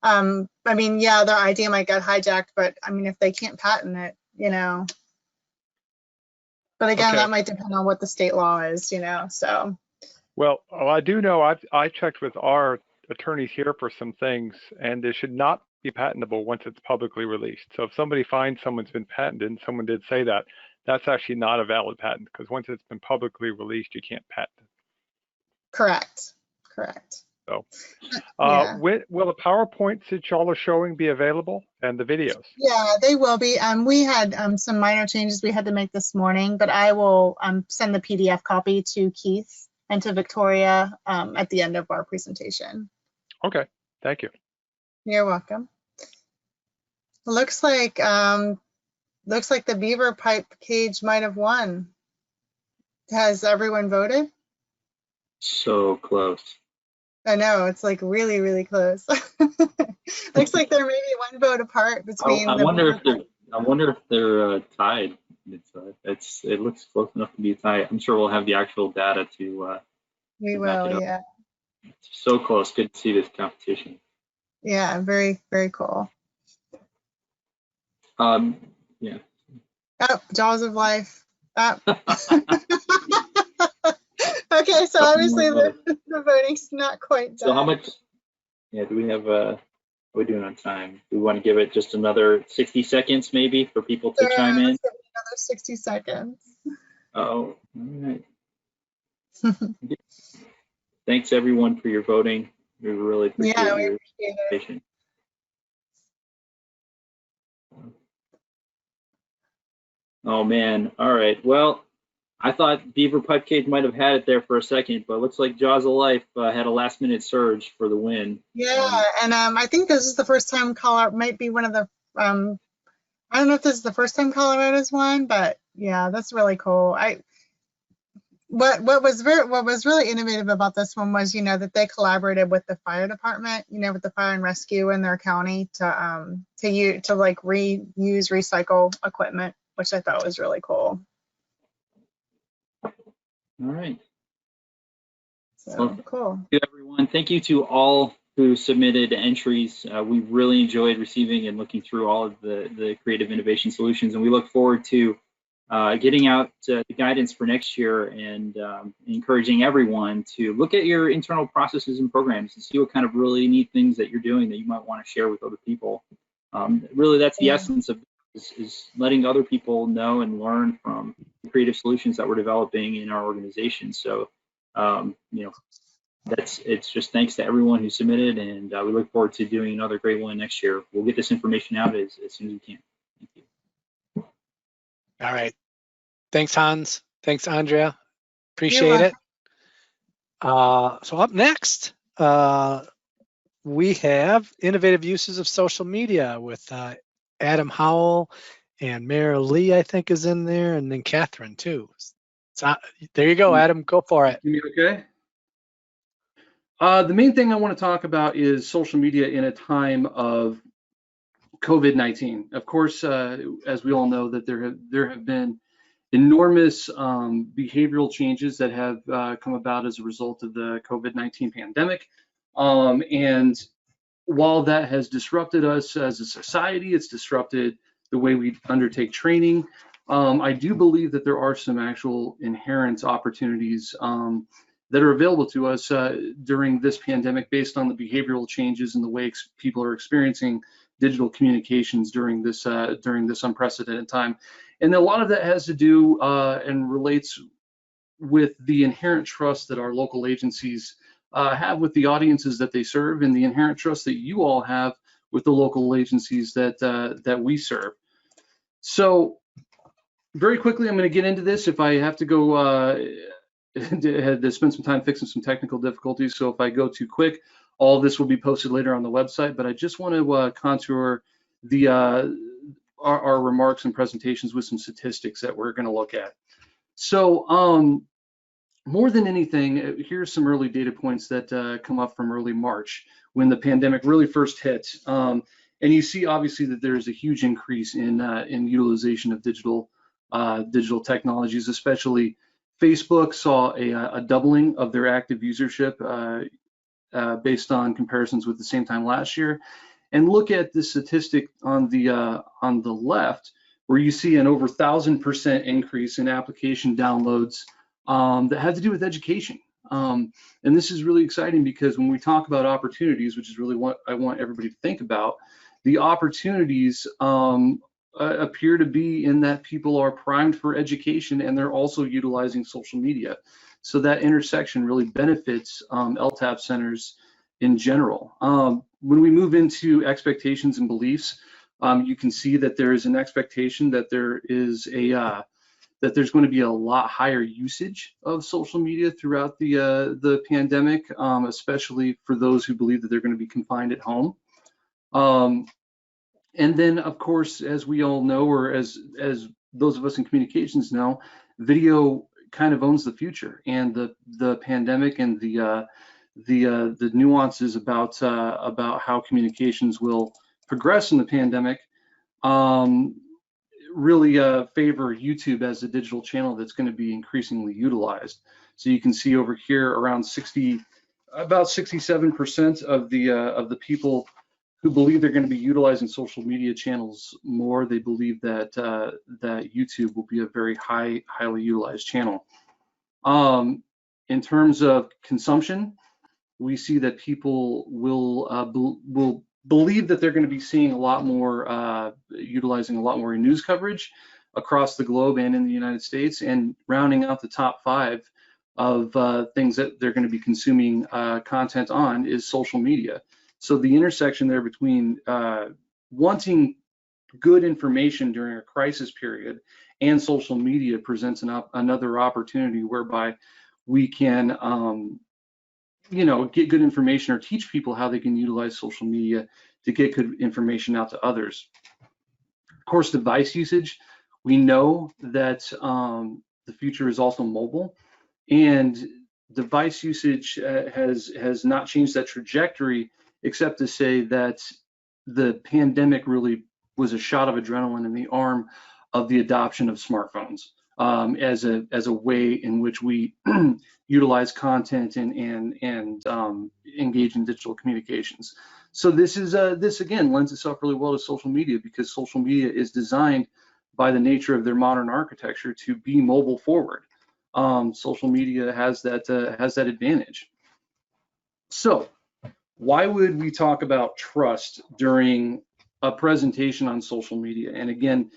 I mean, yeah, their idea might get hijacked, but I mean, if they can't patent it, you know. But again, Okay. that might depend on what the state law is, you know, so. Well, I do know I checked with our attorneys here for some things, and they should not be patentable once it's publicly released. So if somebody finds someone's been patented, and someone did say that, that's actually not a valid patent, because once it's been publicly released, you can't patent it. Correct. So, Yeah. will the PowerPoints that y'all are showing be available, and the videos? Yeah, they will be. We had some minor changes we had to make this morning, but I will send the PDF copy to Keith and to Victoria at the end of our presentation. Okay, thank you. You're welcome. Looks like the beaver pipe cage might have won. Has everyone voted? So close. I know, it's like really, really close. Looks like there may be one vote apart between I wonder if they're tied. It looks close enough to be a tie. I'm sure we'll have the actual data to we back it will, up. yeah. It's so close. Good to see this competition. Yeah, very, very cool. Yeah. Oh, Jaws of Life. Oh. Okay, so obviously the voting's not quite done. So how much? Yeah, do we have? What are we doing on time? Do we want to give it just another 60 seconds, maybe, for people to chime in? Let's give it another 60 seconds. Oh, all right. Thanks everyone for your voting. We really appreciate your participation. Oh man, all right. Well, I thought Beaver Pipe Cage might have had it there for a second, but it looks like Jaws of Life had a last-minute surge for the win. Yeah, and I think this is the first time Colorado might be one of the. I don't know if this is the first time Colorado's won, but yeah, that's really cool. What was really innovative about this one was, you know, that they collaborated with the fire department, you know, with the fire and rescue in their county to like reuse, recycle equipment, which I thought was really cool. All right. So well, cool. Thank you, everyone. Thank you to all who submitted entries. We really enjoyed receiving and looking through all of the creative innovation solutions, and we look forward to getting out the guidance for next year and encouraging everyone to look at your internal processes and programs and see what kind of really neat things that you're doing that you might want to share with other people. Really, that's the essence of is letting other people know and learn from the creative solutions that we're developing in our organization. So, you know, it's just thanks to everyone who submitted, and we look forward to doing another great one next year. We'll get this information out as soon as we can. Thank you. All right. Thanks, Hans. Thanks, Andrea. Appreciate it. So up next, we have innovative uses of social media with Adam Howell and Mara Lee, I think, is in there, and then Catherine too. So there you go, Adam. Go for it. You okay? The main thing I want to talk about is social media in a time of COVID-19. Of course, as we all know, that there have been enormous behavioral changes that have come about as a result of the COVID-19 pandemic. And while that has disrupted us as a society, it's disrupted the way we undertake training. I do believe that there are some actual inherent opportunities that are available to us during this pandemic based on the behavioral changes and the way people are experiencing digital communications during this unprecedented time. And a lot of that has to do and relates with the inherent trust that our local agencies have with the audiences that they serve, and the inherent trust that you all have with the local agencies that we serve. So very quickly, I'm going to get into this. If I have to go, had to spend some time fixing some technical difficulties, so if I go too quick, all of this will be posted later on the website. But I just want to contour our remarks and presentations with some statistics that we're going to look at. So more than anything, here's some early data points that come up from early March when the pandemic really first hit. And you see obviously that there's a huge increase in utilization of digital technologies, especially Facebook saw a doubling of their active usership based on comparisons with the same time last year. And look at the statistic on the left, where you see an over 1,000% increase in application downloads that had to do with education. And this is really exciting because when we talk about opportunities, which is really what I want everybody to think about, the opportunities appear to be in that people are primed for education and they're also utilizing social media. So that intersection really benefits LTAP centers in general. When we move into expectations and beliefs, you can see that there is an expectation that there is that there's going to be a lot higher usage of social media throughout the pandemic, especially for those who believe that they're going to be confined at home. And then, of course, as we all know, or as those of us in communications know, video kind of owns the future, and the pandemic and the nuances about how communications will progress in the pandemic really favor YouTube as a digital channel that's going to be increasingly utilized. So you can see over here around about 67% of the people who believe they're going to be utilizing social media channels more. They believe that that YouTube will be a very highly utilized channel. In terms of consumption, we see that people will believe that they're going to be seeing a lot more, utilizing a lot more news coverage across the globe and in the United States, and rounding out the top 5 of things that they're going to be consuming content on is social media. So the intersection there between wanting good information during a crisis period and social media presents another opportunity whereby we can get good information or teach people how they can utilize social media to get good information out to others. Of course, device usage, we know that the future is also mobile, and device usage has not changed that trajectory, except to say that the pandemic really was a shot of adrenaline in the arm of the adoption of smartphones as a way in which we utilize content and engage in digital communications. So this again lends itself really well to social media, because social media is designed by the nature of their modern architecture to be mobile forward. Social media has that advantage. So why would we talk about trust during a presentation on social media? And again,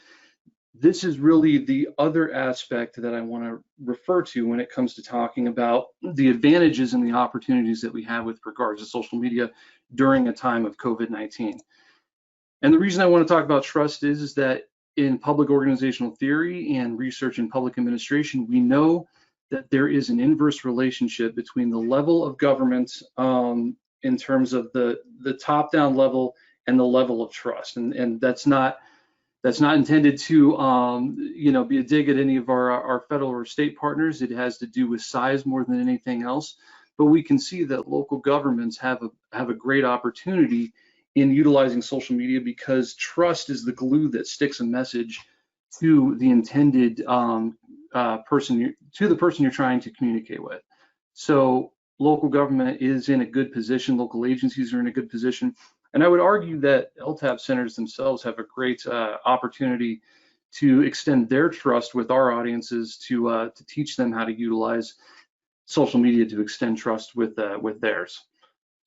this is really the other aspect that I want to refer to when it comes to talking about the advantages and the opportunities that we have with regards to social media during a time of COVID-19. And the reason I want to talk about trust is that in public organizational theory and research in public administration, we know that there is an inverse relationship between the level of government in terms of the top-down level and the level of trust. And that's not intended to be a dig at any of our federal or state partners. It has to do with size more than anything else. But we can see that local governments have a great opportunity in utilizing social media, because trust is the glue that sticks a message to the intended person you're trying to communicate with. So local government is in a good position. Local agencies are in a good position. And I would argue that LTAP centers themselves have a great opportunity to extend their trust with our audiences to teach them how to utilize social media to extend trust with theirs.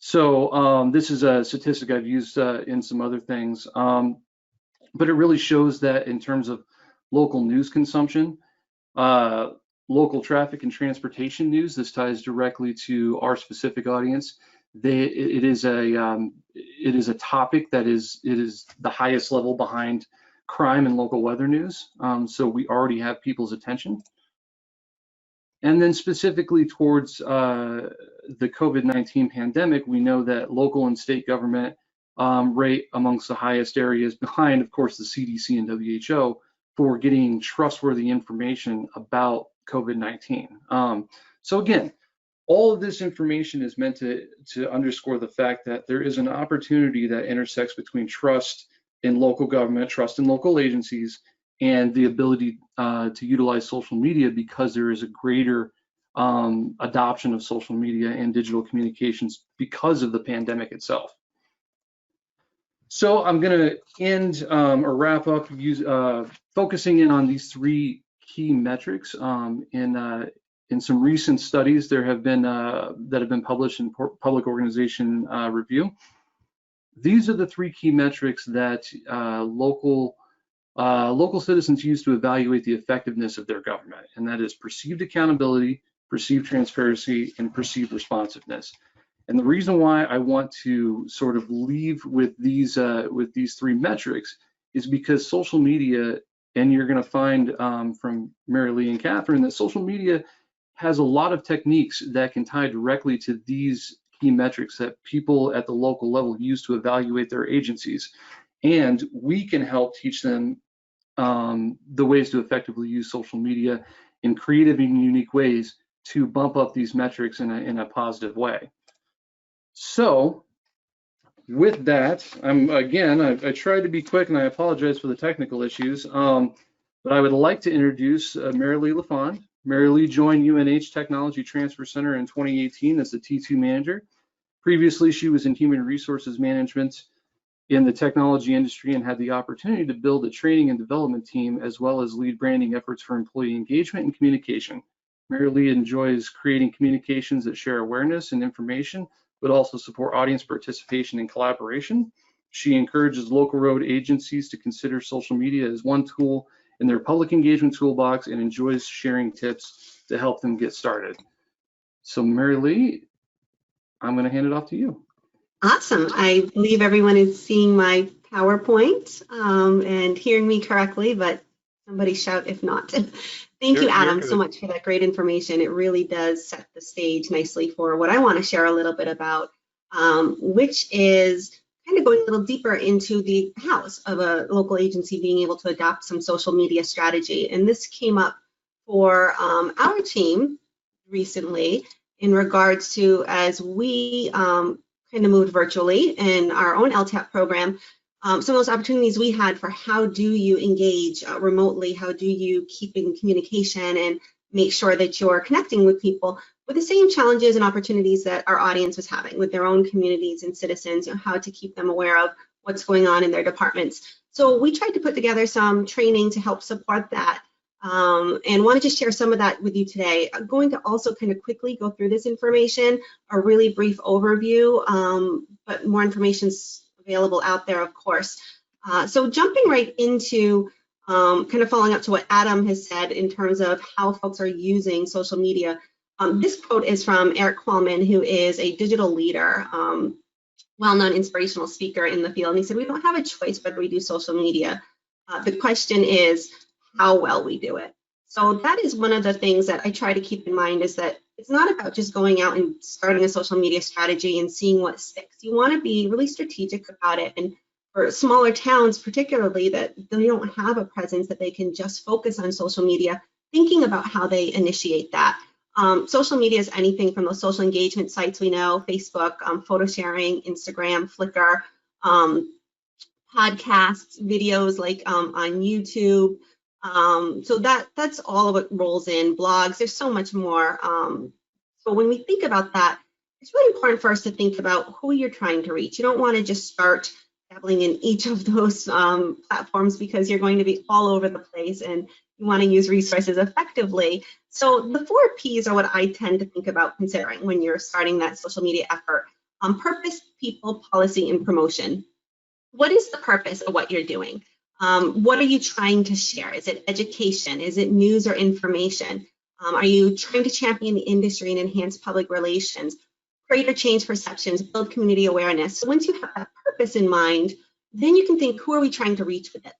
So this is a statistic I've used in some other things, but it really shows that in terms of local news consumption, local traffic and transportation news, this ties directly to our specific audience. It is a topic that is the highest level behind crime and local weather news. So we already have people's attention. And then specifically towards the COVID-19 pandemic, we know that local and state government rate amongst the highest areas behind, of course, the CDC and WHO for getting trustworthy information about COVID-19. So again, all of this information is meant to underscore the fact that there is an opportunity that intersects between trust in local government, trust in local agencies, and the ability to utilize social media, because there is a greater adoption of social media and digital communications because of the pandemic itself. So I'm going to end or wrap up focusing in on these three key metrics. In some recent studies, there have been that have been published in Public Organization Review. These are the three key metrics that local citizens use to evaluate the effectiveness of their government, and that is perceived accountability, perceived transparency, and perceived responsiveness. And the reason why I want to sort of leave with these three metrics is because social media, and you're going to find from Mary Lee and Catherine that social media has a lot of techniques that can tie directly to these key metrics that people at the local level use to evaluate their agencies. And we can help teach them the ways to effectively use social media in creative and unique ways to bump up these metrics in a positive way. So with that, I tried to be quick, and I apologize for the technical issues, but I would like to introduce Mary Lee LaFond. Mary Lee joined UNH Technology Transfer Center in 2018 as the T2 manager. Previously, she was in human resources management in the technology industry and had the opportunity to build a training and development team, as well as lead branding efforts for employee engagement and communication. Mary Lee enjoys creating communications that share awareness and information, but also support audience participation and collaboration. She encourages local road agencies to consider social media as one tool in their public engagement toolbox and enjoys sharing tips to help them get started. So Mary Lee, I'm going to hand it off to you. Awesome. I believe everyone is seeing my PowerPoint and hearing me correctly, but somebody shout if not. Thank you, Adam, so much for that great information. It really does set the stage nicely for what I want to share a little bit about, which is kind of going a little deeper into the hows of a local agency being able to adopt some social media strategy. And this came up for our team recently in regards to, as we kind of moved virtually in our own LTAP program, some of those opportunities we had for how do you engage remotely, how do you keep in communication and make sure that you're connecting with people with the same challenges and opportunities that our audience was having with their own communities and citizens, how to keep them aware of what's going on in their departments. So we tried to put together some training to help support that, and wanted to share some of that with you today. I'm going to also kind of quickly go through this information, a really brief overview, but more information's available out there, of course. So jumping right into kind of following up to what Adam has said in terms of how folks are using social media. This quote is from Eric Qualman, who is a digital leader, well-known inspirational speaker in the field. And he said, we don't have a choice whether we do social media. The question is how well we do it. So that is one of the things that I try to keep in mind, is that it's not about just going out and starting a social media strategy and seeing what sticks. You want to be really strategic about it. And for smaller towns, particularly, that they don't have a presence, that they can just focus on social media, thinking about how they initiate that. Social media is anything from those social engagement sites we know, Facebook, photo sharing, Instagram, Flickr, podcasts, videos like on YouTube. So that's all of it rolls in, blogs, there's so much more. So when we think about that, it's really important for us to think about who you're trying to reach. You don't want to just start dabbling in each of those platforms, because you're going to be all over the place and you want to use resources effectively. So the 4 Ps are what I tend to think about considering when you're starting that social media effort. Purpose, people, policy, and promotion. What is the purpose of what you're doing? What are you trying to share? Is it education? Is it news or information? Are you trying to champion the industry and enhance public relations, create or change perceptions, build community awareness? So once you have that purpose in mind, then you can think, who are we trying to reach with it?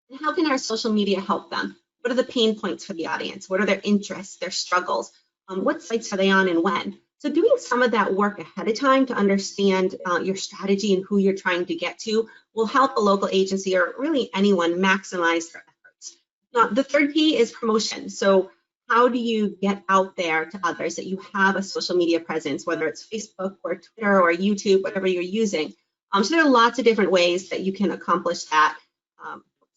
And how can our social media help them? What are the pain points for the audience? What are their interests, their struggles? What sites are they on and when? So doing some of that work ahead of time to understand your strategy and who you're trying to get to will help a local agency, or really anyone, maximize their efforts. Now, the 3rd P is promotion. So how do you get out there to others that you have a social media presence, whether it's Facebook or Twitter or YouTube, whatever you're using. So there are lots of different ways that you can accomplish that.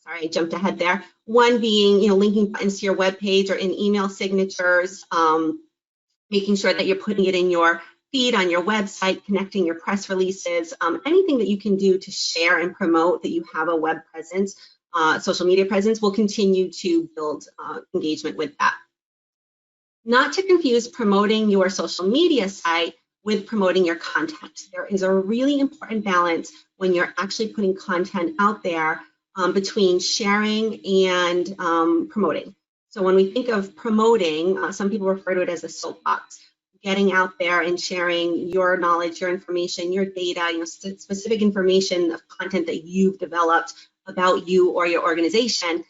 Sorry, I jumped ahead there. One being, linking buttons to your web page or in email signatures, making sure that you're putting it in your feed on your website, connecting your press releases, anything that you can do to share and promote that you have a web presence, social media presence, will continue to build engagement with that. Not to confuse promoting your social media site with promoting your content. There is a really important balance when you're actually putting content out there between sharing and promoting. So when we think of promoting, some people refer to it as a soapbox, getting out there and sharing your knowledge, your information, your data, specific information of content that you've developed about you or your organization,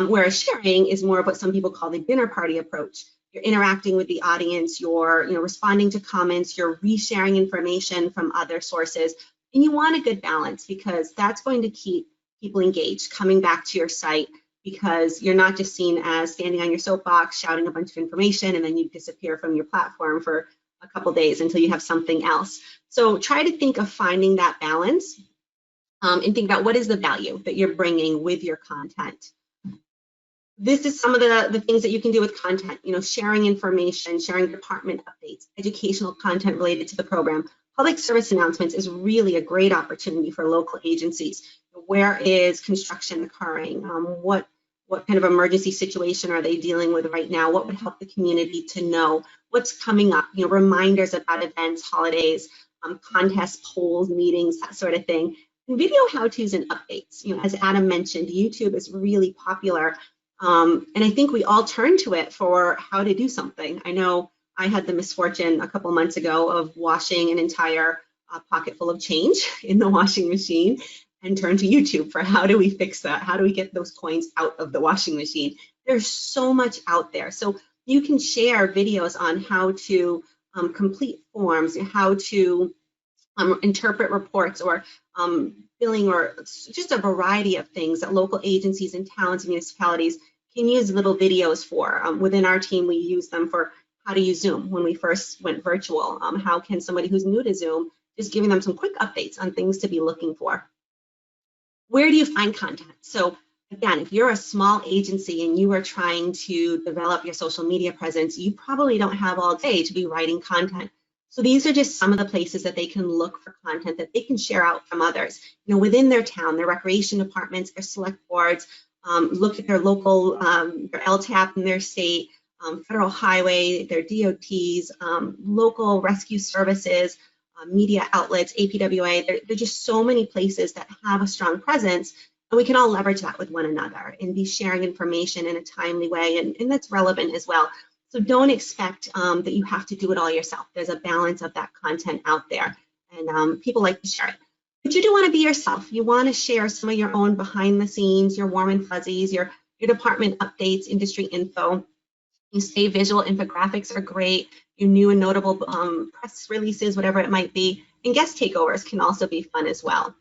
whereas sharing is more of what some people call the dinner party approach. You're interacting with the audience, you're responding to comments, you're resharing information from other sources, and you want a good balance because that's going to keep people engaged, coming back to your site, because you're not just seen as standing on your soapbox, shouting a bunch of information, and then you disappear from your platform for a couple days until you have something else. So try to think of finding that balance and think about what is the value that you're bringing with your content. This is some of the things that you can do with content, sharing information, sharing department updates, educational content related to the program. Public service announcements is really a great opportunity for local agencies. Where is construction occurring? What kind of emergency situation are they dealing with right now? What would help the community to know what's coming up? Reminders about events, holidays, contests, polls, meetings, that sort of thing. And video how-tos and updates. As Adam mentioned, YouTube is really popular. And I think we all turn to it for how to do something. I know I had the misfortune a couple months ago of washing an entire pocket full of change in the washing machine and turned to YouTube for how do we fix that? How do we get those coins out of the washing machine? There's so much out there. So you can share videos on how to complete forms, how to interpret reports or billing, or just a variety of things that local agencies and towns and municipalities can use little videos for. Within our team, we use them for how to use Zoom when we first went virtual. How can somebody who's new to Zoom, just giving them some quick updates on things to be looking for. Where do you find content? So again, if you're a small agency and you are trying to develop your social media presence, you probably don't have all day to be writing content. So these are just some of the places that they can look for content that they can share out from others. Within their town, their recreation departments, their select boards, look at their local, their LTAP in their state, federal highway, their DOTs, local rescue services, media outlets, APWA. There are just so many places that have a strong presence, and we can all leverage that with one another and be sharing information in a timely way, and that's relevant as well. So don't expect that you have to do it all yourself. There's a balance of that content out there, and people like to share it. But you do want to be yourself. You want to share some of your own behind the scenes, your warm and fuzzies, your department updates, industry info. You stay visual, infographics are great. Your new and notable press releases, whatever it might be, and guest takeovers can also be fun as well.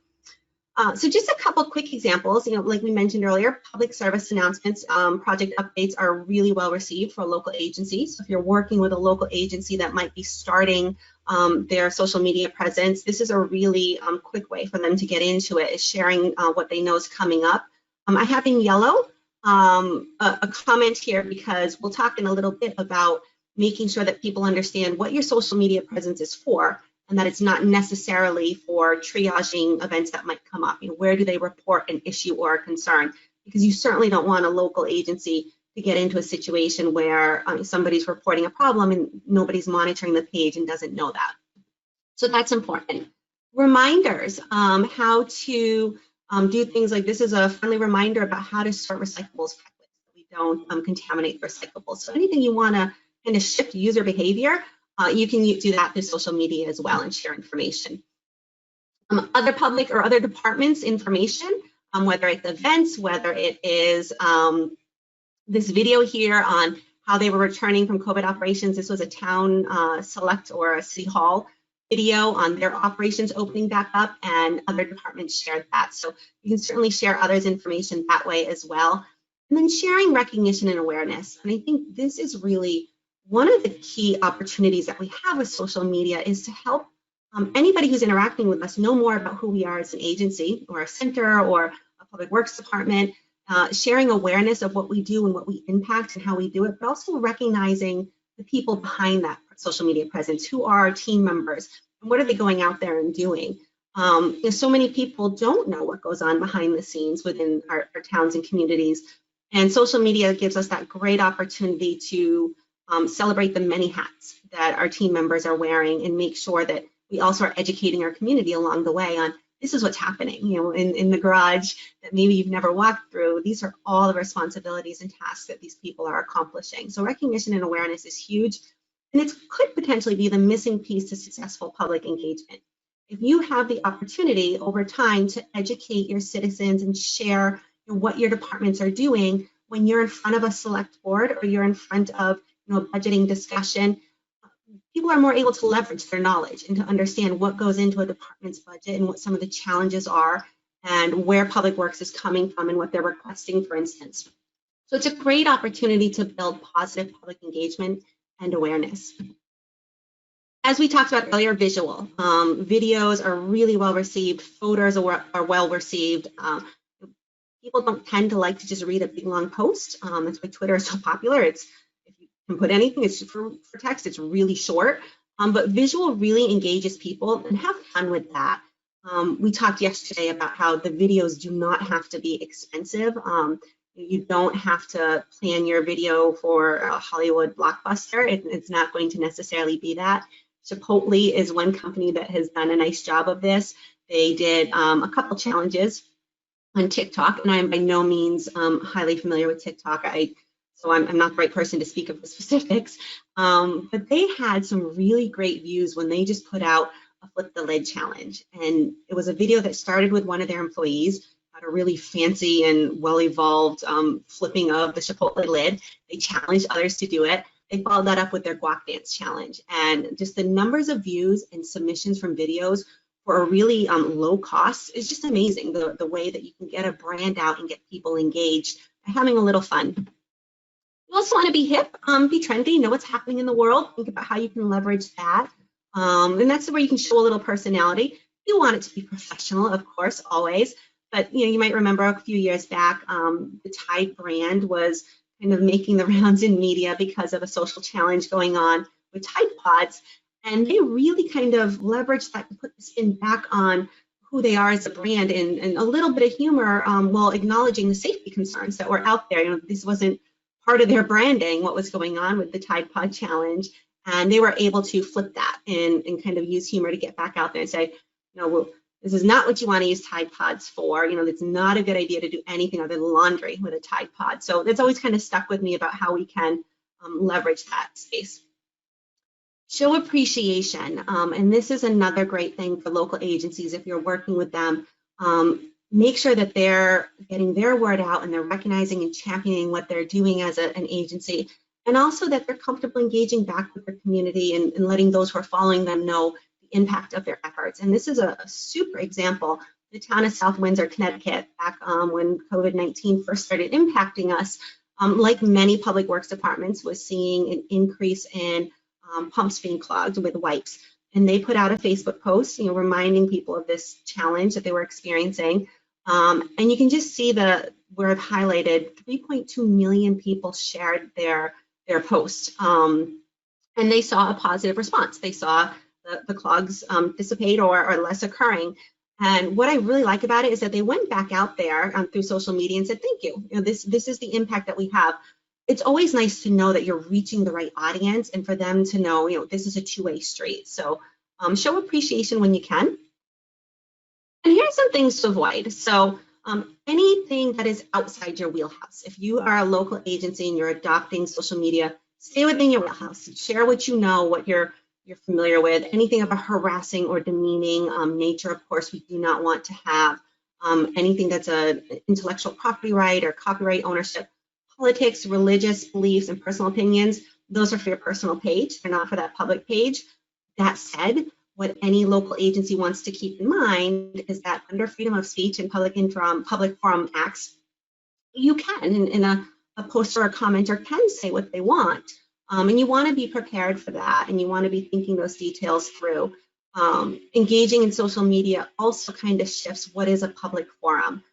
So just a couple quick examples, like we mentioned earlier, public service announcements, project updates are really well received for local agencies. So if you're working with a local agency that might be starting their social media presence, this is a really quick way for them to get into it, is sharing what they know is coming up. I have in yellow a comment here because we'll talk in a little bit about making sure that people understand what your social media presence is for, and that it's not necessarily for triaging events that might come up. Where do they report an issue or a concern? Because you certainly don't want a local agency to get into a situation where somebody's reporting a problem and nobody's monitoring the page and doesn't know that. So that's important. Reminders, how to do things like this is a friendly reminder about how to sort recyclables correctly so we don't contaminate recyclables. So anything you want to kind of shift user behavior, you can do that through social media as well and share information. Other public or other departments information, whether it's events, whether it is this video here on how they were returning from COVID operations. This was a town select or a city hall video on their operations opening back up, and other departments shared that. So you can certainly share others' information that way as well. And then sharing recognition and awareness. And I think this is really one of the key opportunities that we have with social media, is to help anybody who's interacting with us know more about who we are as an agency or a center or a public works department, sharing awareness of what we do and what we impact and how we do it, but also recognizing the people behind that social media presence. Who are our team members and what are they going out there and doing? So many people don't know what goes on behind the scenes within our towns and communities. And social media gives us that great opportunity to celebrate the many hats that our team members are wearing, and make sure that we also are educating our community along the way on this is what's happening, in the garage that maybe you've never walked through. These are all the responsibilities and tasks that these people are accomplishing. So recognition and awareness is huge, and it could potentially be the missing piece to successful public engagement. If you have the opportunity over time to educate your citizens and share what your departments are doing when you're in front of a select board or you're in front of a budgeting discussion, people are more able to leverage their knowledge and to understand what goes into a department's budget and what some of the challenges are and where public works is coming from and what they're requesting, for instance. So it's a great opportunity to build positive public engagement and awareness. As we talked about earlier, visual. Videos are really well received. Photos are well received. People don't tend to like to just read a big long post. That's why Twitter is so popular. If you can put anything, it's for text, it's really short. But visual really engages people, and have fun with that. We talked yesterday about how the videos do not have to be expensive. You don't have to plan your video for a Hollywood blockbuster. It's not going to necessarily be that. Chipotle is one company that has done a nice job of this. They did a couple challenges on TikTok, and I'm by no means highly familiar with TikTok, so I'm not the right person to speak of the specifics, but they had some really great views when they just put out a flip the lid challenge. And it was a video that started with one of their employees, had a really fancy and well-evolved flipping of the Chipotle lid. They challenged others to do it. They followed that up with their guac dance challenge, and just the numbers of views and submissions from videos for a really low cost is just amazing. The way that you can get a brand out and get people engaged by having a little fun. You also want to be hip, be trendy, know what's happening in the world. Think about how you can leverage that, and that's where you can show a little personality. You want it to be professional, of course, always. But you might remember a few years back, the Tide brand was kind of making the rounds in media because of a social challenge going on with Tide Pods. And they really kind of leveraged that to put the spin back on who they are as a brand, and a little bit of humor while acknowledging the safety concerns that were out there. This wasn't part of their branding, what was going on with the Tide Pod Challenge. And they were able to flip that and kind of use humor to get back out there and say, well, this is not what you want to use Tide Pods for. It's not a good idea to do anything other than laundry with a Tide Pod. So that's always kind of stuck with me about how we can leverage that space. Show appreciation, and this is another great thing for local agencies. If you're working with them, make sure that they're getting their word out and they're recognizing and championing what they're doing as an agency, and also that they're comfortable engaging back with their community and letting those who are following them know the impact of their efforts. And this is a super example. The town of South Windsor, Connecticut, back when COVID-19 first started impacting us, like many public works departments, was seeing an increase in pumps being clogged with wipes. And they put out a Facebook post, reminding people of this challenge that they were experiencing. And you can just see where I've highlighted 3.2 million people shared their post. And they saw a positive response. They saw the clogs dissipate or less occurring. And what I really like about it is that they went back out there through social media and said, thank you. This is the impact that we have. It's always nice to know that you're reaching the right audience and for them to know, this is a two-way street. So show appreciation when you can. And here's some things to avoid. So anything that is outside your wheelhouse. If you are a local agency and you're adopting social media, stay within your wheelhouse. Share what you know, what you're familiar with. Anything of a harassing or demeaning nature, of course, we do not want to have. Anything that's an intellectual property right or copyright ownership. Politics, religious beliefs, and personal opinions, those are for your personal page. They're not for that public page. That said, what any local agency wants to keep in mind is that under freedom of speech and public forum acts, you can, in a post or a commenter can say what they want. And you want to be prepared for that, and you want to be thinking those details through. Engaging in social media also kind of shifts what is a public forum.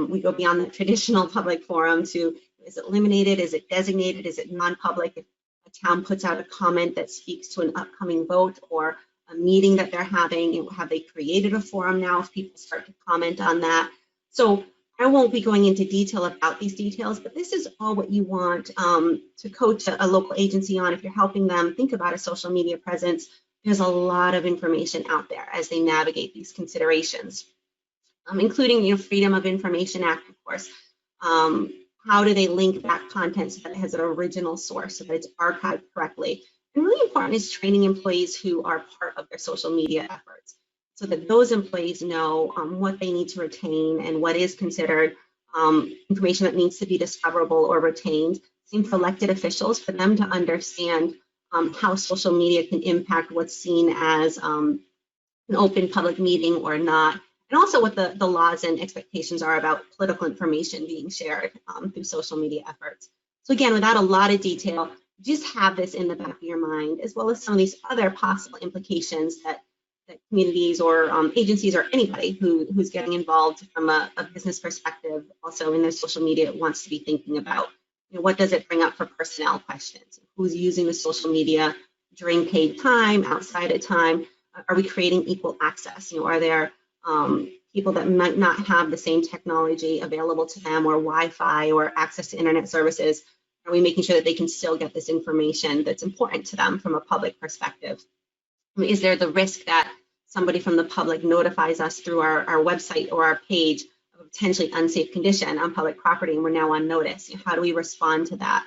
We go beyond the traditional public forum to, is it limited, is it designated, is it non-public? If a town puts out a comment that speaks to an upcoming vote or a meeting that they're having, have they created a forum now if people start to comment on that? So I won't be going into detail about these details, but this is all what you want to coach a local agency on if you're helping them think about a social media presence. There's a lot of information out there as they navigate these considerations, including, Freedom of Information Act, of course. How do they link that content so that it has an original source, so that it's archived correctly? And really important is training employees who are part of their social media efforts, so that those employees know what they need to retain and what is considered information that needs to be discoverable or retained. Same for elected officials, for them to understand how social media can impact what's seen as an open public meeting or not, and also what the laws and expectations are about political information being shared through social media efforts. So again, without a lot of detail, just have this in the back of your mind, as well as some of these other possible implications that communities or agencies or anybody who's getting involved from a business perspective also in their social media wants to be thinking about. What does it bring up for personnel questions? Who's using the social media during paid time, outside of time? Are we creating equal access? Are there people that might not have the same technology available to them, or Wi-Fi or access to internet services? Are we making sure that they can still get this information that's important to them from a public perspective? Is there the risk that somebody from the public notifies us through our website or our page of a potentially unsafe condition on public property and we're now on notice? How do we respond to that?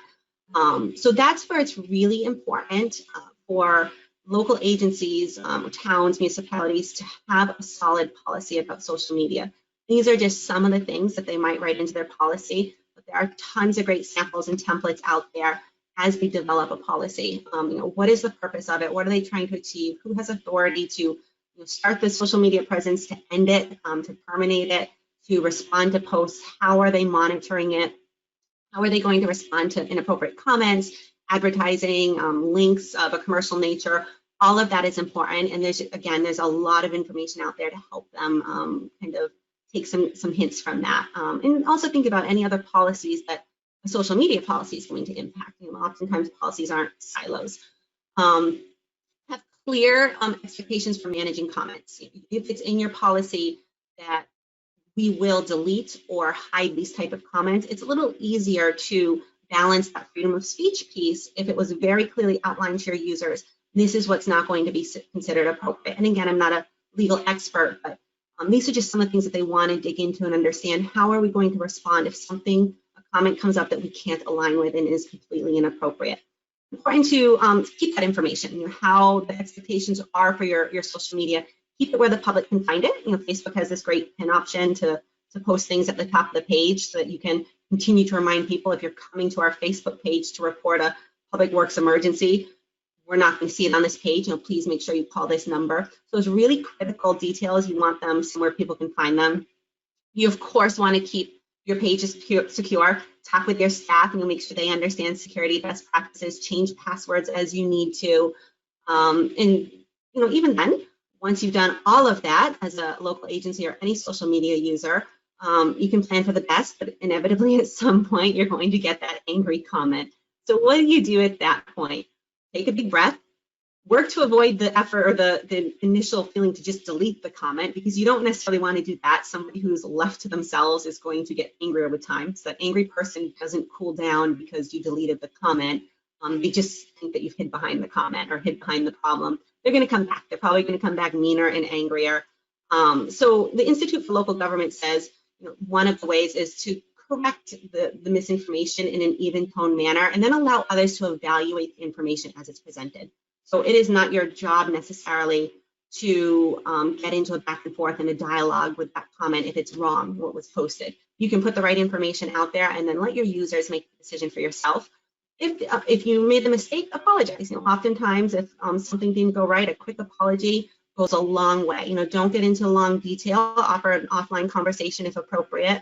So that's where it's really important for local agencies, towns, municipalities to have a solid policy about social media. These are just some of the things that they might write into their policy, but there are tons of great samples and templates out there as they develop a policy. What is the purpose of it? What are they trying to achieve? Who has authority to start the social media presence, to end it, to terminate it, to respond to posts? How are they monitoring it? How are they going to respond to inappropriate comments, advertising, links of a commercial nature? All of that is important. And there's a lot of information out there to help them kind of take some hints from that. And also think about any other policies that a social media policy is going to impact. Oftentimes policies aren't silos. Have clear expectations for managing comments. If it's in your policy that we will delete or hide these type of comments, it's a little easier to balance that freedom of speech piece if it was very clearly outlined to your users. This is what's not going to be considered appropriate. And again, I'm not a legal expert, but these are just some of the things that they want to dig into and understand. How are we going to respond if a comment comes up that we can't align with and is completely inappropriate? Important to keep that information, how the expectations are for your social media. Keep it where the public can find it. Facebook has this great pin option to post things at the top of the page so that you can continue to remind people if you're coming to our Facebook page to report a public works emergency, we're not going to see it on this page. Please make sure you call this number. So those really critical details, you want them somewhere people can find them. You of course want to keep your pages secure. Talk with your staff and make sure they understand security best practices. Change passwords as you need to. And even then, once you've done all of that as a local agency or any social media user, you can plan for the best, but inevitably at some point you're going to get that angry comment. So what do you do at that point? Take a big breath, work to avoid the effort or the initial feeling to just delete the comment, because you don't necessarily want to do that. Somebody who's left to themselves is going to get angrier with time. So that angry person doesn't cool down because you deleted the comment. They just think that you've hid behind the comment or hid behind the problem. They're going to come back. They're probably going to come back meaner and angrier. So the Institute for Local Government says one of the ways is to correct the misinformation in an even tone manner, and then allow others to evaluate the information as it's presented. So it is not your job necessarily to get into a back and forth and a dialogue with that comment if it's wrong, what was posted. You can put the right information out there and then let your users make the decision for yourself. If you made the mistake, apologize. Oftentimes if something didn't go right, a quick apology goes a long way. Don't get into long detail. Offer an offline conversation if appropriate.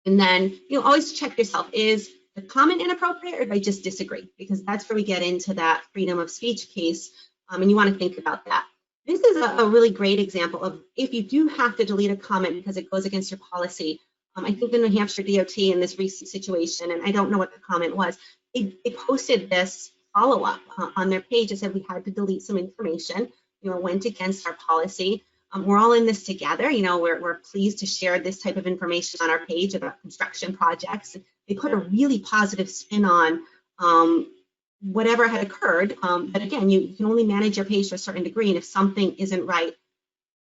And then, always check yourself, is the comment inappropriate or do I just disagree? Because that's where we get into that freedom of speech case, and you want to think about that. This is a really great example of if you do have to delete a comment because it goes against your policy. I think the New Hampshire DOT in this recent situation, and I don't know what the comment was, they posted this follow-up on their page. It said we had to delete some information, went against our policy. We're all in this together. We're pleased to share this type of information on our page about construction projects. They put a really positive spin on whatever had occurred. But again, you can only manage your page to a certain degree. And if something isn't right,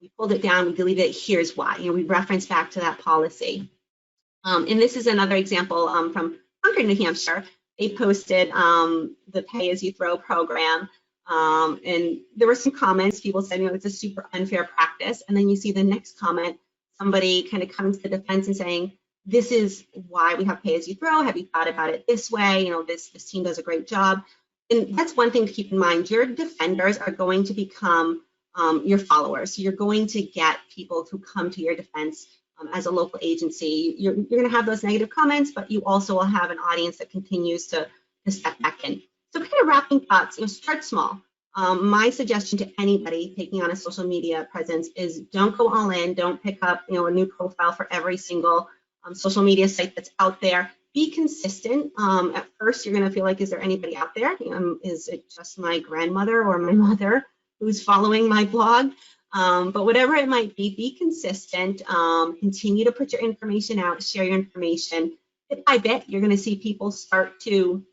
we pulled it down, we deleted it, here's why. We reference back to that policy. And this is another example from Concord, New Hampshire. They posted the pay-as-you-throw program. And there were some comments. People said, it's a super unfair practice. And then you see the next comment, somebody kind of comes to the defense and saying, this is why we have pay-as-you-throw. Have you thought about it this way? This team does a great job. And that's one thing to keep in mind. Your defenders are going to become your followers. So you're going to get people who come to your defense as a local agency. You're going to have those negative comments, but you also will have an audience that continues to step back in. So kind of wrapping thoughts, start small. My suggestion to anybody taking on a social media presence is don't go all in. Don't pick up a new profile for every single social media site that's out there. Be consistent. At first, you're going to feel like, is there anybody out there? Is it just my grandmother or my mother who's following my blog? But whatever it might be consistent. Continue to put your information out, share your information. Bit by bit, you're going to see people start to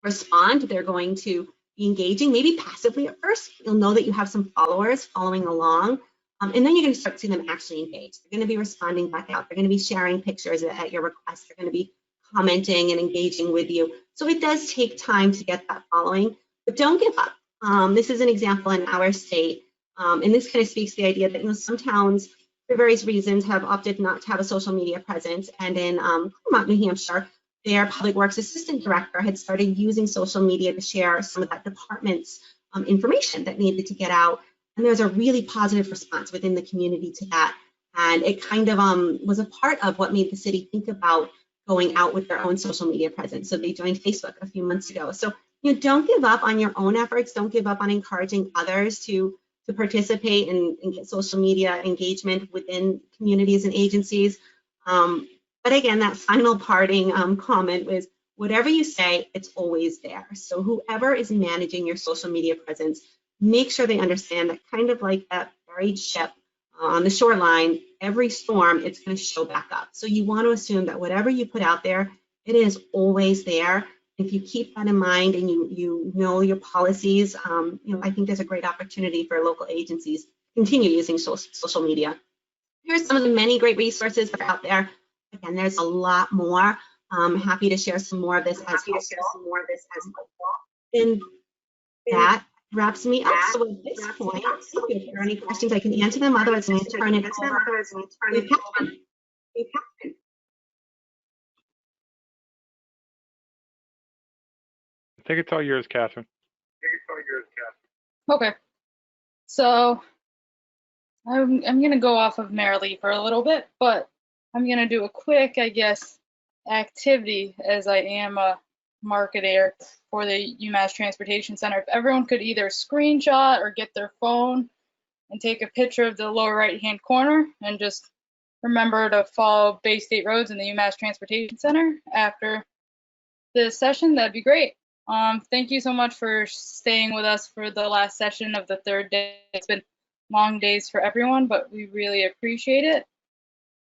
respond. They're going to be engaging, maybe passively at first. You'll know that you have some followers following along. And then you're going to start seeing them actually engage. They're going to be responding back out. They're going to be sharing pictures at your request. They're going to be commenting and engaging with you. So it does take time to get that following, but don't give up. This is an example in our state. And this kind of speaks to the idea that some towns, for various reasons, have opted not to have a social media presence. And in Claremont, New Hampshire, their public works assistant director had started using social media to share some of that department's information that needed to get out. And there's a really positive response within the community to that. And it kind of was a part of what made the city think about going out with their own social media presence. So they joined Facebook a few months ago. So don't give up on your own efforts. Don't give up on encouraging others to participate and get social media engagement within communities and agencies. But again, that final parting comment was, whatever you say, it's always there. So whoever is managing your social media presence, make sure they understand that, kind of like that buried ship on the shoreline, every storm, it's going to show back up. So you want to assume that whatever you put out there, it is always there. If you keep that in mind and you know your policies, I think there's a great opportunity for local agencies to continue using social media. Here's some of the many great resources that are out there. Again, there's a lot more. I'm happy to share some more of this as well. And that wraps me up. So at this point, if there are any questions, I can answer them. Otherwise, I'm going to turn it over to Catherine. I think it's all yours, Catherine. Okay. So I'm going to go off of Marilee for a little bit, but I'm going to do a quick, activity, as I am a marketer for the UMass Transportation Center. If everyone could either screenshot or get their phone and take a picture of the lower right-hand corner, and just remember to follow Bay State Roads in the UMass Transportation Center after this session, that'd be great. Thank you so much for staying with us for the last session of the third day. It's been long days for everyone, but we really appreciate it.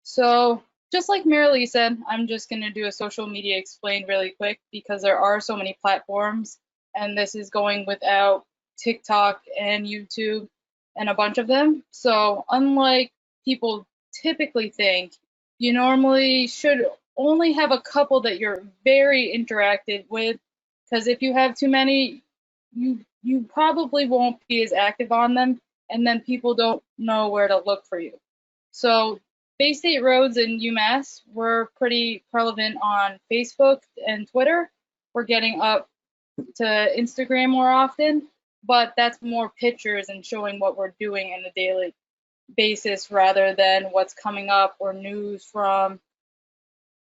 So just like Marilee said, I'm just going to do a social media explained really quick, because there are so many platforms, and this is going without TikTok and YouTube and a bunch of them. So unlike people typically think, you normally should only have a couple that you're very interactive with, because if you have too many, you probably won't be as active on them, and then people don't know where to look for you. So Bay State Roads and UMass, we're pretty prevalent on Facebook and Twitter. We're getting up to Instagram more often, but that's more pictures and showing what we're doing on a daily basis rather than what's coming up or news from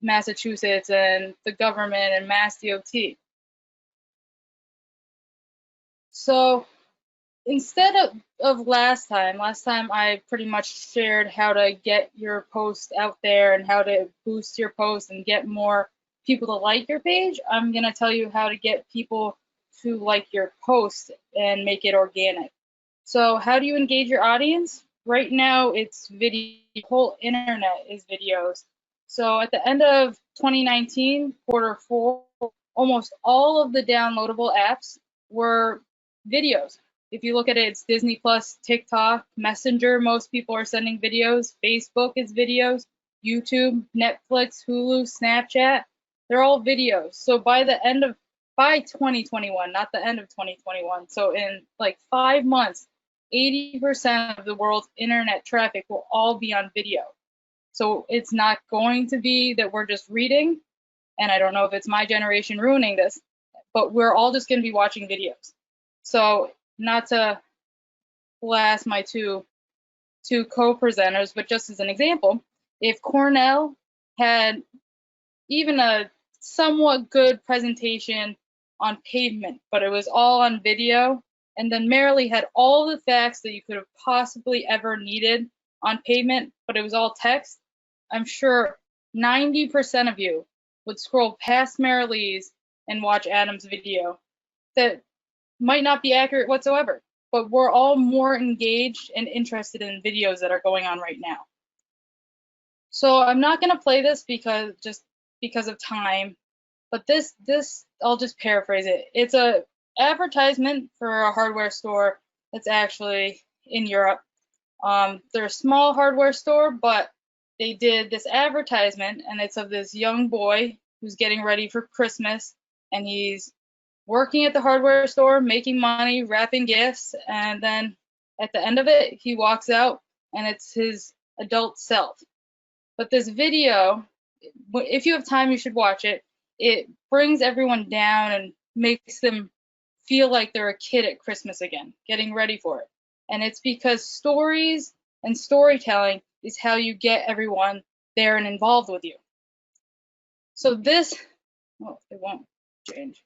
Massachusetts and the government and Mass DOT. So instead of last time I pretty much shared how to get your post out there and how to boost your post and get more people to like your page. I'm going to tell you how to get people to like your post and make it organic. So how do you engage your audience? Right now it's video. The whole internet is videos. So at the end of 2019, Q4, almost all of the downloadable apps were videos. If you look at it, it's Disney Plus, TikTok, Messenger. Most people are sending videos. Facebook is videos. YouTube, Netflix, Hulu, Snapchat. They're all videos. So by 2021, not the end of 2021. So in like 5 months, 80% of the world's internet traffic will all be on video. So it's not going to be that we're just reading, and I don't know if it's my generation ruining this, but we're all just going to be watching videos. So not to blast my two co-presenters, but just as an example, if Cornell had even a somewhat good presentation on pavement, but it was all on video, and then Marilee had all the facts that you could have possibly ever needed on pavement, but it was all text, I'm sure 90% of you would scroll past Marilee's and watch Adam's video. That might not be accurate whatsoever, but we're all more engaged and interested in videos that are going on right now. So I'm not going to play this because of time, but this I'll just paraphrase it. It's a advertisement for a hardware store that's actually in Europe. They're a small hardware store, but they did this advertisement, and it's of this young boy who's getting ready for Christmas, and he's working at the hardware store, making money, wrapping gifts, and then at the end of it, he walks out, and it's his adult self. But this video, if you have time, you should watch it. It brings everyone down and makes them feel like they're a kid at Christmas again, getting ready for it. And it's because stories and storytelling is how you get everyone there and involved with you. So this, oh, it won't change.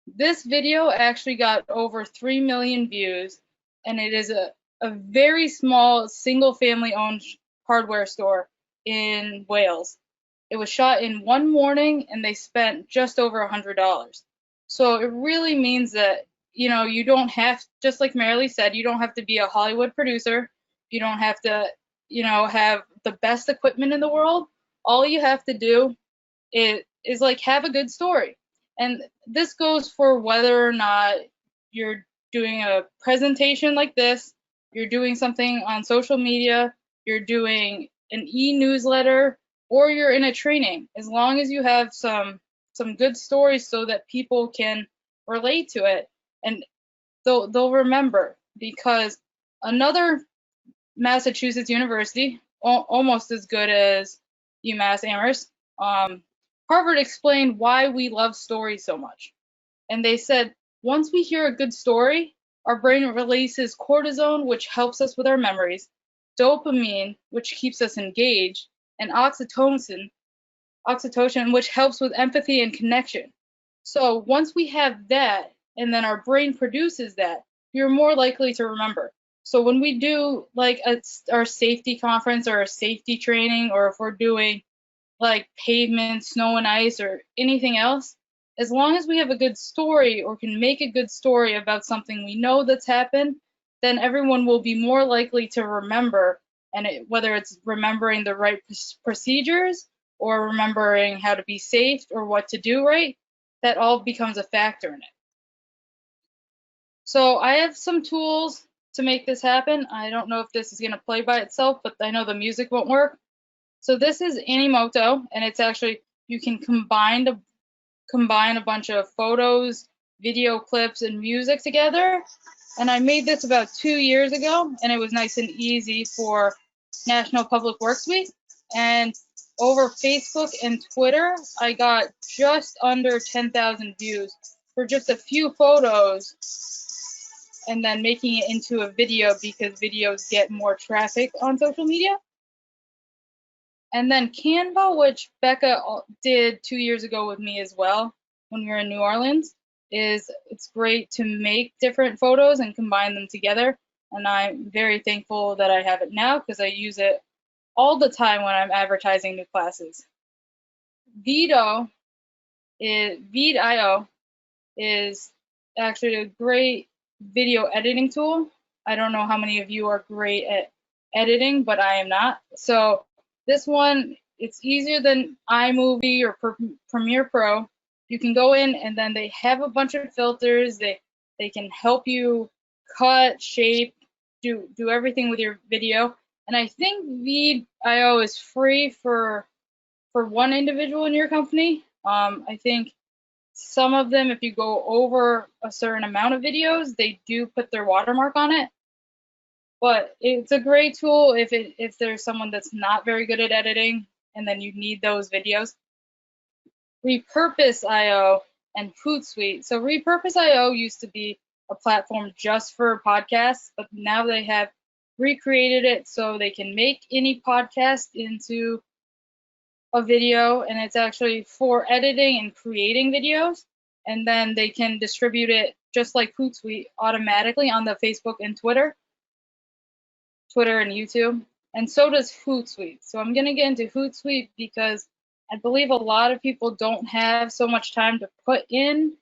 This video actually got over 3 million views, and it is a very small single family owned hardware store in Wales. It was shot in one morning, and they spent just over $100. So it really means that, you know, you don't have, just like Marilee said, you don't have to be a Hollywood producer. You don't have to, you know, have the best equipment in the world. All you have to do is like have a good story. And this goes for whether or not you're doing a presentation like this, you're doing something on social media, you're doing an e-newsletter, or you're in a training. As long as you have some good stories so that people can relate to it, and they'll remember. Because another Massachusetts university, almost as good as UMass Amherst, Harvard explained why we love stories so much. And they said, once we hear a good story, our brain releases cortisone, which helps us with our memories, dopamine, which keeps us engaged, and oxytocin, which helps with empathy and connection. So once we have that, and then our brain produces that, you're more likely to remember. So when we do like our safety conference or a safety training, or if we're doing like pavement, snow and ice, or anything else, as long as we have a good story or can make a good story about something we know that's happened, then everyone will be more likely to remember, and whether it's remembering the right procedures or remembering how to be safe or what to do right, that all becomes a factor in it. So I have some tools to make this happen. I don't know if this is going to play by itself, but I know the music won't work. So this is Animoto, and it's actually, you can combine a bunch of photos, video clips, and music together. And I made this about 2 years ago, and it was nice and easy for National Public Works Week. And over Facebook and Twitter, I got just under 10,000 views for just a few photos, and then making it into a video because videos get more traffic on social media. And then Canva, which Becca did 2 years ago with me as well when we were in New Orleans, it's great to make different photos and combine them together. And I'm very thankful that I have it now because I use it all the time when I'm advertising new classes. Vido is actually a great video editing tool. I don't know how many of you are great at editing, but I am not. So this one, it's easier than iMovie or Premiere Pro. You can go in and then they have a bunch of filters. They can help you cut, shape, do everything with your video. And I think VidIO is free for one individual in your company. I think some of them, if you go over a certain amount of videos, they do put their watermark on it. But it's a great tool if there's someone that's not very good at editing and then you need those videos. Repurpose.io and Hootsuite. So Repurpose.io used to be a platform just for podcasts, but now they have recreated it so they can make any podcast into a video, and it's actually for editing and creating videos, and then they can distribute it just like Hootsuite automatically on the Facebook and Twitter and YouTube, and so does Hootsuite. So I'm going to get into Hootsuite because I believe a lot of people don't have so much time to put into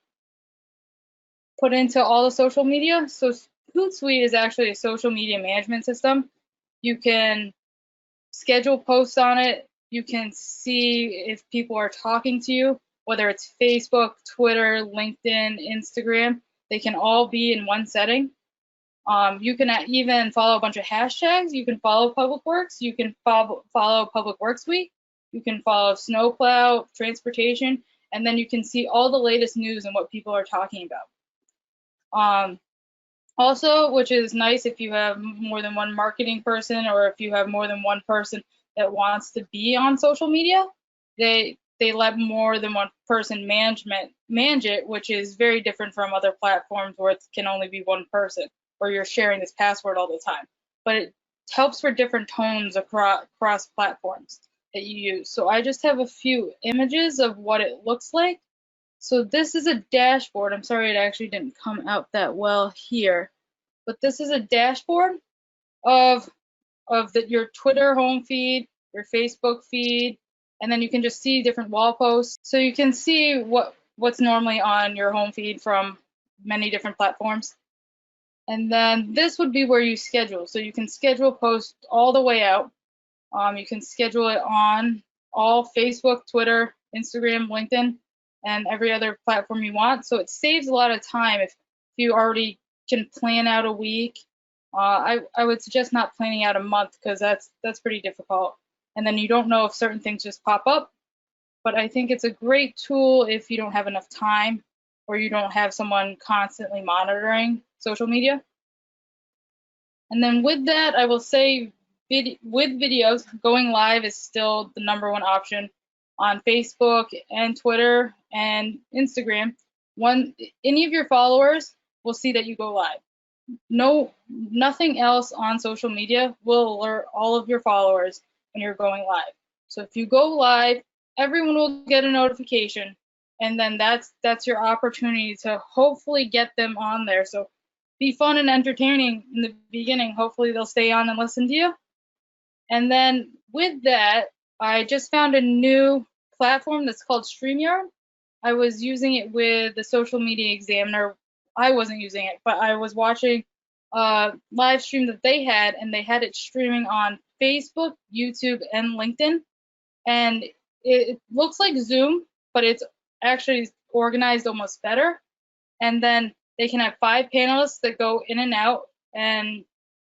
all the social media. So Hootsuite is actually a social media management system. You can schedule posts on it. You can see if people are talking to you, whether it's Facebook, Twitter, LinkedIn, Instagram. They can all be in one setting. You can even follow a bunch of hashtags. You can follow Public Works. You can follow Public Works Week. You can follow snowplow, transportation, and then you can see all the latest news and what people are talking about. Also, which is nice if you have more than one marketing person or if you have more than one person that wants to be on social media, they let more than one person manage it, which is very different from other platforms where it can only be one person, or you're sharing this password all the time. But it helps for different tones across platforms that you use. So I just have a few images of what it looks like. So this is a dashboard. I'm sorry it actually didn't come out that well here, but this is a dashboard of your Twitter home feed, your Facebook feed, and then you can just see different wall posts. So you can see what's normally on your home feed from many different platforms. And then this would be where you schedule. So you can schedule posts all the way out. You can schedule it on all Facebook, Twitter, Instagram, LinkedIn, and every other platform you want. So it saves a lot of time if you already can plan out a week. I would suggest not planning out a month because that's pretty difficult. And then you don't know if certain things just pop up. But I think it's a great tool if you don't have enough time or you don't have someone constantly monitoring social media. And then with that, I will say with videos, going live is still the #1 option on Facebook and Twitter and Instagram. Any of your followers will see that you go live. Nothing else on social media will alert all of your followers when you're going live. So if you go live, everyone will get a notification, and then that's your opportunity to hopefully get them on there. So be fun and entertaining in the beginning. Hopefully they'll stay on and listen to you. And then with that, I just found a new platform that's called StreamYard. I was using it with the Social Media Examiner. I wasn't using it, but I was watching a live stream that they had, and they had it streaming on Facebook, YouTube, and LinkedIn. And it looks like Zoom, but it's actually organized almost better. And then they can have 5 panelists that go in and out, and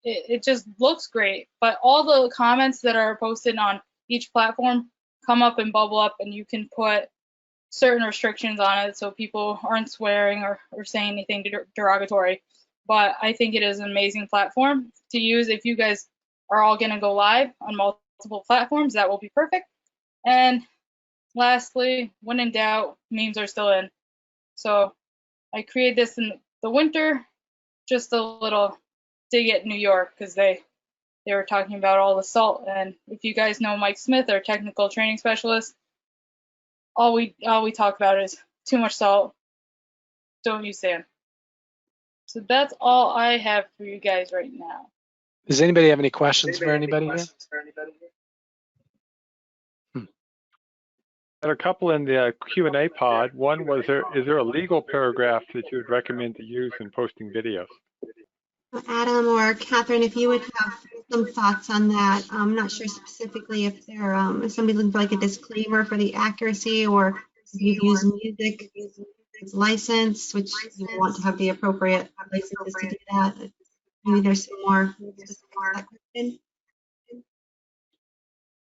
it just looks great. But all the comments that are posted on each platform come up and bubble up, and you can put certain restrictions on it so people aren't swearing or saying anything derogatory. But I think it is an amazing platform to use if you guys are all going to go live on multiple platforms. That will be perfect. And lastly, when in doubt, memes are still in. So I created this in the winter, just a little dig at New York because they they were talking about all the salt. And if you guys know Mike Smith, our technical training specialist, all we talk about is too much salt, don't use sand. So that's all I have for you guys right now. Does anybody have any questions for anybody here? Had a couple in the Q&A pod. One was, is there a legal paragraph that you would recommend to use in posting videos? Adam or Catherine, if you would have some thoughts on that. I'm not sure specifically if there, if somebody's looking for like a disclaimer for the accuracy, or if you use music license, which you want to have the appropriate licenses to do that. Maybe there's some more specific to that question.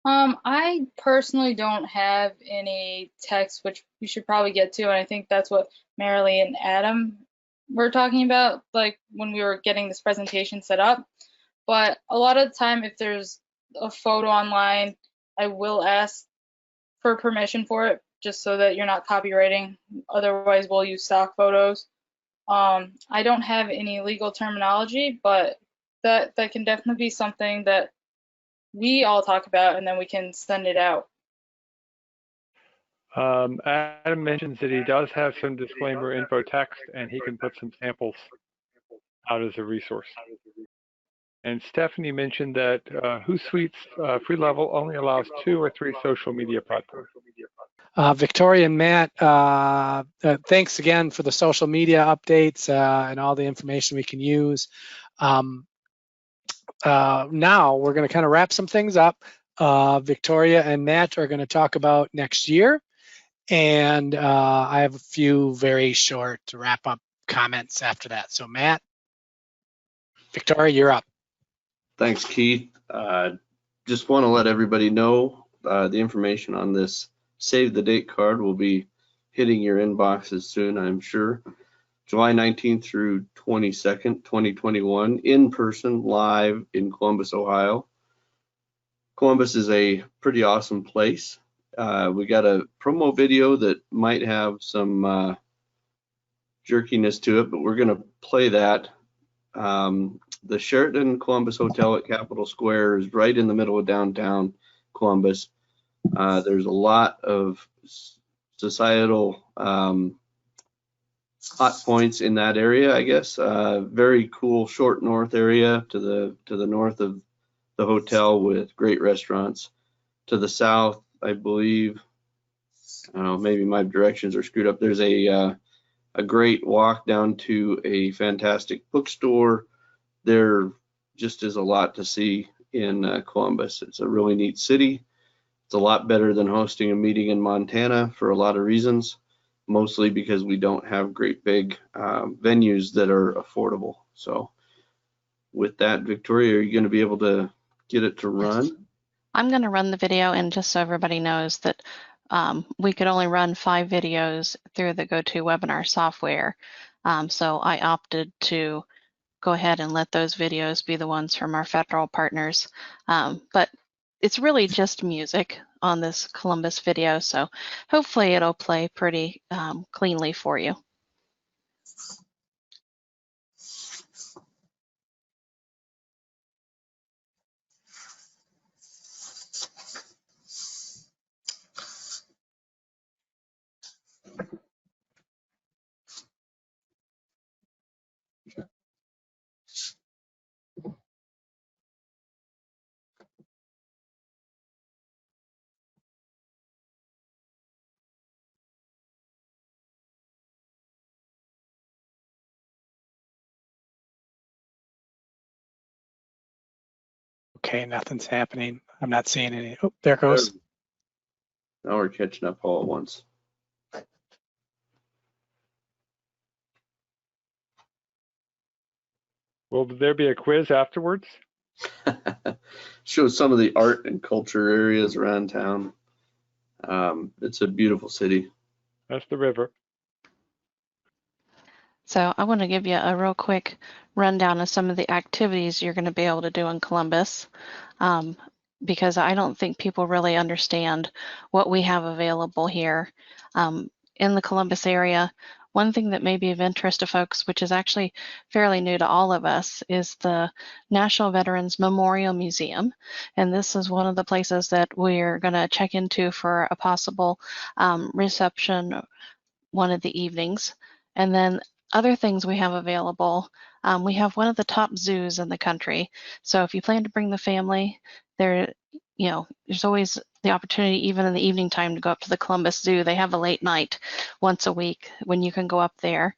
I personally don't have any text, which we should probably get to, and I think that's what Marilee and Adam were talking about, like when we were getting this presentation set up. But a lot of the time, if there's a photo online, I will ask for permission for it, just so that you're not copywriting. Otherwise, we'll use stock photos. I don't have any legal terminology, but that can definitely be something that we all talk about, and then we can send it out. Adam mentions that he does have some disclaimer info text, and he can put some samples out as a resource. And Stephanie mentioned that Hootsuite's free level only allows 2 or 3 social media platforms. Victoria and Matt, thanks again for the social media updates and all the information we can use. Now we're going to kind of wrap some things up. Victoria and Matt are going to talk about next year, and I have a few very short wrap up comments after that. So Matt, Victoria, you're up. Thanks, Keith. Just want to let everybody know the information on this save the date card will be hitting your inboxes soon, I'm sure. July 19th through 22nd, 2021, in person, live in Columbus, Ohio. Columbus is a pretty awesome place. We got a promo video that might have some jerkiness to it, but we're going to play that. The Sheraton Columbus Hotel at Capitol Square is right in the middle of downtown Columbus. There's a lot of societal hot points in that area, I guess. Very cool short north area to the north of the hotel with great restaurants. To the south, I believe, I don't know, maybe my directions are screwed up. There's a great walk down to a fantastic bookstore. There just is a lot to see in Columbus. It's a really neat city. It's a lot better than hosting a meeting in Montana for a lot of reasons, mostly because we don't have great big venues that are affordable. So with that, Victoria, are you going to be able to get it to run? I'm going to run the video, and just so everybody knows that we could only run 5 videos through the GoToWebinar software. So I opted to go ahead and let those videos be the ones from our federal partners. But it's really just music on this Columbus video, so hopefully it'll play pretty cleanly for you. Okay, nothing's happening. I'm not seeing any. Oh, there it goes. Now we're catching up all at once. Will there be a quiz afterwards? Show some of the art and culture areas around town. It's a beautiful city. That's the river. So I want to give you a real quick rundown of some of the activities you're going to be able to do in Columbus, because I don't think people really understand what we have available here. In the Columbus area, One thing that may be of interest to folks, which is actually fairly new to all of us, is the National Veterans Memorial Museum. And this is one of the places that we're going to check into for a possible reception one of the evenings. And then other things we have available, we have one of the top zoos in the country. So if you plan to bring the family, there's always the opportunity, even in the evening time, to go up to the Columbus Zoo. They have a late night once a week when you can go up there.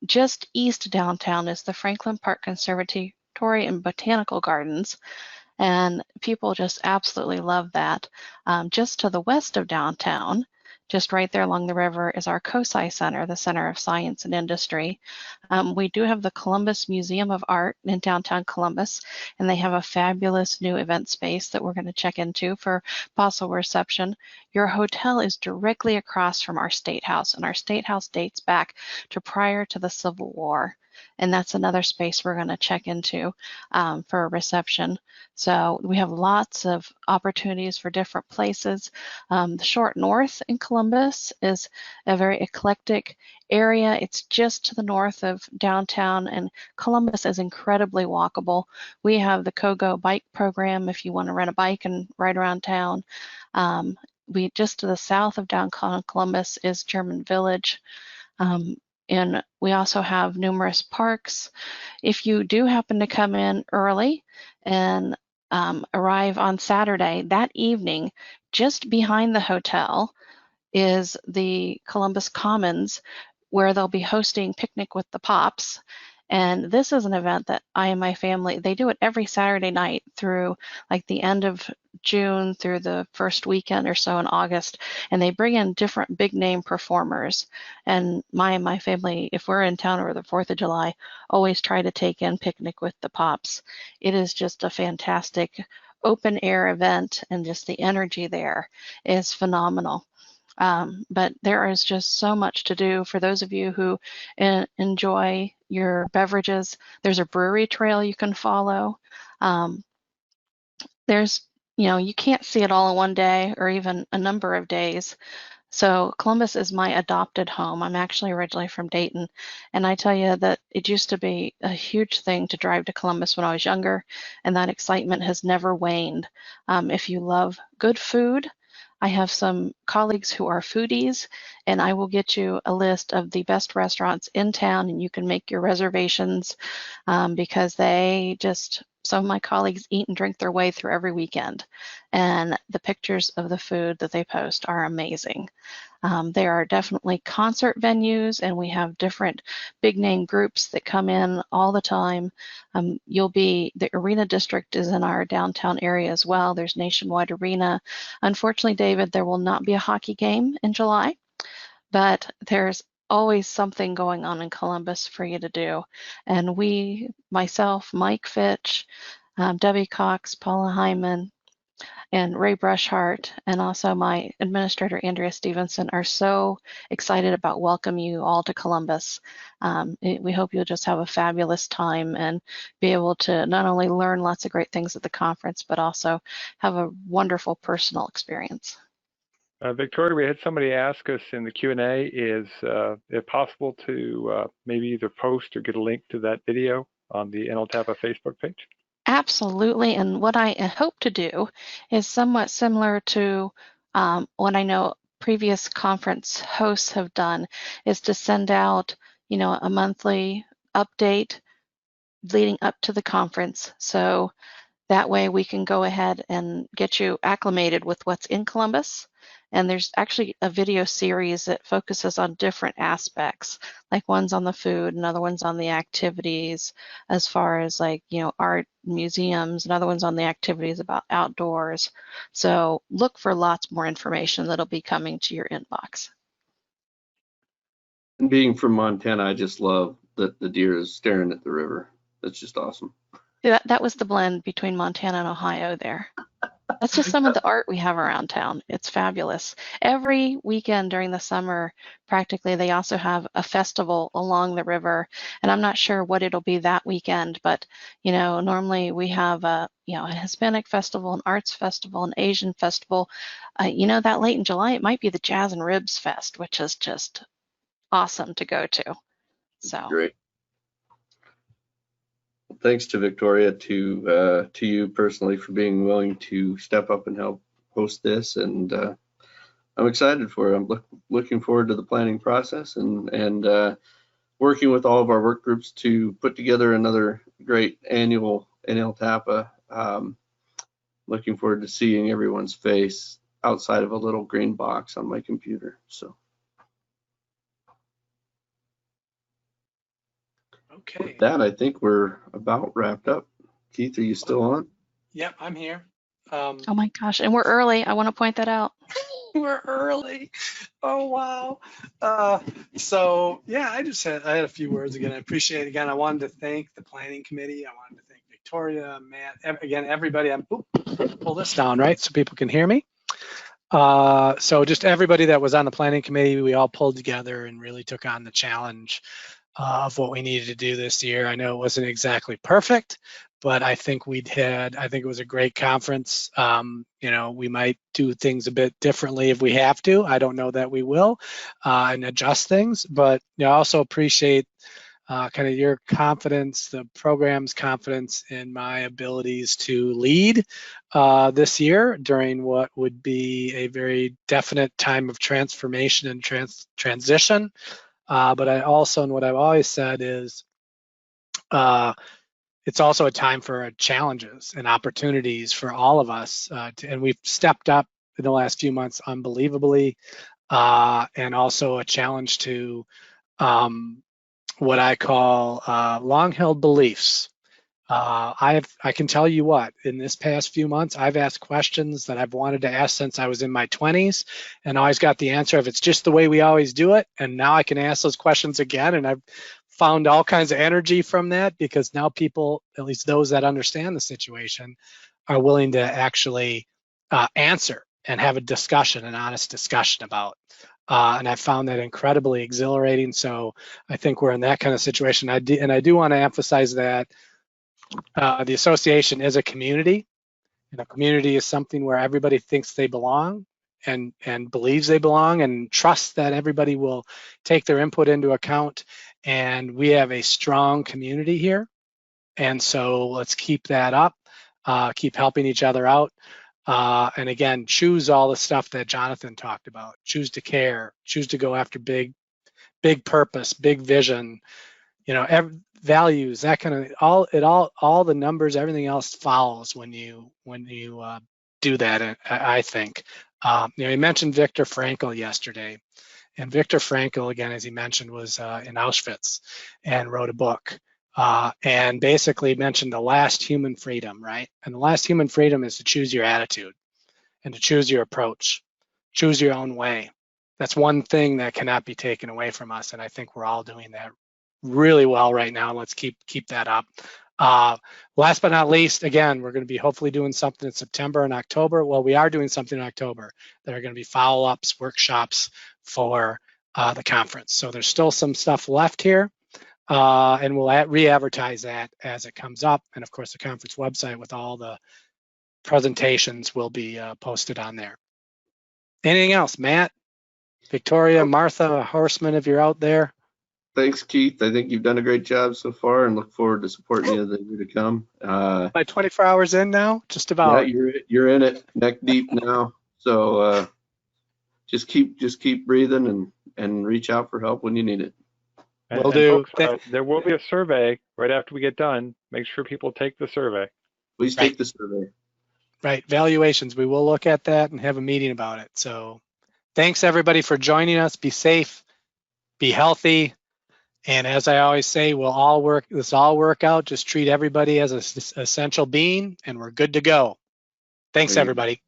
Just east of downtown is the Franklin Park Conservatory and Botanical Gardens, and people just absolutely love that. Just to the west of downtown, just right there along the river, is our COSI Center, the Center of Science and Industry. We do have the Columbus Museum of Art in downtown Columbus, and they have a fabulous new event space that we're going to check into for possible reception. Your hotel is directly across from our State House, and our State House dates back to prior to the Civil War. And that's another space we're going to check into for a reception. So we have lots of opportunities for different places. The Short North in Columbus is a very eclectic area. It's just to the north of downtown, and Columbus is incredibly walkable. We have the KOGO bike program if you want to rent a bike and ride around town. We just to the south of downtown Columbus is German Village. And we also have numerous parks. If you do happen to come in early and arrive on Saturday, that evening, just behind the hotel is the Columbus Commons, where they'll be hosting Picnic with the Pops. And this is an event that I and my family, they do it every Saturday night through like the end of June through the first weekend or so in August. And they bring in different big name performers. And my family, if we're in town over the 4th of July, always try to take in Picnic with the Pops. It is just a fantastic open air event, and just the energy there is phenomenal. But there is just so much to do for those of you who enjoy your beverages. There's a brewery trail you can follow. You can't see it all in one day or even a number of days. So Columbus is my adopted home. I'm actually originally from Dayton, and I tell you that it used to be a huge thing to drive to Columbus when I was younger, and that excitement has never waned. If you love good food, I have some colleagues who are foodies, and I will get you a list of the best restaurants in town, and you can make your reservations because some of my colleagues eat and drink their way through every weekend, and the pictures of the food that they post are amazing. There are definitely concert venues, and we have different big name groups that come in all the time. The Arena District is in our downtown area as well. There's Nationwide Arena. Unfortunately, David, there will not be a hockey game in July, but there's always something going on in Columbus for you to do. And myself, Mike Fitch, Debbie Cox, Paula Hyman, and Ray Brushart, and also my administrator, Andrea Stevenson, are so excited about welcoming you all to Columbus. We hope you'll just have a fabulous time and be able to not only learn lots of great things at the conference, but also have a wonderful personal experience. Victoria, we had somebody ask us in the Q&A, is it possible to maybe either post or get a link to that video on the NLTAPA Facebook page? Absolutely, and what I hope to do is somewhat similar to what I know previous conference hosts have done, is to send out, a monthly update leading up to the conference. So that way we can go ahead and get you acclimated with what's in Columbus. And there's actually a video series that focuses on different aspects, like one's on the food, another one's on the activities as far as art, museums, another one's on the activities about outdoors. So look for lots more information that'll be coming to your inbox. And being from Montana, I just love that the deer is staring at the river. That's just awesome. That was the blend between Montana and Ohio there. That's just some of the art we have around town. It's fabulous. Every weekend during the summer, practically, they also have a festival along the river. And I'm not sure what it'll be that weekend, but, normally we have a Hispanic festival, an arts festival, an Asian festival. That late in July, it might be the Jazz and Ribs Fest, which is just awesome to go to. So Great. Thanks to Victoria, to you personally for being willing to step up and help host this, and I'm excited for it. I'm looking forward to the planning process and working with all of our work groups to put together another great annual NLTAPA. Looking forward to seeing everyone's face outside of a little green box on my computer. So. Okay. With that, I think we're about wrapped up. Keith, are you still on? Yep, I'm here. oh my gosh, and we're early. I want to point that out. We're early. Oh wow. So yeah, I had a few words again. I appreciate it. Again, I wanted to thank the planning committee. I wanted to thank Victoria, Matt, again, everybody. Pull this down, right, so people can hear me. So just everybody that was on the planning committee, we all pulled together and really took on the challenge of what we needed to do this year. I know it wasn't exactly perfect, but I think it was a great conference. You know, we might do things a bit differently if we have to. I don't know that we will, and adjust things, but I also appreciate kind of your confidence, the program's confidence in my abilities to lead this year during what would be a very definite time of transformation and transition. But I also, and what I've always said is, it's also a time for challenges and opportunities for all of us. And we've stepped up in the last few months unbelievably, and also a challenge to what I call long-held beliefs. I can tell you what, in this past few months, I've asked questions that I've wanted to ask since I was in my 20s, and always got the answer of it's just the way we always do it. And now I can ask those questions again, and I've found all kinds of energy from that, because now people, at least those that understand the situation, are willing to actually answer and have a discussion, an honest discussion about. And I found that incredibly exhilarating. So I think we're in that kind of situation. I do want to emphasize that the association is a community, and a community is something where everybody thinks they belong and believes they belong and trusts that everybody will take their input into account. And we have a strong community here. And so let's keep that up, keep helping each other out. And again, choose all the stuff that Jonathan talked about. Choose to care, choose to go after big purpose, big vision, values, that kind of all the numbers, everything else follows when you do that. I think he mentioned Viktor Frankl yesterday, and Viktor Frankl, again, as he mentioned, was in Auschwitz and wrote a book and basically mentioned the last human freedom, right? And the last human freedom is to choose your attitude and to choose your approach, choose your own way. That's one thing that cannot be taken away from us, and I think we're all doing that really well right now. Let's keep that up. Last but not least, again, we're going to be hopefully doing something in September and October. Well, we are doing something in October. There are going to be follow-ups, workshops for the conference. So there's still some stuff left here, and we'll re-advertise that as it comes up. And of course, the conference website with all the presentations will be posted on there. Anything else, Matt, Victoria, Martha, Horseman, if you're out there? Thanks, Keith. I think you've done a great job so far, and look forward to supporting you in the year to come. By 24 hours in now, just about. Yeah, you're in it, neck deep now. So just keep breathing and reach out for help when you need it. Will do. Folks, there will be a survey right after we get done. Make sure people take the survey. Please take the survey. Right, valuations. We will look at that and have a meeting about it. So thanks everybody for joining us. Be safe, be healthy. And as I always say, we'll all work out. Just treat everybody as an essential being, and we're good to go. Thanks, everybody.